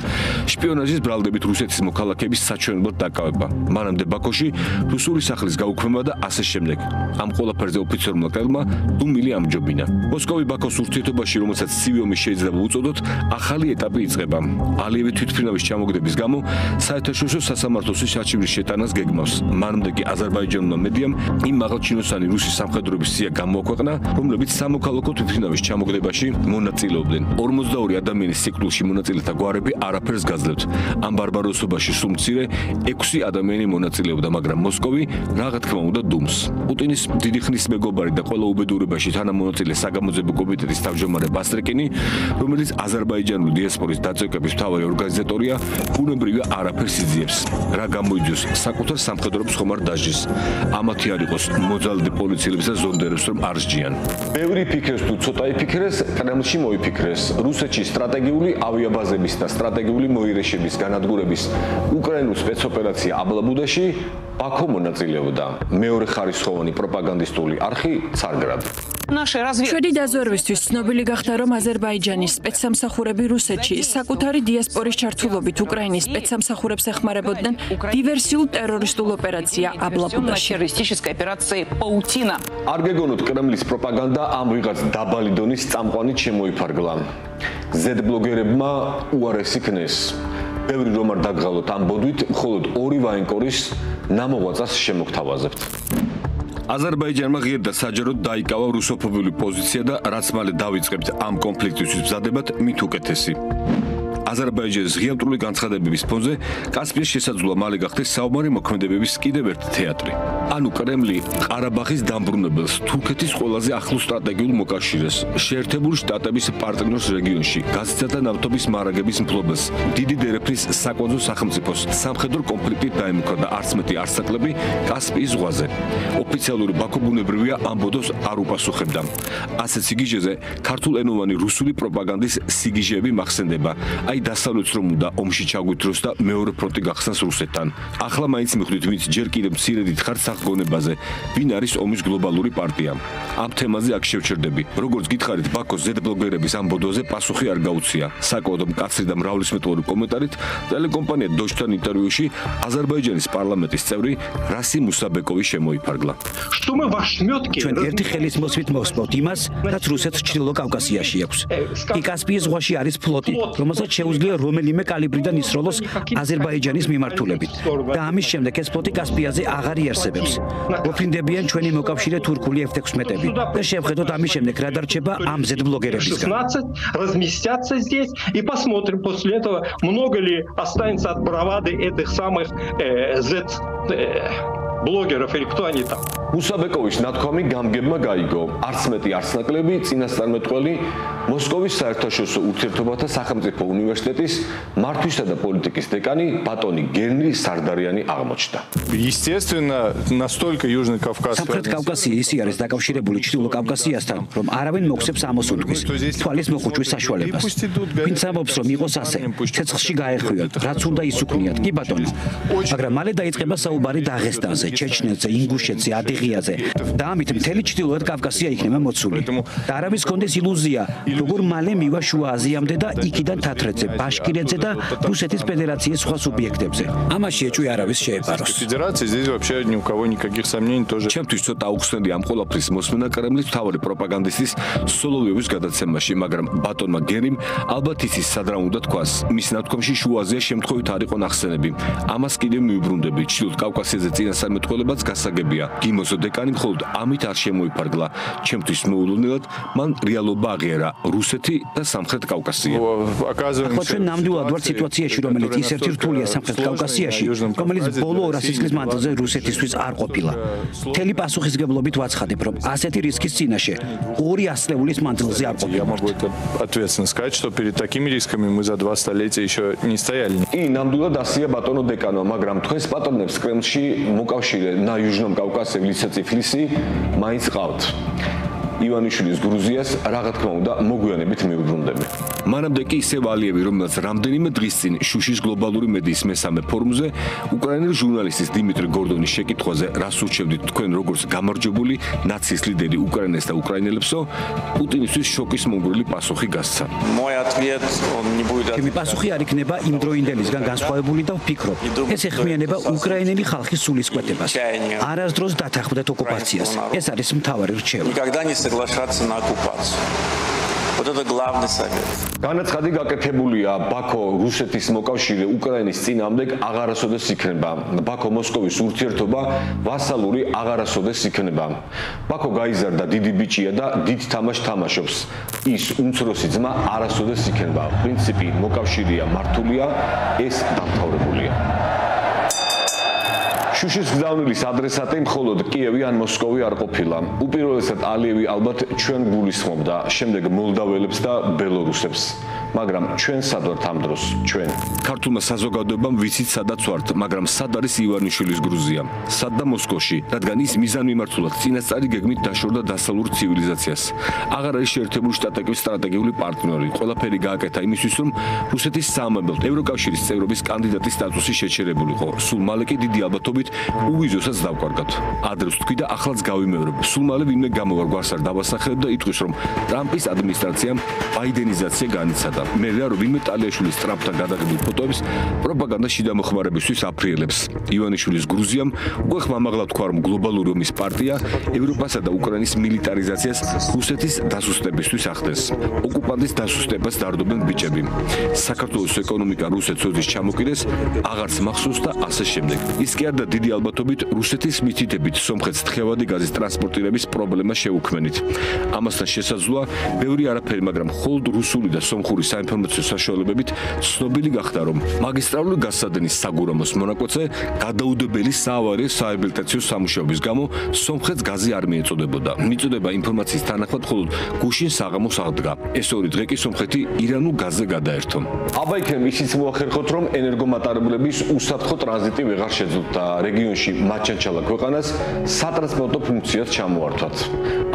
შპიონაჟის ბრალდებით რუსეთის მოქალაქეების საჩვენებლად დაკავება. მანამდე ბაქოში რუსული სახლის გაუქმება და ასე შემდეგ. ამ ყველაფერზე ოფიციალურმა კრემლმა დუმილი ამჯობინა. მოსკოვი ბაქოს ურთიერთობაში, რომელსაც ცივი ომი შეიძლება უწოდოთ, ახალი ეტაპი იწყება. ალიევი თვითმფრინავის ჩამოგდების გამო საერთაშორისო სასამართლოსთვის საჩივრის შეტანას გეგმავს. მანამდე კი აზერბაიჯანულმა მედიამ იმ მაღალჩინოსანი რუსი სამხედროების სია გამოაქვეყნა, რომლებიც სამოქალაქო თვითმფრინავის ჩამოგდებაში მონაწილეობდნენ. 42 ადამიანის ციკლში მონაწილეთა გვარები არაფერს გაძლევთ. ამ ბარბაროსობაში სულ მცირე 6 ადამიანი მონაწილეობდა, მაგრამ მოსკოვი რაღა თქმა უნდა დუმს. პუტინის დიდი ხნის მეგობარი და ყველა უბედურებაში თანამონაწილე საგამოძიებო კომიტეტის თავმჯდომარე ბასტრიკინი, რომელიც აზერბაიჯანული დიასპორის დაწესების მთავარი ორგანიზატორია, ბუნებრივია არაფერს იძიებს. რა გამოიძიოს საკუთარ სამხედროებს ხომ არ დაჟის. ამათი არ იყოს მოძალადე პოლიციელებს და ზონდერებს რომ არ სჯიან. ბევრი ფიქრებს თუ ცოტა იფიქრეს, კრემლში მოიფიქრეს. რუსეთში სტრატეგიული ავიაბაზების და სტრატეგიული მოირეშების განადგურების უკრაინულ სპეცოპერაცია აბლაბუდაში ბაქო მონაწილეობდა. მეორე ხარისხოვანი პროპაგანდისტული არხი ცარგრად. ჩვენი დაზვერვისთვის ცნობილი გახდა, რომ აზერბაიჯანის სპეცსამსახურები რუსეთში საკუთარი დიასპორის ჩართულობით უკრაინის სპეცსამსახურებს ეხმარებოდნენ დივერსიულ ტერორისტულ ოპერაცია აბლაბუდაში. არ გეგონოთ კრემლის პროპაგანდა ამ ვიღაც დაბალი დონის წამყვანით შემოიფარგლა. ზედბლოგერებმა უარესი ქნეს. ბევრი რომ არ დაგღალოთ ამ ბოდვით, მხოლოდ ორი ვაინკორის ნამოღვაწას შემოგთავაზებთ. აზერბაიჯანმა ღიად და საჯაროდ დაიკავა რუსოფობიული პოზიცია და რაც მალე დავიწყებთ ამ კონფლიქტისთვის მზადებად, მით უკეთესი. აზერბაიჯანის ღიავტრული განცხადებების ფონზე კასპიის შესაძლოა მალე გახდეს საომარი მოქმედებების კიდევ ერთი თეატრი. ანუ კრემლი ყარაბაღის დამბრუნებელს თურქეთის ყველაზე ახლო სტრატეგიულ მოკავშირეს, შეერთებული შტატების პარტნიორს რეგიონში, გაზეთსა და ნავთობის მარაგების მფლობელს, დიდი დერეფნის საკვანძო სახელმწიფოს სამხედრო კონფლიქტით დაემუქრა და არც მეტი არც საკლები კასპიის ზღვაზე. ოფიციალური ბაქო ბუნებრივია ამ ბოდოს არ უპასუხებდა. ასეთ სიგიჟეზე ქართულენოვანი რუსული პროპაგანდის სიგიჟეები მახსენდება. აი დასავლეთს რომ უნდა ომში ჩაგვითროს და მეორე ფრონტი გახსნას რუსეთთან. ახლა მაინც მიხვდით, ვინც ჯერ კიდევ მცირედით ხართ სახგონებაზე, ვინ არის ომის გლობალური პარტია. ამ თემაზე აქ შევჩერდები. როგორც გითხარით, ბაქოს ზედბლოგერების ამ ბოდოზე პასუხი არ გაუცია. საკმაოდ მკაცრი და მრავალისმეტყველური კომენტარით ტელეკომპანია დოშთან ინტერვიუში აზერბაიჯანის პარლამენტის წევრი რასიმ მუსაბეკოვი შემოიფარგლა. ჩვენ ერთი ხელის მოსვით მოხსნით იმას, რაც რუსეთს ჩრდილო კავკასიაში აქვს. კი კასპიის ზღვაში არის ფლოტი, რომელსაც შეუძლია რომელიმე კალიბრიდან ისროლოს აზერბაიჯანის მიმართულებით. და ამის შემდეგ ეს ფლოტი კასპიაზე აღარ იარსებებს. გოფრინდებიან ჩვენი მოკავშირე თურქული F-16-ები და შევხედოთ ამის შემდეგ რა დარჩება ამ ზედბლოგერებისგან. разместятся здесь и посмотрим после этого, много ли останется от бравады этих самых Z-блогеров или кто они там. მუსაბეკოვის ნათქვამი გამგებმა გაიგო. არც მეტი არც ნაკლები წინასწარმეტყველი მოსკოვის საერთაშორისო ურთიერთობათა სახელმწიფო უნივერსიტეტის მართვისა და პოლიტიკის დეკანი ბატონი გერნი სარდარიანი აღმოჩნდა. Естественно, настолько Южный Кавказ. სამხრეთ კავკასია ისე არის დაკავშირებული ჩრდილო კავკასიასთან, რომ არავინ მოხსებს ამოსუნთქვის თვალის მოხუჭვის საშუალებას. ვინც ამბობს, რომ იყოს ასე, ცეცხლში გაეხვიოთ, რაც უნდა ისუქნიათ, კი ბატონო. მაგრამ მალე დაიწყება საუბარი დაღესტანზე, ჩეჩნეთზე, ინგუშეთზე, ადიღიაზე და ამით მთელი ჩრდილოეთ კავკასია იქნება მოცული. და არავის კონდეს ილუზია, როგორ მალე მივა შუა აზიამდე და იქიდან თათრეთზე, ბაშკირეთზე და რუსეთის ფედერაციის სხვა სუბიექტებზე. ამაში ეჭვი არავის შეეპაროს. Здесь вообще ни у кого никаких сомнений тоже. ჩემთვის ცოტა აუხსნელი ამ ყველაფრის მოსმენა კრემლის მთავარი პროპაგანდისტის სოლოვიოვის გადაცემაში, მაგრამ ბატონმა გერიმ ალბათ იცის სად რა უნდა თქვას. მის ნათქვამში შუა აზია შემთხვევით არ იყო ნახსენები. ამას კიდევ მიუბრუნდები. ჩრდილოეთ კავკასიაზე წინასწარმეტყველებაც გასაგებია. გიმოზო დეკანი მხოლოდ ამით არ შემოიფარგლა. ჩემთვის მოულოდნელად მან რეალობა აღიარა რუსეთი და სამხრეთ კავკასია. ახლა ჩვენ ნამდვილად ვართ სიტუაციაში, რომელიც ისეთი რთულია სამხრეთ კავკასიაში, რომელიც ბოლო 200 წლის მანძილზე რუსეთისთვის არ ყოფილა. მთელი პასუხისგებლობით ვაცხადებ, რომ ასეთი რისკის წინაშე 2 ასლეულის მანძილზე არ ყოფილა. Я могу это ответственно сказать, что перед такими рисками мы за 2 столетия еще не стояли. კი, ნამდვილად ასია ბატონო დეკანო, მაგრამ თქვენს პატრონებს კრემლში მოკავშირე на Южном Кавказе liceciflisi მაინც ყავთ. ივანიშვილის გრუზიას რაღა თქმა უნდა მოგვიანებით მიუბრუნდები. მანამდე კი ისევ ალიევი, რომელსაც რამდენიმე დღის წინ შუშის გლობალური მედიის მესამე ფორუმზე უკრაინელი ჟურნალისტის დიმიტრი გორდონის შეკითხვაზე რას ურჩევდით თქვენ როგორც გამარჯვებული ნაციის ლიდერი უკრაინას და უკრაინელებსო, პუტინისთვის შოკის მომგვრელი პასუხი გასცა. ჩემი პასუხი არ იქნება იმდროინდელისგან განსხვავებული და ვფიქრობ, ეს ეხმიანება უკრაინელი ხალხის სულისკვეთებას. არასდროს დათანხმდეთ ოკუპაციას. ეს არის მთავარი რჩევა. соглашаться на оккупацию. Вот это главный совет. განაცხადი გაკეთებულია ბაქო რუსეთის მოკავშირე უკრაინის წინააღმდეგ აღარასოდეს იქნება. ბაქო მოსკოვის ურთიერთობა ვასალური აღარასოდეს იქნება. ბაქო გაიზარდა დიდი ბიჭია და დიდ თამაშს თამაშობს. ის უმცროსი ძმა არასოდეს იქნება. პრინციპი მოკავშირეა მართულია, ეს დამთავრებულია. შუშის გზავნილის ადრესატი მხოლოდ კიევი ან მოსკოვი არ ყოფილა. უპირველესად ალიევი ალბათ ჩვენ გულისხმობდა, შემდეგ მოლდაველებს და ბელორუსებს. მაგრამ ჩვენ სად ვართ ამ დროს? ჩვენ. ქართულმა საზოგადოებამ ვიცით სადაც ვართ, მაგრამ სად არის ივანიშვილის გრუზია? სად და მოსკოვში, რადგან ის მიზანმიმართულად წინასწარი გეგმით დაშორდა დასავლურ ცივილიზაციას. აღარ არის შეერთებული შტატების სტრატეგიული პარტნიორი. ყველაფერი გააკეთა იმისთვის, რომ რუსეთის საამებლოდ ევროკავშირის წევრობის კანდიდატის სტატუსი შეჩერებულიყო. სულ მალე კი დიდი ალბათობით უვიზოსაც დავკარგათ. ადრე ვთქვი და ახლაც გავიმეორებ. სულ მალე ვინმე გამოვარ გვარსარ დავასახელებ და იტყვის, რომ ტრამპის ადმინისტრაციამ ბაიდენიზაცია განიცადა. მე რა რომ ვინმე ტალიაშვილის ტრამპთან გადაღებულ ფოტოებს პროპაგანდა შიდა მოხმარებისთვის აფრიელებს. ივანიშვილის გრუზიამ უკვე ხმამაღლა თქვა, რომ გლობალური ომის პარტია ევროპასა და უკრაინის მილიტარიზაციას რუსეთის დასუსტებისთვის ახდენს. ოკუპანტის დასუსტებას დარდობენ ბიჭები. საქართველოს ეკონომიკა რუსეთს ოდის ჩამოკიდეს, აღარც მახსოვს და ასე შემდეგ. ის კი არ და დიდი ალბათობით რუსეთის მითითებით სომხეთს თხევადი გაზის ტრანსპორტირების პრობლემა შეუქმნით. ამასთან შესაძლოა ბევრი არაფერი, მაგრამ მხოლოდ რუსული და სომხური საინფორმაციო საშუალებებით ცნობილი გახდა, რომ მაგისტრალური გაზსადენის საგურამოს მონაკვეთზე გადაუდებელი საავარიო სააბილიტაციო სამუშაოების გამო სომხეთს გაზი არ მიეწოდებოდა. მიწოდება ინფორმაციის თანახმად მხოლოდ გუშინ საღამოს აღდგა. ეს ორი დღე კი სომხეთი ირანულ გაზზე გადაერთო. აბა იქნებ ისიც მოახერხოთ, რომ ენერგომატარებლების უსაფრთხო ტრანზიტი ვეღარ შეძლოთ და რეგიონში მაჩანჩალა ქვეყანას სატრანსპორტო ფუნქციას ჩამოართვათ.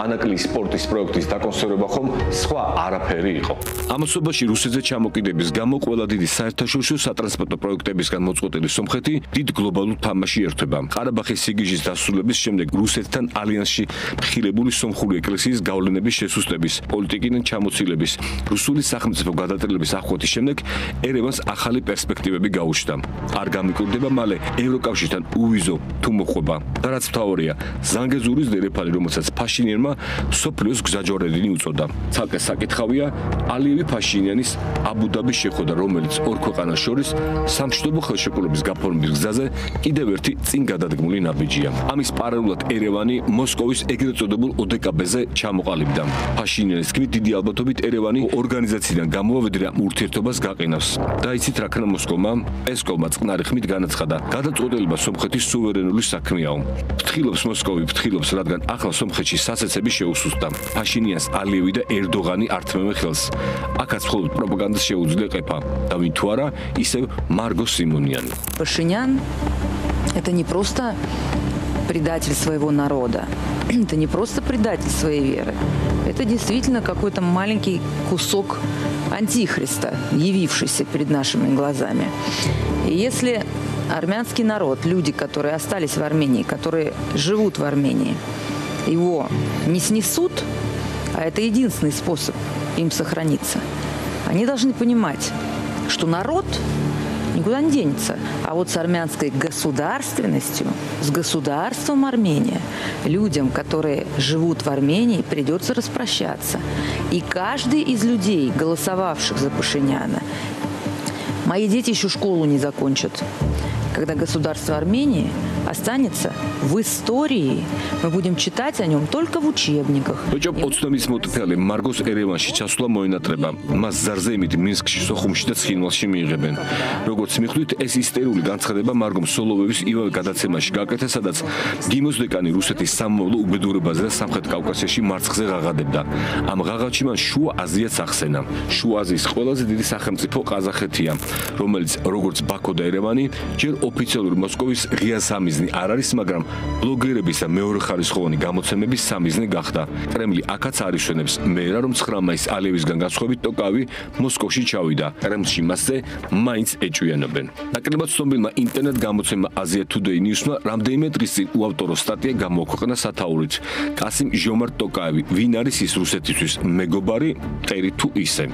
ანაკლის სპორტის პროექტის დაკონსერვება ხომ სხვა არაფერი იყო. ამასობაში რუსეთზე ჩამოკიდების გამო ყველა დიდი საერთაშორისო სატრანსპორტო პროექტებისგან მოწყვეტილი სომხეთი დიდ გლობალურ თამაში ერთვება. ყარაბაღის სიგიჟის დასრულების შემდეგ რუსეთთან ალიანსში მხილებული სომხური ეკლესიის გავლენების შესუსტების, პოლიტიკიდან ჩამოცილების, რუსული სახელმწიფო გადატრილების აღკვეთის შემდეგ ერევანს ახალი პერსპექტივები გაუჩნდა. არ გამიკურდება მალე ევროკავშირთან უვიზო თუ მოხვება. და რაც მთავარია, ზანგეზურის დერეფანი, რომელსაც ფაშინიანმა სოფლიოს გზაჯვარედინი უწოდა. ცალკე საკითხავია ალიევი ფაშინიანის აბუ-დაბის შეხვედრა, რომელიც ორ ქვეყანას შორის სამშვიდობო ხელშეკრულების გაფორმების გზაზე კიდევ ერთი წინ გადადგმული ნაბიჯია. ამის პარალელურად ერევანი მოსკოვის ეგრეთ წოდებულ ოდეკაბ-ზე ჩამოყალიბდა. ფაშინიანის თქმით, დიდი ალბათობით ერევანი ორგანიზაციიდან გამოვიდრე ამ ურთიერთობას გაყინავს. და იცით რა ქნა მოსკოვმა? პესკოვმა წყნარი ხმით განაცხადა, გადაწყვეტილება სომხეთის სუვერენული საქმეაო. ფრთხილობს მოსკოვი, ფრთხილობს, რადგან ახლა სომხეთში სასეცები შეუსუსტდა. ფაშინიანს ალიევი და ერდოღანი ართმევენ ხელს. აქაც მხოლოდ პროპაგანდას შეუძლია ყეფა. და ვინ თუ არა, ისევ მარგო სიმონიანი. Пашинян – это не просто предатель своего народа, это не просто предатель своей веры. Это действительно какой-то маленький кусок антихриста, явившийся перед нашими глазами. И если армянский народ, люди, которые остались в Армении, которые живут в Армении, его не снесут, а это единственный способ им сохраниться, они должны понимать, что народ никуда не денется. А вот с армянской государственностью, с государством Армения, людям, которые живут в Армении, придется распрощаться. И каждый из людей, голосовавших за Пашиняна, мои дети еще школу не закончат. Когда государство Армении останется в истории, мы будем читать о нем только в учебниках. Ბიჭო, 20-ის მოტფელი მარგოს ერევანში ჩასვლა მოინატრება. მას ზარზემით მინსკში, სოხუმში და ცხინვალში მიიღებენ. როგორც მიხვდით, ეს ისტერიული განცხადება მარგომ სოლოვევის იმავე გადაცემაში გააკეთა, სადაც გიმოს დეკანი რუსეთის სამმავლო უბედურებაზე და სამხრეთ კავკასიაში მარცხზე ღაღადებდა. ამ ღაღაჩი მან შუა აზიას ახსენა. შუა აზიის ყველაზე დიდი სახელმწიფო ყაზახეთია, რომელიც როგორც ბაქო და ერევანი ჯერ ოფიციალური მოსკოვის ღია სამიზნე არ არის, მაგრამ ბლოგერების და მეორეხარისხოვანი გამოცემების სამიზნე გახდა. კრემლი აქაც არისვენებს, მე რა რომ 9 მაისს ალიევისგან გასხვევით ტოკავი მოსკოვში ჩავიდა. კრემლში მასზე მაინც ეჭვიანობენ. ნაკლებად ცნობილმა ინტერნეტ გამოცემა Asia Today News-მა რამდენიმე დღის წინ უავტორო სტატია გამოაქვეყნა სათაურით. კასიმ ჟომართ ტოკაევი, ვინ არის ის რუსეთისთვის, მეგობარი, მტერი თუ ისე.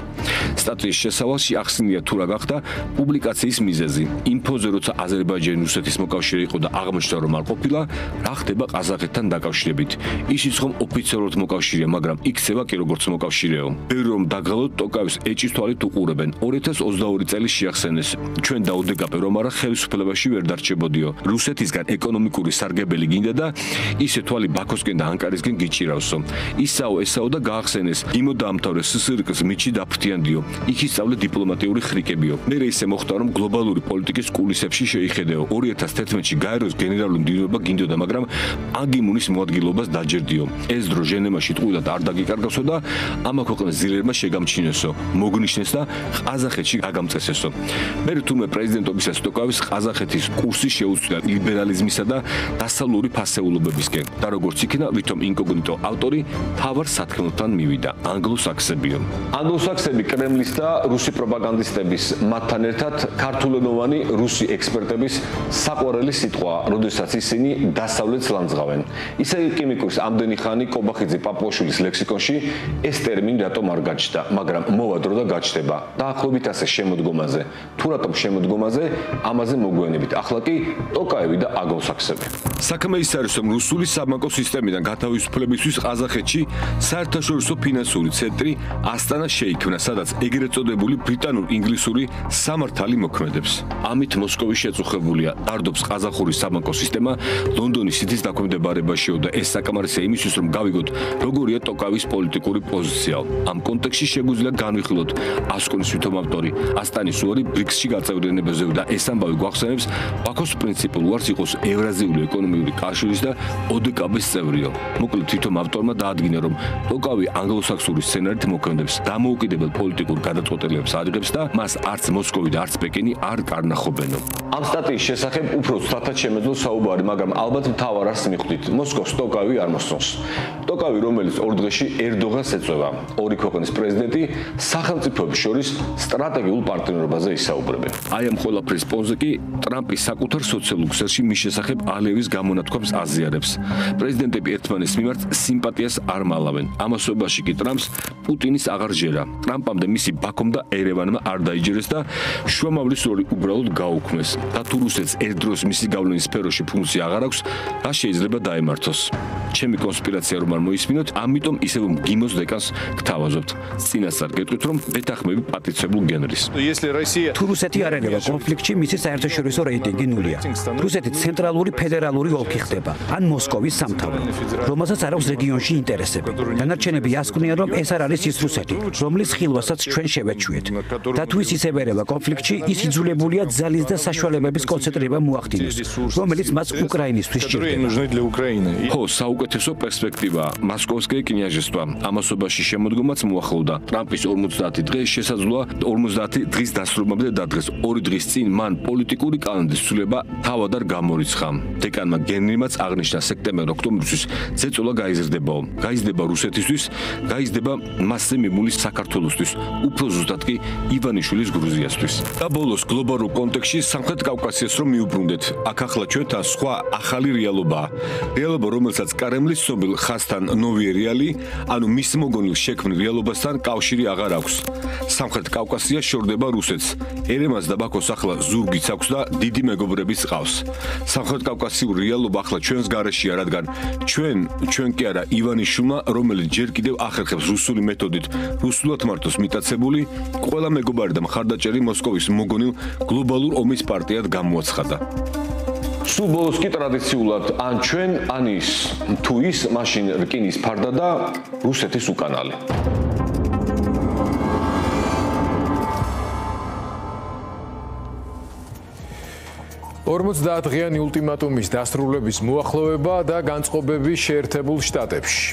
სტატიის შესავალში ახსნილია თუ რა გახდა პუბლიკაციის მიზეზი. ინფოზე როცა აზერბაიჯანი რუსეთის მოკავშირე იყო და აღმოჩნდა რომ არ ყოფილა, რა ხდება ყაზახეთთან დაკავშირებით. ისიც ხომ ოფიციალურად მოკავშირეა, მაგრამ იქცევა კი როგორც მოკავშირეო. ბევრი რომ დაგღალოთ ტოკაევის ეჭის თვალით უყურებენ. 2022 წელი შეახსენეს. ჩვენ და ოდეკაპე რომ არა ხელისუფლებაში ვერ დარჩებოდიო. რუსეთისგან ეკონომიკური სარგებელი გინდა და ისე თვალი ბაქოსკენ და ანკარისკენ გიჭირავსო. ისაო ესაო და გაახსენეს. იმო დაამთავრეს SSRK-ს მიჩი დაფრთიანდიო. იქ ისწავლე დიპლომატიური ხრიკებიო. მერე ისე მოხდა რომ გლობალური პოლიტიკის კულისებში შეიხედეო. 2011-ში გაეროს გენერალური მდივანობა გინდოდა, მაგრამ ანგიმუნის მოადგილობას დაჯერდიო. ეს დრო ჟენევაში ტყუილად არ დაგიკარგავსო და ამა ქვეყნის ძირებმა შეგამჩინესო, მოგნიშნეს და ყაზახეთში გაგამწესესო. მე თუმე პრეზიდენტობისას ტოკავის ყაზახეთის კურსი შეუცვლა ლიბერალიზმისა და დასავლური ფასეულობებისკენ და როგორც იქნა, ვითომ ინკოგნიტო ავტორი თავარ სათქმელთან მივიდა. ანგლოსაქსებიო. ანგლოსაქსები კრემლის და რუსი პროპაგანდისტების მათთან ერთად ქართულენოვანი რუსი ექსპერტების საყვარელი სიტყვა, როდესაც ისინი დასავლეთს ლანძღავენ. ისე კიმიკუს ამდენი ხანი კობახიძე პაპუაშვილის ლექსიკონში ეს ტერმინი რატომ არ გაჩნდა, მაგრამ მოვადრო და გაჩნდება. დაახლოებით ასე შემოდგომაზე. თუ რატომ შემოდგომაზე, ამაზე მოგვიანებით. ახლა კი ტოკაევი და ანგლოსაქსები. საქმე ის არის, რომ რუსული საბანკო სისტემიდან გათავისუფლებისთვის ყაზახეთში საერთაშორისო ფინანსური ცენტრი ასტანა შეიქმნა, სადაც ეგრეთ წოდებული ბრიტანულ-ინგლისური სამართალი მოქმედებს. ამით მოსკოვი შეწუხებულია. დარდობს ყაზახური საბანკო სისტემა ლონდონის სიტის დაქვემდებარებაშიო და ეს საკამარისია იმისთვის, რომ გავიგოთ, როგორია ტოკავის პოლიტიკური პოზიცია. ამ კონტექსტში შეგვიძლია განვიხილოთ ასკონის ვითომ ავტორი ასტანის უარი ბრიქსში გაწევრიანებაზე და ეს ამბავი გვახსენებს ბაქოს პრინციპულ უარს იყოს ევრაზიული ეკონომიკური კავშირის და ოდკაბ-ის წევრიო. მოკლედ თვითონ ავტორმა დაადგინა, რომ ტოკავი ანგლოსაქსური სცენარით მოქმედებს, დამოუკიდებელ პოლიტიკურ გადაწყვეტილებებს არიღებს და მას არც მოსკოვი და არც პეკინი არ კარნახობენო. ამ სტატიის შესახებ უფრო ცუდად შემეძლო საუბარი, მაგრამ ალბათ მთავარ არს მიხვდით. მოსკოვს ტოკავი არ მოსწონს. ტოკავი, რომელიც ორ დღეში ერდოღანს ეწევა, ორი ქვეყნის პრეზიდენტი სახელმწიფოებს შორის სტრატეგიულ პარტნიორობაზე ისაუბრებენ. აი ამ ყველაფრის ფონზე კი ტრამპი საკუთარ სოციალურ ქსელში მის შესახებ ალევის გამონათქვამს აზიარებს. პრეზიდენტები ერთმანეთის მიმართ სიმპათიას არ მალავენ. ამასობაში კი ტრამპს პუტინის აღარ ჯერა. ტრამპამდე მისი ბაქომ და ერევანმა არ დაიჯერეს და შუამავლის როლი უბრალოდ გაუქმეს. და თუ რუსეთს ერთდროს მისი გავლენის სფეროში ფუნქცია აღარ აქვს, რა შეიძლება დაემართოს. ჩემი კონსპირაცია რომ არ მოისმინოთ, ამიტომ ისევ მგიმოს დეკანს გთავაზობთ. წინასწარ გეტყვით, რომ ბეთახმები პატიცებულ გენრის. თუ რუსეთი არ ერევა კონფლიქტში, მისი საერთაშორისო რეიტინგი ნულია. რუსეთი ცენტრალური ფედერალური ოლქი ხდება, ან მოსკოვის სამთავრო, რომელსაც არ აქვს რეგიონში ინტერესები. დანარჩენები ასკვნიან, რომ ეს არ არის ის რუსეთი, რომლის ხილვასაც ჩვენ შევეჩვიეთ. და თუ ის ისევ ერევა კონფლიქტში, ის იძულებულია ძალის და საშუალებების კონცენტრირება მოახდინოს, რომელიც მას უკრაინისთვის სჭირდება. ხო, საუკეთესო პერსპექტივა. მოსკოვსკე კნიაჟესტვა. ამასობაში შემოდგომაც მოახლოვდა. ტრამპის 50 დღე შესაძლოა 50 დღის დასრულებამდე დადგეს. 2 დღის წინ მან პოლიტიკური კალენდრის ცვლილება თავად არ გამორიცხა. დეკანმა გენრიმაც აღნიშნა სექტემბერ-ოქტომბრისთვის ზეწოლა გაიზრდებაო. გაიზრდება რუსეთისთვის, გაიზრდება მასზე მიმული საქართველოსთვის, უფრო ზუსტად კი ივანიშვილის გრუზიასთვის. და ბოლოს გლობალურ კონტექსტში სამხრეთ კავკასიას რომ მიუბრუნდეთ, აქ ახლა ჩვენთან სხვა ახალი რეალობაა. რეალობა, რომელსაც კრემლის ცნობილ ხაზთან ნოვი რეალი, ანუ მის მოგონილ შექმნილ რეალობასთან კავშირი აღარ აქვს. სამხრეთ კავკასია შორდება რუსეთს. ერევანს და ბაქოს ახლა ზურგიც აქვს და დიდი მეგობრებიც ყავს. სამხრეთ კავკასიური რეალობა ახლა ჩვენს გარეშეა, რადგან ჩვენ კი არა ივანიშვილმა, რომელიც ჯერ კიდევ ახერხებს რუსული მეთოდით რუსულად მართოს მიტაცებული, ყველა მეგობარი და მხარდაჭერი მოსკოვის მოგონილ გლობალურ ომის პარტიად გამოაცხადა. სულ ბოლოს კი ტრადიციულად ან ჩვენ, ან ის, თუ ის, მაშინ რკინის ფარდა და რუსეთის უკანალი. 50 დღიანი ულტიმატუმის დასრულების მოახლოვება და განწყობები შეერთებულ შტატებში.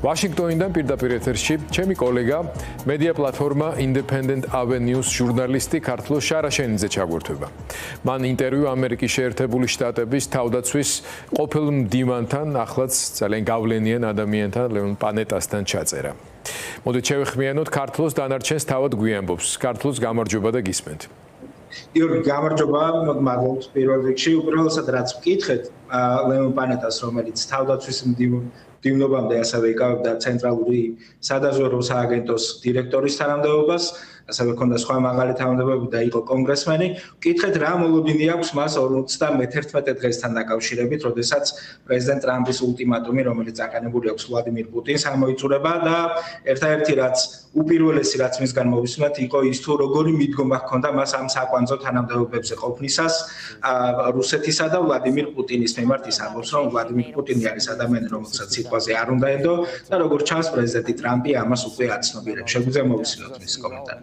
ვაშინგტონიდან პირდაპირ ეთერში ჩემი კოლეგა მედია პლატფორმა Independent Avenues ჟურნალისტი ქართლო შარაშენიძე ჩაგვერთვება. მან ინტერვიუ ამერიკის შეერთებული შტატების თავდაცვის ყოფილ მდივანთან, ახლაც ძალიან გავლენიან ადამიანთან, ლევონ პანეტასთან ჩაწერა. მოდით შევეხმიანოთ ქართლოს დანარჩენს თავად გვიამბობს. ქართლოს გამარჯობა და გისმენთ. იორგი, გამარჯობა, მადლობთ პირველ რიგში. უბრალოდ რაც ვკითხეთ ლევონ პანეტას, რომელიც თავდაცვის მდივნობამდე ასევე იკავებდა ცენტრალური სადაზვერვო სააგენტოს დირექტორის თანამდებობას, ასევე ქონდა სხვა მაღალი თანამდებობები და იყო კონგრესმენი. ვკითხეთ რა მოლოდინი აქვს მას 51 დღესთან დაკავშირებით, როდესაც პრეზიდენტ ტრამპის ულტიმატუმი, რომელიც აყენებული აქვს ვლადიმირ პუტინს, ამოიწურება და ერთადერთი რაც უპირველესი რაც მისგან მოვისმენთ იყო ის თუ როგორი მიდგომა ჰქონდა მას ამ საკვანძო თანამდებობებზე ყოფნისას რუსეთისა და ვლადიმირ პუტინის მიმართ. ის ამბობს, რომ ვლადიმირ პუტინი არის ადამიანი, რომელსაც სიტყვაზე არ უნდა ენდო და როგორც ჩანს პრეზიდენტი ტრამპი ამას უკვე აცნობიერებს. შეგვიძლია მოვისმინოთ მის კომენტარი.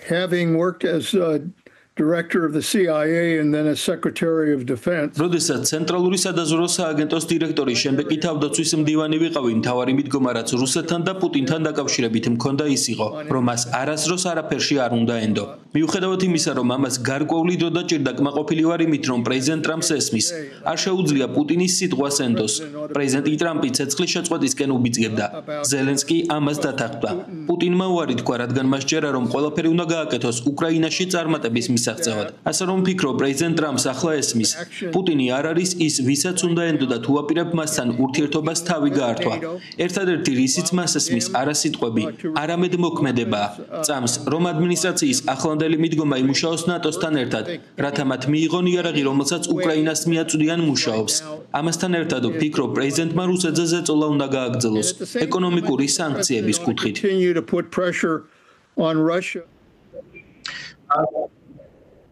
Having worked as director of the CIA and then as Secretary of Defense. როდესაც ცენტრალური სადაზვერვო სააგენტოს დირექტორი შემდეგ კი თავდაცვის მდივანი ვიყავი, მთავარი მიდგომა რაც რუსეთთან და პუტინთან დაკავშირებით მქონდა ის იყო, რომ მას არასდროს არაფერში არ უნდა ენდო. მიუხედავად იმისა, რომ ამას გარკვეული დრო დაჭირდა, კმაყოფილი ვარ იმით, რომ პრეზიდენტ ტრამპს ესმის, არ შეუძლია პუტინის სიტყვას ენდოს. პრეზიდენტი ტრამპი ცეცხლის შეწყვეტისკენ უბიძგებდა. ზელენსკი ამას დათანხმდა. პუტინმა უარი თქვა, რადგან მას ჯერა, რომ ყველაფერი უნდა გააკეთოს უკრაინაში წარმატების მისაღწევად. ასე რომ ვფიქრობ, პრეზიდენტ ტრამპს ახლა ესმის. პუტინი არ არის ის, ვისაც უნდა ენდო და თუ აპირებ მასთან ურთიერთობას თავი გაართვა. ერთადერთი რისიც მას ესმის, არა სიტყვები, არამედ მოქმედება. წამს, რომ ადმინისტრაციის ახლანდელი მიდგომა იმუშაოს ნატოსთან ერთად, რათა მათ მიიღონ იარაღი, რომელსაც უკრაინას მიაწვდიან მუშაობს. ამასთან ერთად ვფიქრობ, პრეზიდენტმა რუსეთზე ზეწოლა უნდა გააგრძელოს ეკონომიკური სანქციების კუთხით.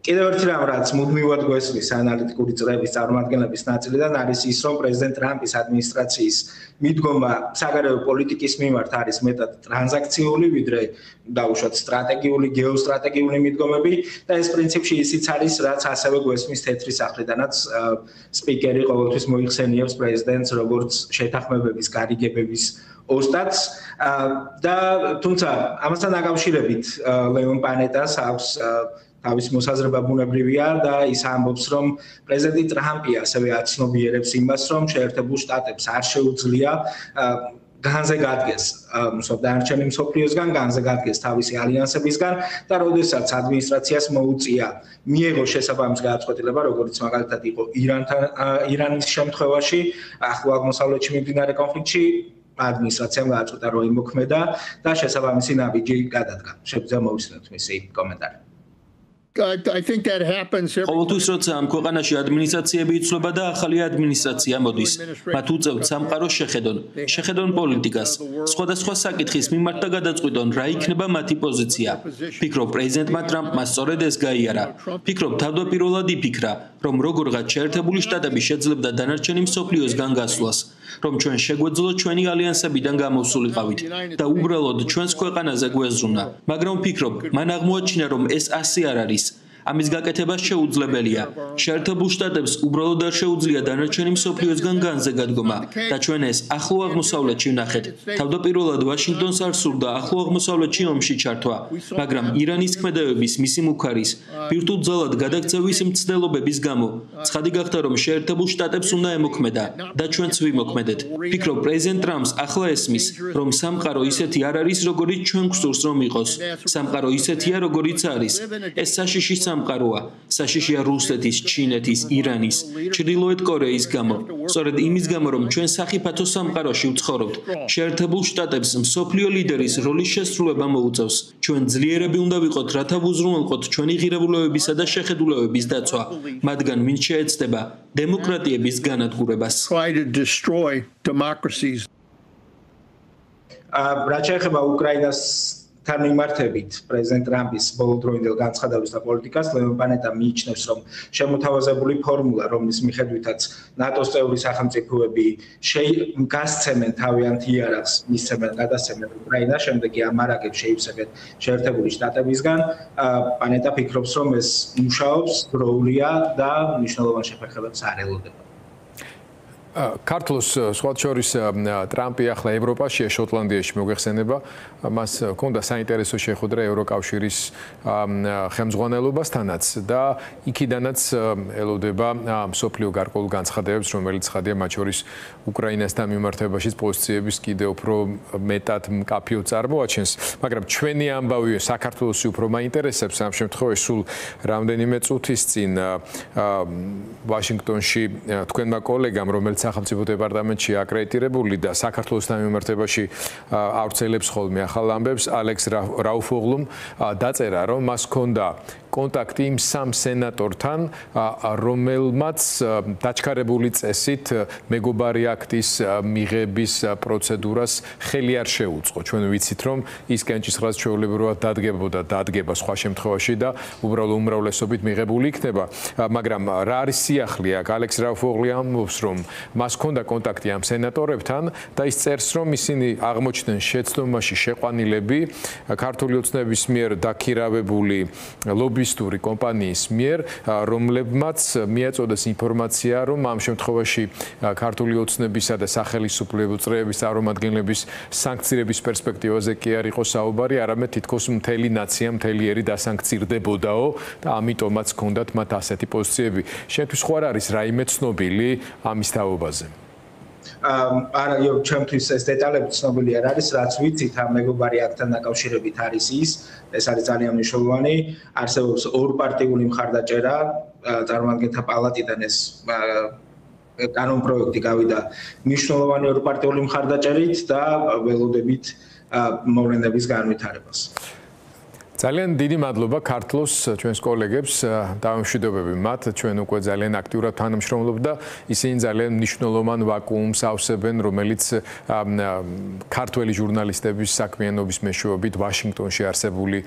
კიდევ ერთი რამ რაც მუდმივად გვესმის ანალიტიკური წრეების წარმომადგენლების ნაწილიდან არის ის, რომ პრეზიდენტ ტრამპის ადმინისტრაციის მიდგომა საგარეო პოლიტიკის მიმართ არის მეტად ტრანზაქციული, ვიდრე დაუშვათ სტრატეგიული, გეოსტრატეგიული მიდგომები და ეს პრინციპში ისიც არის, რაც ასევე გვესმის თეთრი სახლიდანაც სპიკერი ყოველთვის მოიხსენიებს პრეზიდენტს როგორც შეთანხმებების გარიგებების ოსტატს და თუმცა ამასთან დაკავშირებით ლეონ პანეტას აქვს თავის მოსაზრება ბუნებრივია და ის ამბობს, რომ პრეზიდენტი ტრამპი ასევე აცნობიერებს იმას, რომ შეერთებულ შტატებს არ შეუძლია განზე გადგეს დანარჩენი მსოფლიოსგან, განზე გადგეს თავისი ალიანსებისგან და როდესაც ადმინისტრაციას მოუწია მიეღო შესაბამის გადაწყვეტილება, როგორც მაგალითად იყო ირანის შემთხვევაში, ახლო აღმოსავლეთში მიმდინარე კონფლიქტში ადმინისტრაციამ გადაწყვეტა, რომ იმოქმედა და შესაბამისი ნაბიჯი გადადგა. შეგვიძლია მოვისმინოთ მისი კომენტარი. I think that happens every ყოველთვის როცა ამ ქვეყანაში ადმინისტრაციები იცვლება და ახალი ადმინისტრაცია მოდის, მათ უწევთ სამყაროს შეხედონ პოლიტიკას, სხვადასხვა საკითხის მიმართ და გადაწყვიტონ, რა იქნება მათი პოზიცია. ვფიქრობ, პრეზიდენტმა ტრამპმა სწორედ ეს გაიარა. ვფიქრობ, თავდაპირველად იფიქრა, რომ როგორღაც შეერთებული შტატები შეძლებდა დანარჩენი მსოფლიოსგან გასვლას, რომ ჩვენ შეგვეძლოთ ჩვენი ალიანსებიდან გამოსულიყავით და უბრალოდ ჩვენს ქვეყანაზე გვეზრუნა. მაგრამ ვფიქრობ, მან აღმოაჩინა, რომ ეს ასე არ არის. ამის გაკეთება შეუძლებელია. შეერთებულ შტატებს უბრალოდ არ შეუძლია დანარჩენი მსოფლიოსგან განზე გადგომა და ჩვენ ეს ახლო აღმოსავლეთში ვნახეთ. თავდაპირველად ვაშინგტონს არ სურდა ახლო აღმოსავლეთში ომში ჩართვა, მაგრამ ირანის ქმედებების მისი მუქარის ვირტუალურად გადაგწევის მცდელობების გამო ცხადი გახდა, რომ შეერთებულ შტატებს უნდა ემოქმედა და ჩვენც ვიმოქმედეთ. ვფიქრობ, პრეზიდენტ ტრამპს ახლა ესმის, რომ სამყარო ისეთი არ არის, როგორიც ჩვენ გვსურს რომ იყოს. სამყარო ისეთია, როგორიც არის. ეს საშიში სამყაროა, საშიშია რუსეთის, ჩინეთის, ირანის, ჩრდილოეთ კორეის გამო. სწორედ იმის გამო, რომ ჩვენ სახიფათო სამყაროში ვცხოვრობთ, შეერთებულ შტატებს მსოფლიო ლიდერის როლის შესრულება მოუწევს. ჩვენ ძლიერები უნდა ვიყოთ, რათა ვუზრუნველყოთ ჩვენი ღირებულებებისა და შეხედულებების დაცვა, მათგან ვინც შეეცდება დემოკრატიების განადგურებას. რაც შეეხება უკრაინას თან მიმართებით პრეზიდენტ ტრამპის ბოლოდროინდელ განცხადებებს და პოლიტიკას, ლეონ პანეტა მიიჩნევს, რომ შემოთავაზებული ფორმულა, რომლის მიხედვითაც ნატოს წევრი სახელმწიფოები გასცემენ თავიანთ იარაღს, მისცემენ გადასცემენ უკრაინას, შემდეგ კი ამ მარაგებს შეივსებენ შეერთებული შტატებისგან. პანეტა ფიქრობს, რომ ეს მუშაობს, დროულია და მნიშვნელოვან შეფერხებებს არ ელოდება. ქართლოს სხვა შორის ტრამპი ახლა ევროპაშია, შოტლანდიაში მოგეხსენება, მას ჰქონდა საინტერესო შეხვედრა ევროკავშირის ხელმძღვანელობასთანაც და იქიდანაც ელოდება მსოფლიო გარკვეულ განცხადებებს, რომელიც ხადია მათ შორის უკრაინასთან მიმართებაშიც პოზიციების კიდევ უფრო მეტად მკაფიო წარმოაჩენს, მაგრამ ჩვენი ამბავი საქართველოსი უფრო მაინტერესებს ამ შემთხვევაში. სულ რამდენიმე წუთის წინ ვაშინგტონში თქვენმა კოლეგამ, რომელიც სახელმწიფო დეპარტამენტში აკრედიტირებული და საქართველოსთან მიმართებაში ავრცელებს ხოლმე ახალ ამბებს, ალექს რაუფოღლუმ დაწერა, რომ მას ჰქონდა კონტაქტი იმ სამ სენატორთან, რომელმაც დაჩქარებული წესით მეგობარი აქტის მიღების პროცედურას ხელი არ შეუწყო. ჩვენ ვიცით, რომ ის კენჭისყრას ჩვეულებრივად დადგება სხვა შემთხვევაში და უბრალოდ უმრავლესობით მიღებული იქნება, მაგრამ რა არის სიახლე აქ? ალექს რაუფოღლი ამბობს, რომ მას ჰქონდა კონტაქტი ამ სენატორებთან და ის წერს, რომ ისინი აღმოჩნდნენ შეცდომაში შეყვანილები ქართული ოცნების მიერ დაქირავებული ლობი ლობისტური კომპანიის მიერ, რომლებმაც მიაწოდეს ინფორმაცია, რომ ამ შემთხვევაში ქართული ოცნებისა და სახელმწიფო წრეების წარმომადგენლების სანქცირების პერსპექტივაზე კი არ იყო საუბარი, არამედ თითქოს მთელი ნაცია, მთელი ერი დასანქცირდებოდაო და ამიტომაც ჰქონდათ მათ ასეთი პოზიციები. შენთვის ხო არ არის რაიმე ცნობილი ამის თაობაზე? არა, ჩემთვის ეს დეტალები ცნობილი არ არის, რაც ვიცით ამ მეგობარი აქტთან დაკავშირებით არის ეს არის ძალიან მნიშვნელოვანი. არსებობს ორპარტიული მხარდაჭერა, წარმომადგენელთა პალატიდან ეს კანონპროექტი გავიდა მნიშვნელოვანი ორპარტიული მხარდაჭერით და ველოდებით მოვლენების განვითარებას. ძალიან დიდი მადლობა ქართლოს ჩვენს კოლეგებს, დამშვიდობები მათ, ჩვენ უკვე ძალიან აქტიურად თანამშრომლობთ და ისინი ძალიან მნიშვნელოვან ვაკუუმს ავსებენ, რომელიც ქართველი ჟურნალისტების საქმიანობის მეშვეობით ვაშინგტონში არსებული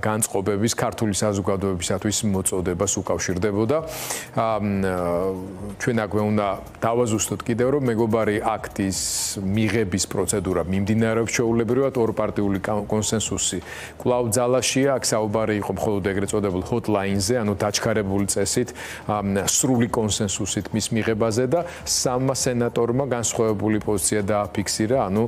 განწყობების ქართული საზოგადოებისათვის მოწოდებას უკავშირდებოდა. ჩვენ აქვე უნდა დავაზუსტოთ კიდევ, რომ მეგობარი აქტის მიღების პროცედურა მიმდინარეობს ჩვეულებრივად ორპარტიული კონსენსუსი კვლავ ძალაში აქ საუბარი იყო მხოლოდ ეგრეთ წოდებულ hotline-ზე, ანუ დაჩქარებული წესით, სრული კონსენსუსით მის მიღებაზე და სამმა სენატორმა განსხვავებული პოზიცია დააფიქსირა, ანუ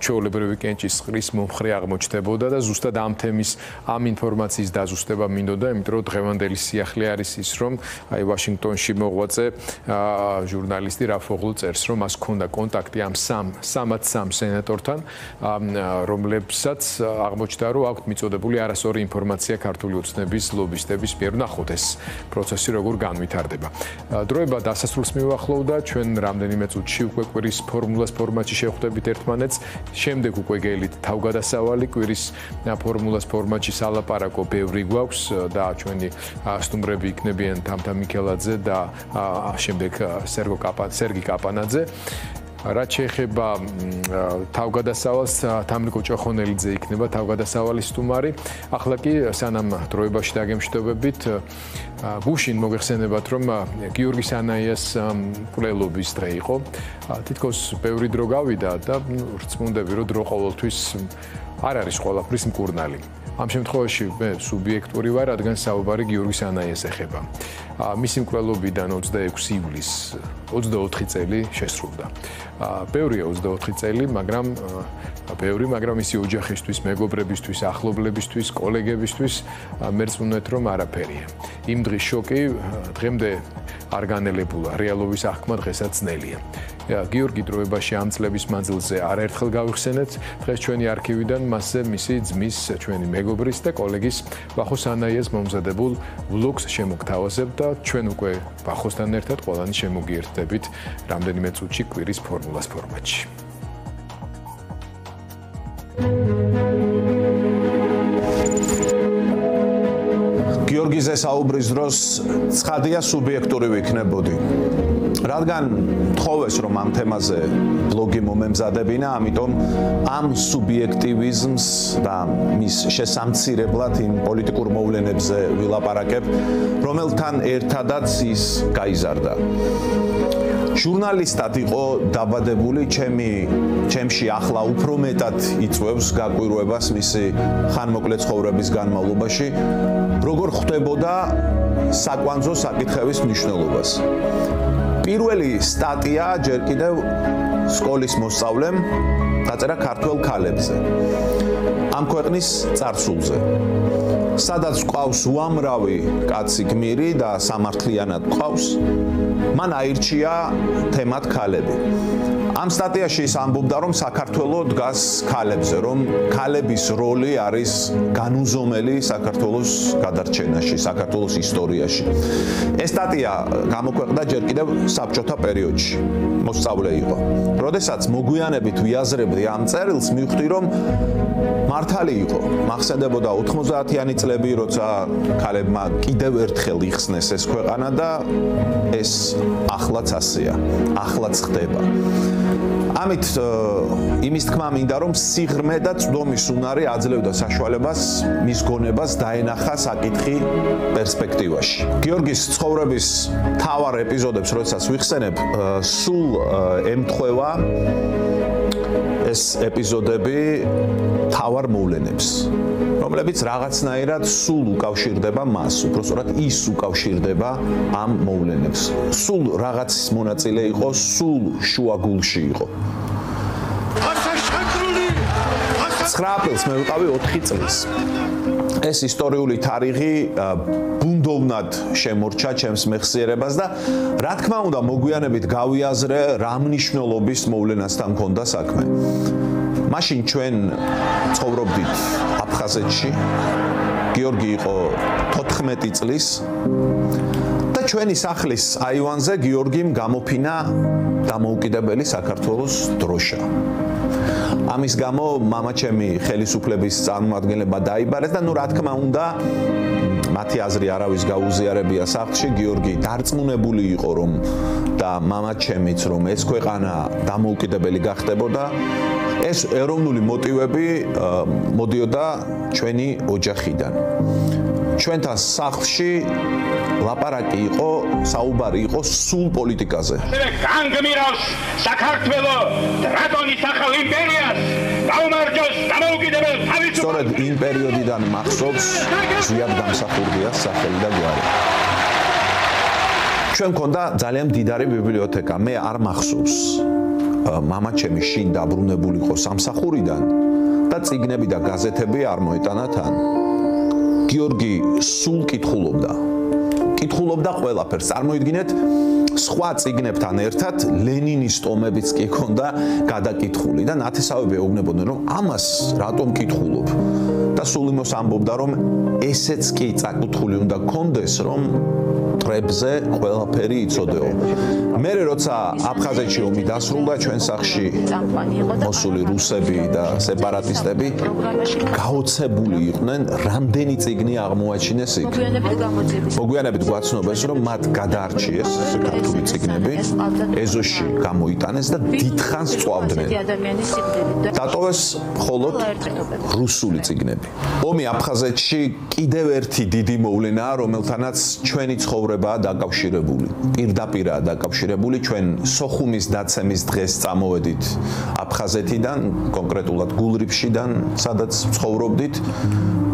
ჩვეულებრივი კენჭისყრის მომხრე აღმოჩნდებოდა და ზუსტად ამ თემის, ამ ინფორმაციის დაზუსტება მინდოდა, იმიტომ რომ დღევანდელი სიახლე არის ის, რომ აი ვაშინგტონში მოღვაწე ჟურნალისტი რაფოღლუ წერს, რომ მას ჰქონდა კონტაქტი ამ სამად სენატორთან, რომლებსაც აღმოჩნდა, რომ აქვთ მიწოდებული არასორი ინფორმაცია ქართული ოცნების ლობისტების მიერ. ნახოთ ეს პროცესი როგორ განვითარდება. დროება დასასრულს მივახლოვდა, ჩვენ რამდენიმე წუთში უკვე კვირის ფორმულას ფორმატში შევხვდებით ერთმანეთს. შემდეგ უკვე გელით თავგადასავალი კვირის ფორმულას ფორმატში სალაპარაკო ბევრი გვაქვს და ჩვენი სტუმრები იქნებიან თამთა მიქელაძე და შემდეგ სერგი კაპანაძე. რაც შეეხება თავგადასავალს, თამრიკო ჭოხონელიძე იქნება თავგადასავალი სტუმარი. ახლა კი სანამ დროებაში დაგემშვიდობებით, გუშინ მოგეხსენებათ, რომ გიორგი სანაიას მკვლელობის დღე იყო. თითქოს ბევრი დრო გავიდა და რწმუნდები, რომ დრო ყოველთვის არ არის ყველაფრის მკურნალი. ამ შემთხვევაში მე სუბიექტური ვარ, რადგან საუბარი გიორგი სანაიას ეხება. მისი მკვლელობიდან 26 ივლისს 24 წელი შესრულდა. ბევრია 24 წელი, მაგრამ მისი ოჯახისთვის, მეგობრებისთვის, ახლობლებისთვის, კოლეგებისთვის მე რწმუნეთ, რომ არაფერია. იმ დღის შოკი დღემდე არ განელებულა, რეალობის აღქმა დღესაც ძნელია. გიორგი დროებაში ამ წლების მანძილზე არაერთხელ გავიხსენეთ, დღეს ჩვენი არქივიდან მასზე მისი ძმის, ჩვენი მეგობრის და კოლეგის ვახო სანაიას მომზადებულ ვლოგს შემოგთავაზებ და ჩვენ უკვე ვახოსთან ერთად ყველანი შემოგიერთდებით რამდენიმე წუთში კვირის ფორმულას ფორმატში. გიორგიზე საუბრის დროს ცხადია სუბიექტური ვიქნებოდი. რადგან თხოვეს რომ ამ თემაზე ბლოგი მომემზადებინა, ამიტომ ამ სუბიექტივიზმს და მის შესამცირებლად იმ პოლიტიკურ მოვლენებზე ვილაპარაკებ, რომელთან ერთადაც ის გაიზარდა. ჟურნალისტად იყო დაბადებული, ჩემში ახლა უფრო მეტად იწვევს გაკვირვებას მისი ხანმოკლე ცხოვრების განმავლობაში, როგორ ხვდებოდა საკვანძო საკითხების მნიშვნელობას. პირველი სტატია ჯერ კიდევ სკოლის მოსწავლემ დაწერა ქართველ ქალებზე. ამ ქვეყნის წარსულზე. სადაც ყავს უამრავი კაცი გმირი და სამართლიანად ყავს, მან აირჩია თემად ქალები. ამ სტატიაში ის ამბობდა, რომ საქართველო დგას ქალებზე, რომ ქალების როლი არის განუზომელი საქართველოს გადარჩენაში, საქართველოს ისტორიაში. ეს სტატია გამოქვეყნდა ჯერ კიდევ საბჭოთა პერიოდში. მოსწავლე იყო. როდესაც მოგვიანებით ვიაზრებდი ამ წერილს, მივხვდი, რომ მართალი იყო. მახსენდებოდა 90-იანი წლები, როცა ქალებმა კიდევ ერთხელ იხსნეს ეს ქვეყანა და ეს ახლაც ასეა, ახლაც ხდება. ამით იმის თქმა მინდა, რომ სიღრმე და წვდომის უნარი აძლევდა საშუალებას მის გონებას დაენახა საკითხი პერსპექტივაში. გიორგის ცხოვრების მთავარ ეპიზოდებს, როდესაც ვიხსენებ, სულ ემთხვევა ეს ეპიზოდები თავარ მოვლენებს, რომლებიც რაღაცნაირად სულ უკავშირდება მას, უბრალოდ ის უკავშირდება ამ მოვლენებს. სულ რაღაცის მონაწილე იყო, სულ შუაგულში იყო. 9 აპრილს მე ვიყავი 4 წლის. ეს ისტორიული თარიღი ბუნდოვნად შემორჩა ჩემს მეხსიერებას და რა თქმა უნდა მოგვიანებით გავიაზრე რა მნიშვნელობის მოვლენასთან ჰქონდა საქმე. მაშინ ჩვენ ცხოვრობდით აფხაზეთში. გიორგი იყო 14 წლის და ჩვენი სახლის აივანზე გიორგიმ გამოფინა დამოუკიდებელი საქართველოს დროშა. ამის გამო მამაჩემი ხელისუფლების წარმომადგენლება დაიბარეს და რა თქმა უნდა მათი აზრი არავის გაუზიარებია სახლში. გიორგი დარწმუნებული იყო რომ და მამაჩემიც რომ ეს ქვეყანა დამოუკიდებელი გახდებოდა. ეს ეროვნული მოტივები მოდიოდა ჩვენი ოჯახიდან. ჩვენთან სახლში ლაპარაკი იყო, საუბარი იყო სულ პოლიტიკაზე. განგმირავს საქართველოს დრაკონის ახალ იმპერიას, გაუმარჯოს დამოუკიდებელ თავისუფლებას. სწორედ იმ პერიოდიდან მახსოვს ზიად გამსახურდიას სახელი და გვარი. ჩვენ მქონდა ძალიან მდიდარი ბიბლიოთეკა, მე არ მახსოვს. მამაჩემი შინ დაბრუნებული იყო სამსახურიდან და წიგნები და გაზეთები არ მოეტანა თან. გიორგი სულ კითხულობდა. კითხულობდა ყველაფერს. წარმოიდგინეთ, სხვა წიგნებთან ერთად ლენინის ტომებიც კი ჰქონდა გადაკითხული და ნათესავები ეუბნებოდნენ, რომ ამას რატომ კითხულობ? და სულ იმას ამბობდა, რომ ესეც კი წაკითხული უნდა გქონდეს, რომ ტრებზე ყველაფერი იცოდეო. მე როცა აფხაზეთში ომი დასრულდა, ჩვენ სახში მოსული რუსები და სეპარატისტები გაოცებული იყვნენ, რამდენი წიგნი აღმოაჩინეს იქ. მოგვიანებით გვაცნობეს, რომ მათ გადაარჩიეს ქართული წიგნები, ეზოში გამოიტანეს და დიდხანს წვავდნენ. დატოვეს მხოლოდ რუსული წიგნები. ომი აფხაზეთში კიდევ ერთი დიდი მოვლენაა, რომელთანაც ჩვენი ცხოვრებაა დაკავშირებული. პირდაპირაა დაკავშირებული. ჩვენ სოხუმის დაცემის დღეს წამოვედით აფხაზეთიდან, კონკრეტულად გულრიფშიდან, სადაც ცხოვრობდით.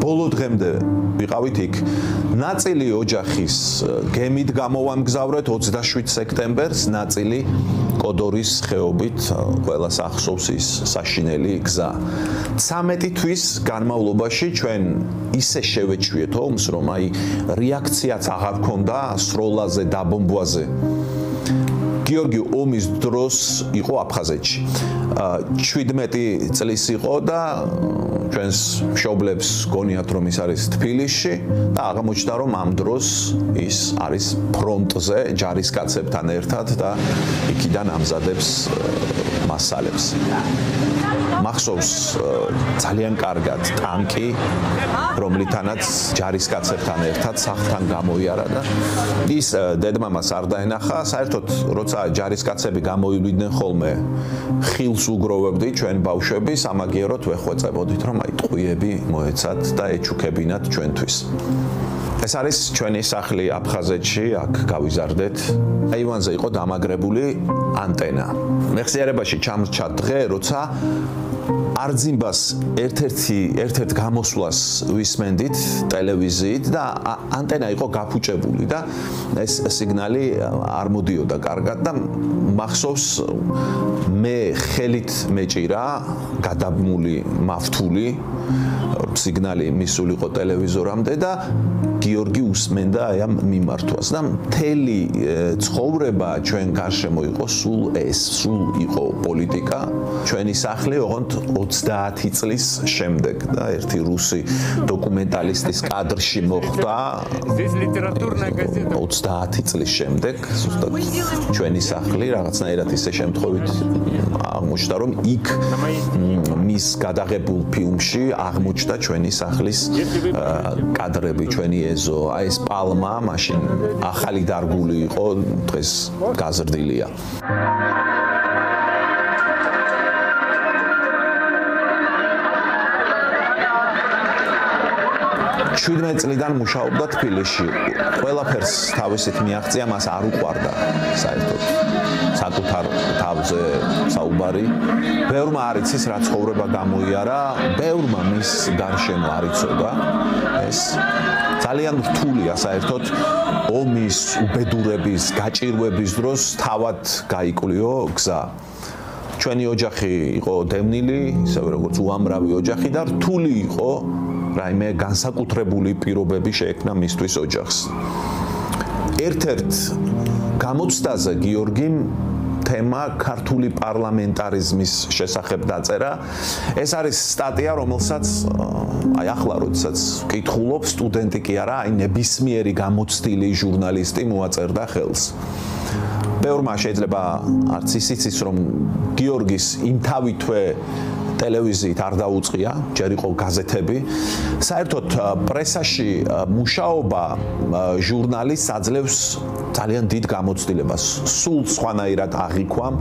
ბოლო დღემდე ვიყავით იქ. ნაწილი ოჯახის გემით გამოვამგზავრეთ 27 სექტემბერს, ნაწილი კოდორის ხეობით, ყველას ახსოვს ის საშინელი გზა. 13 თვის განმავლობაში ჩვენ ისე შევეჩვიეთ ომს, რომ აი რეაქციაც აღარ ჰქონდა სროლაზე, დაბომბვაზე. გიორგი ომის დროს იყო აფხაზეთში. 17 წლის იყო და ჩვენს მშობლებს გონიათ რომ ის არის თბილისში და აღმოჩნდა რომ ამ დროს ის არის ფრონტზე ჯარისკაცებთან ერთად და იქიდან ამზადებს მასალებს. მახსოვს ძალიან კარგად ტანკი, რომლითანაც ჯარისკაცებთან ერთად სახლთან გამოიარა და ის დედმამას არ დაენახა. საერთოდ როცა ჯარისკაცები გამოივლიდნენ ხოლმე, ხილს უგროვებდი ჩვენ ბავშვები, სამაგიეროდ ვეხვეწებოდით, რომ აი ტყვიები მოეცათ და ეჩუქებინათ ჩვენთვის. ეს არის ჩვენი სახლი აფხაზეთში, აქ გავიზარდეთ. აივანზე იყო დამაგრებული ანტენა. მეხსიერებაში ჩამრჩა დღე, როცა არძიმბას ერთ-ერთ გამოსვლას ვისმენდით ტელევიზიით და ანტენა იყო გაფუჭებული და ეს სიგნალი არ მოდიოდა კარგად და მახსოვს მე ხელით მეჭირა გადაბმული მავთული სიგნალი მისულიყო ტელევიზორამდე და გიორგი უსმენდა აი ამ მიმართვას და მთელი ცხოვრება ჩვენ გარშემო იყო სულ ეს, სულ იყო პოლიტიკა. ჩვენი სახლი ოღონდ 30 წლის შემდეგ და ერთი რუსი დოკუმენტალისტის კადრში მოხვდა 30 წლის შემდეგ ზუსტად ჩვენი სახლი რაღაცნაირად ისე შემთხვევით აღმოჩნდა რომ იქ მის გადაღებულ ფილმში აღმოჩნდა ჩვენი სახლის კადრები, ჩვენი ეზო, აი ეს პალმა მაშინ ახალი დარგული იყო, დღეს გაზრდილია. 17 წლიდან მუშაობდა თბილისში. ყველაფერს თავისით მიაღწია, მას არ უყვარდა საერთოდ საკუთარ თავზე საუბარი. ბევრმა არ იცის რა ცხოვრება გამოიარა, ბევრმა მის გარშემო არ იცოდა ეს. ძალიან რთულია საერთოდ ომის, უბედურების, გაჭირვების დროს თავად გაიკვლიო გზა. ჩვენი ოჯახი იყო დევნილი, ისევე როგორც უამრავი ოჯახი და რთული იყო რაიმე განსაკუთრებული პირობები შეექმნა მისთვის ოჯახს. ერთ-ერთ გამოცდაზე გიორგიმ თემა ქართული პარლამენტარიზმის შესახებ დაწერა. ეს არის სტატია, რომელსაც აი ახლა როდესაც ვკითხულობ, სტუდენტი კი არა, აი ნებისმიერი გამოცდილი ჟურნალისტი მოაწერდა ხელს. ბევრმა შეიძლება არც ისიც ის რომ გიორგის იმთავითვე ტელევიზიით არ დაუწყია, ჯერ იყო გაზეთები. საერთოდ პრესაში მუშაობა ჟურნალისტს აძლევს ძალიან დიდ გამოცდილებას. სულ სხვანაირად აღიქვამ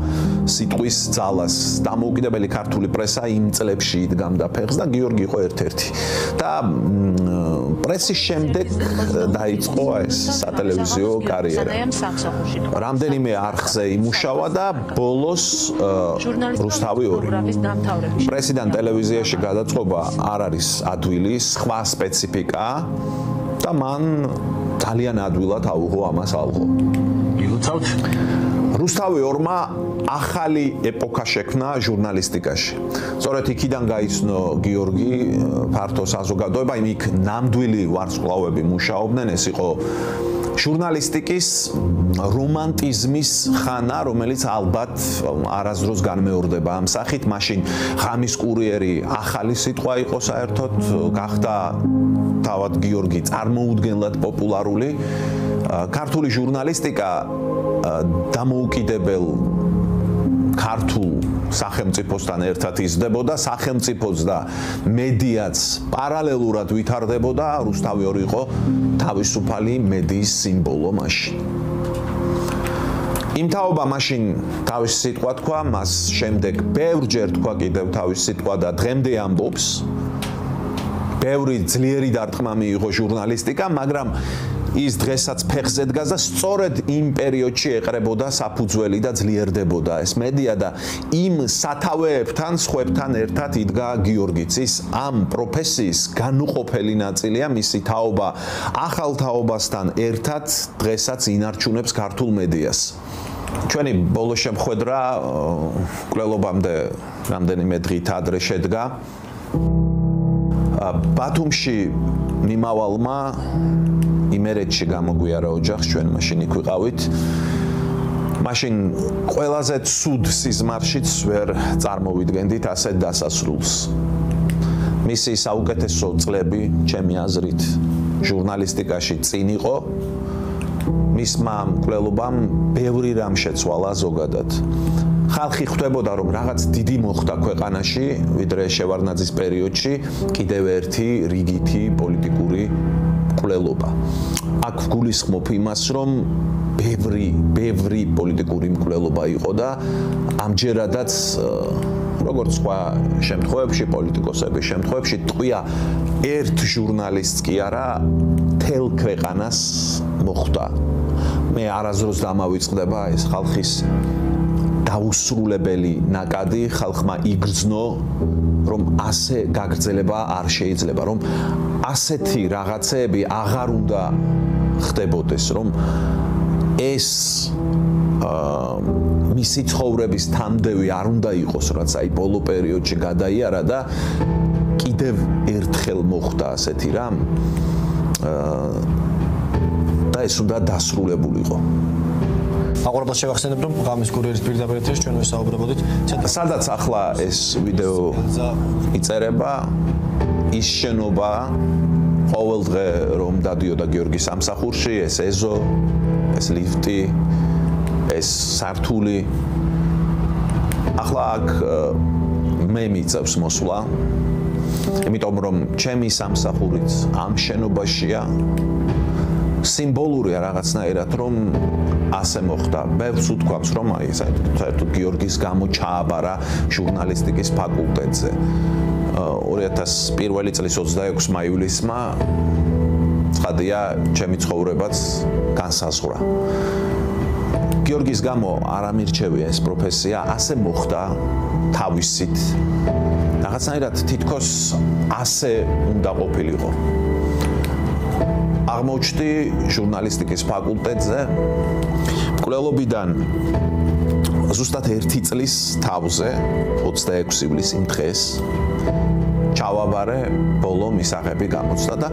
სიტყვის ძალას. დამოუკიდებელი ქართული პრესა იმ წლებში იდგამდა ფეხს და გიორგი იყო ერთ-ერთი. და პრესის შემდეგ დაიწყო ეს სატელევიზიო კარიერა. რამდენიმე არხზე იმუშავა და ბოლოს რუსთავი 2. პრესიდან ტელევიზიაში გადაწყობა არ არის ადვილი, სხვა სპეციფიკა და მან ძალიან ადვილად აუღო ამას ალღო. ილოცავთ რუსთავი 2-მა ახალი ეპოქა შექმნა ჟურნალისტიკაში. სწორედ იქიდან გაიცნო გიორგი ფართო საზოგადოება, იქ ნამდვილი ვარსკვლავები მუშაობდნენ, ეს იყო ჟურნალისტიკის რომანტიზმის ხანა, რომელიც ალბათ არასდროს განმეორდება ამ სახით. მაშინ ღამის კურიერი ახალი სიტყვა იყო საერთოდ, გახდა თავად გიორგი წარმოუდგენლად პოპულარული. ქართული ჟურნალისტიკა დამოუკიდებელ ქართულ სახელმწიფოსთან ერთად იზრდებოდა, სახელმწიფოც და მედიაც პარალელურად ვითარდებოდა. რუსთავი 2 იყო თავისუფალი მედიის სიმბოლო მაშინ. იმთავობა მაშინ თავის სიტყვა თქვა, მას შემდეგ ბევრჯერ თქვა კიდევ თავის სიტყვა და დღემდე ამბობს. ბევრი ძლიერი დარტყმა მიიღო ჟურნალისტიკა, მაგრამ ის დღესაც ფეხზე დგას და სწორედ იმ პერიოდში ეყრებოდა საფუძველი და ძლიერდებოდა ეს მედია და იმ სათავეებთან, სხვებთან ერთად იდგა გიორგიც. ის ამ პროფესიის განუყოფელი ნაწილია, მისი თაობა ახალ თაობასთან ერთად დღესაც ინარჩუნებს ქართულ მედიას. ჩვენი ბოლო შემხედრა მკვლელობამდე რამდენიმე დღით ადრე შედგა. ბათუმში მიმავალმა იმერეთში გამოგვიარა ოჯახს, ჩვენ მაშინ იქ ვიყავით. მაშინ ყველაზე ცუდ სიზმარშიც ვერ წარმოვიდგენდით ასეთ დასასრულს. მისი საუკეთესო წლები, ჩემი აზრით, ჟურნალისტიკაში წინ იყო. მისმა მკვლელობამ ბევრი რამ შეცვალა ზოგადად. ხალხი ხვდებოდა, რომ რაღაც დიდი მოხდა ქვეყანაში, ვიდრე შევარდნაძის პერიოდში, კიდევ ერთი რიგითი პოლიტიკური მკვლელობა. აქ ვგულისხმობ იმას, რომ ბევრი პოლიტიკური მკვლელობა იყო და ამჯერადაც როგორც სხვა შემთხვევებში, პოლიტიკოსების შემთხვევებში, ტყვია ერთ ჟურნალისტს კი არა, თელ ქვეყანას მოხვდა. მე არასდროს დამავიწყდება ეს ხალხის დაუსრულებელი ნაკადი, ხალხმა იგრძნო, რომ ასე გაგრძელება არ შეიძლება, რომ ასეთი რაღაცები აღარ უნდა ხდებოდეს, რომ ეს მისი ცხოვრების თამდევი არ უნდა იყოს, რაც აი ბოლო პერიოდში გადაიარა და კიდევ ერთხელ მოხდა ასეთი რამ და ეს უნდა დასრულებულიყო. აყურებელს შევახსენებ, რომ ღამის კურიერის პირდაპირ ეთერში ჩვენ ვისაუბრებოდით. სადაც ახლა ეს ვიდეო იწერება, ის შენობა ყოველდღე რომ დადიოდა გიორგის სამსახურში, ეს ეზო, ეს ლიფტი, ეს სართული. ახლა აქ მე მიწევს მოსვლა. იმიტომ რომ ჩემი სამსახურიც ამ შენობაშია. სიმბოლურია რაღაცნაირად, რომ ასე მოხდა. ბევრს უთქვამს, რომ აი საერთოდ გიორგის გამო ჩააბარა ჟურნალისტიკის ფაკულტეტზე. 2001 წლის 26 მაივლისმა ცხადია ჩემი ცხოვრებაც განსაზღვრა. გიორგის გამო არ ამირჩევია ეს პროფესია, ასე მოხდა თავისით. რაღაცნაირად თითქოს ასე უნდა ყოფილიყო. აღმოჩნდი ჟურნალისტიკის ფაკულტეტზე მკვლელობიდან ზუსტად 1 წლის თავზე 26 ივლისს იმ დღეს ჩავაბარე ბოლო მისაღები გამოცდა და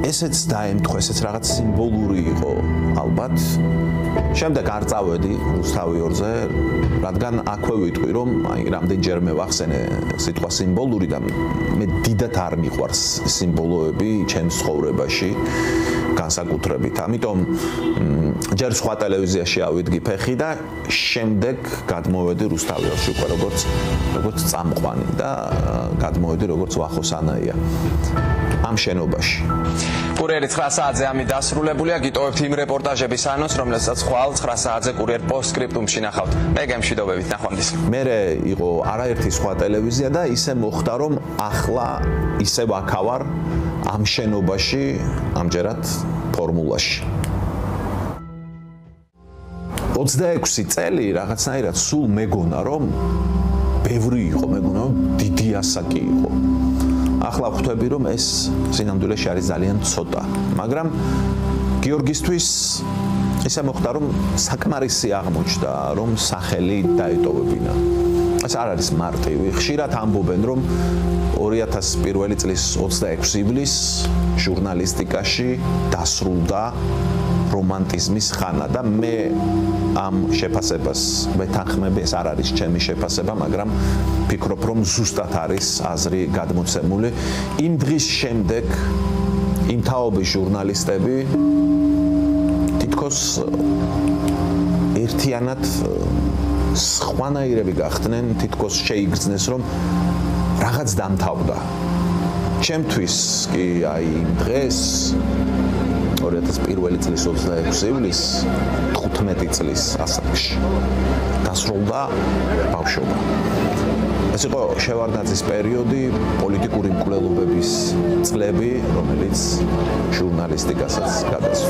ესეც დაემთხვა, ესეც რაღაც სიმბოლური იყო ალბათ. შემდეგ არ წავედი რუსთავიორზე, რადგან აქვე ვიტყვი, რომ აი რამდენჯერმე ვახსენე სიტყვა სიმბოლური და მე დიდად არ მიყვარს სიმბოლოები ჩემს ცხოვრებაში განსაკუთრებით. ამიტომ ჯერ სხვა ტელევიზიაში ავიდგი ფეხი და შემდეგ გადმოვედი რუსთავიორში უკვე როგორც წამყვანი და გადმოვედი როგორც ვახოსანაია ამ შენობაში. კურიერი 9 საათზე ამი დასრულებულია. გიტოვებთ იმ რეპორტაჟების ანონს, რომელსაც ხვალ 9 საათზე კურიერ პოსტსკრიპტუმში ნახავთ. მე გემშვიდობებით, ნახვამდის. მერე იყო არაერთი სხვა ტელევიზია და ისე მოხდა, რომ ახლა ისე ვაქავარ ამ შენობაში, ამჯერად ფორმულაში. 26 წელი რაღაცნაირად სულ მეგონა, რომ ბევრი იყო, მეგონა, რომ დიდი ასაკი იყო. ახლა ხვდები, რომ ეს სინამდვილეში არის ძალიან ცოტა, მაგრამ გიორგისთვის ისე მოხდა, რომ საკმარისი აღმოჩნდა, რომ სახელი დაეტოვებინა. ეს არ არის მარტივი. ხშირად ამბობენ, რომ 2001 წლის 26 ივლისს ჟურნალისტიკაში დასრულდა რომანტიზმის ხანა და მე ამ შეფასებას ვეთანხმები, ეს არ არის ჩემი შეფასება, მაგრამ ფიქრობ, რომ ზუსტად არის აზრი გადმოცემული. იმ დღის შემდეგ იმ თაობის ჟურნალისტები თითქოს ერთიანად სხვანაირები გახდნენ, თითქოს შეიგრძნეს, რომ რაღაც დამთავრდა. ჩემთვის კი აი იმ დღეს 2001 წლის 26 ივლისს 15 წლის ასაკში დასრულდა ბავშვობა. ეს იყო შევარდნაძის პერიოდი, პოლიტიკური მკვლელობების წლები, რომელიც ჟურნალისტიკასაც გადასცა.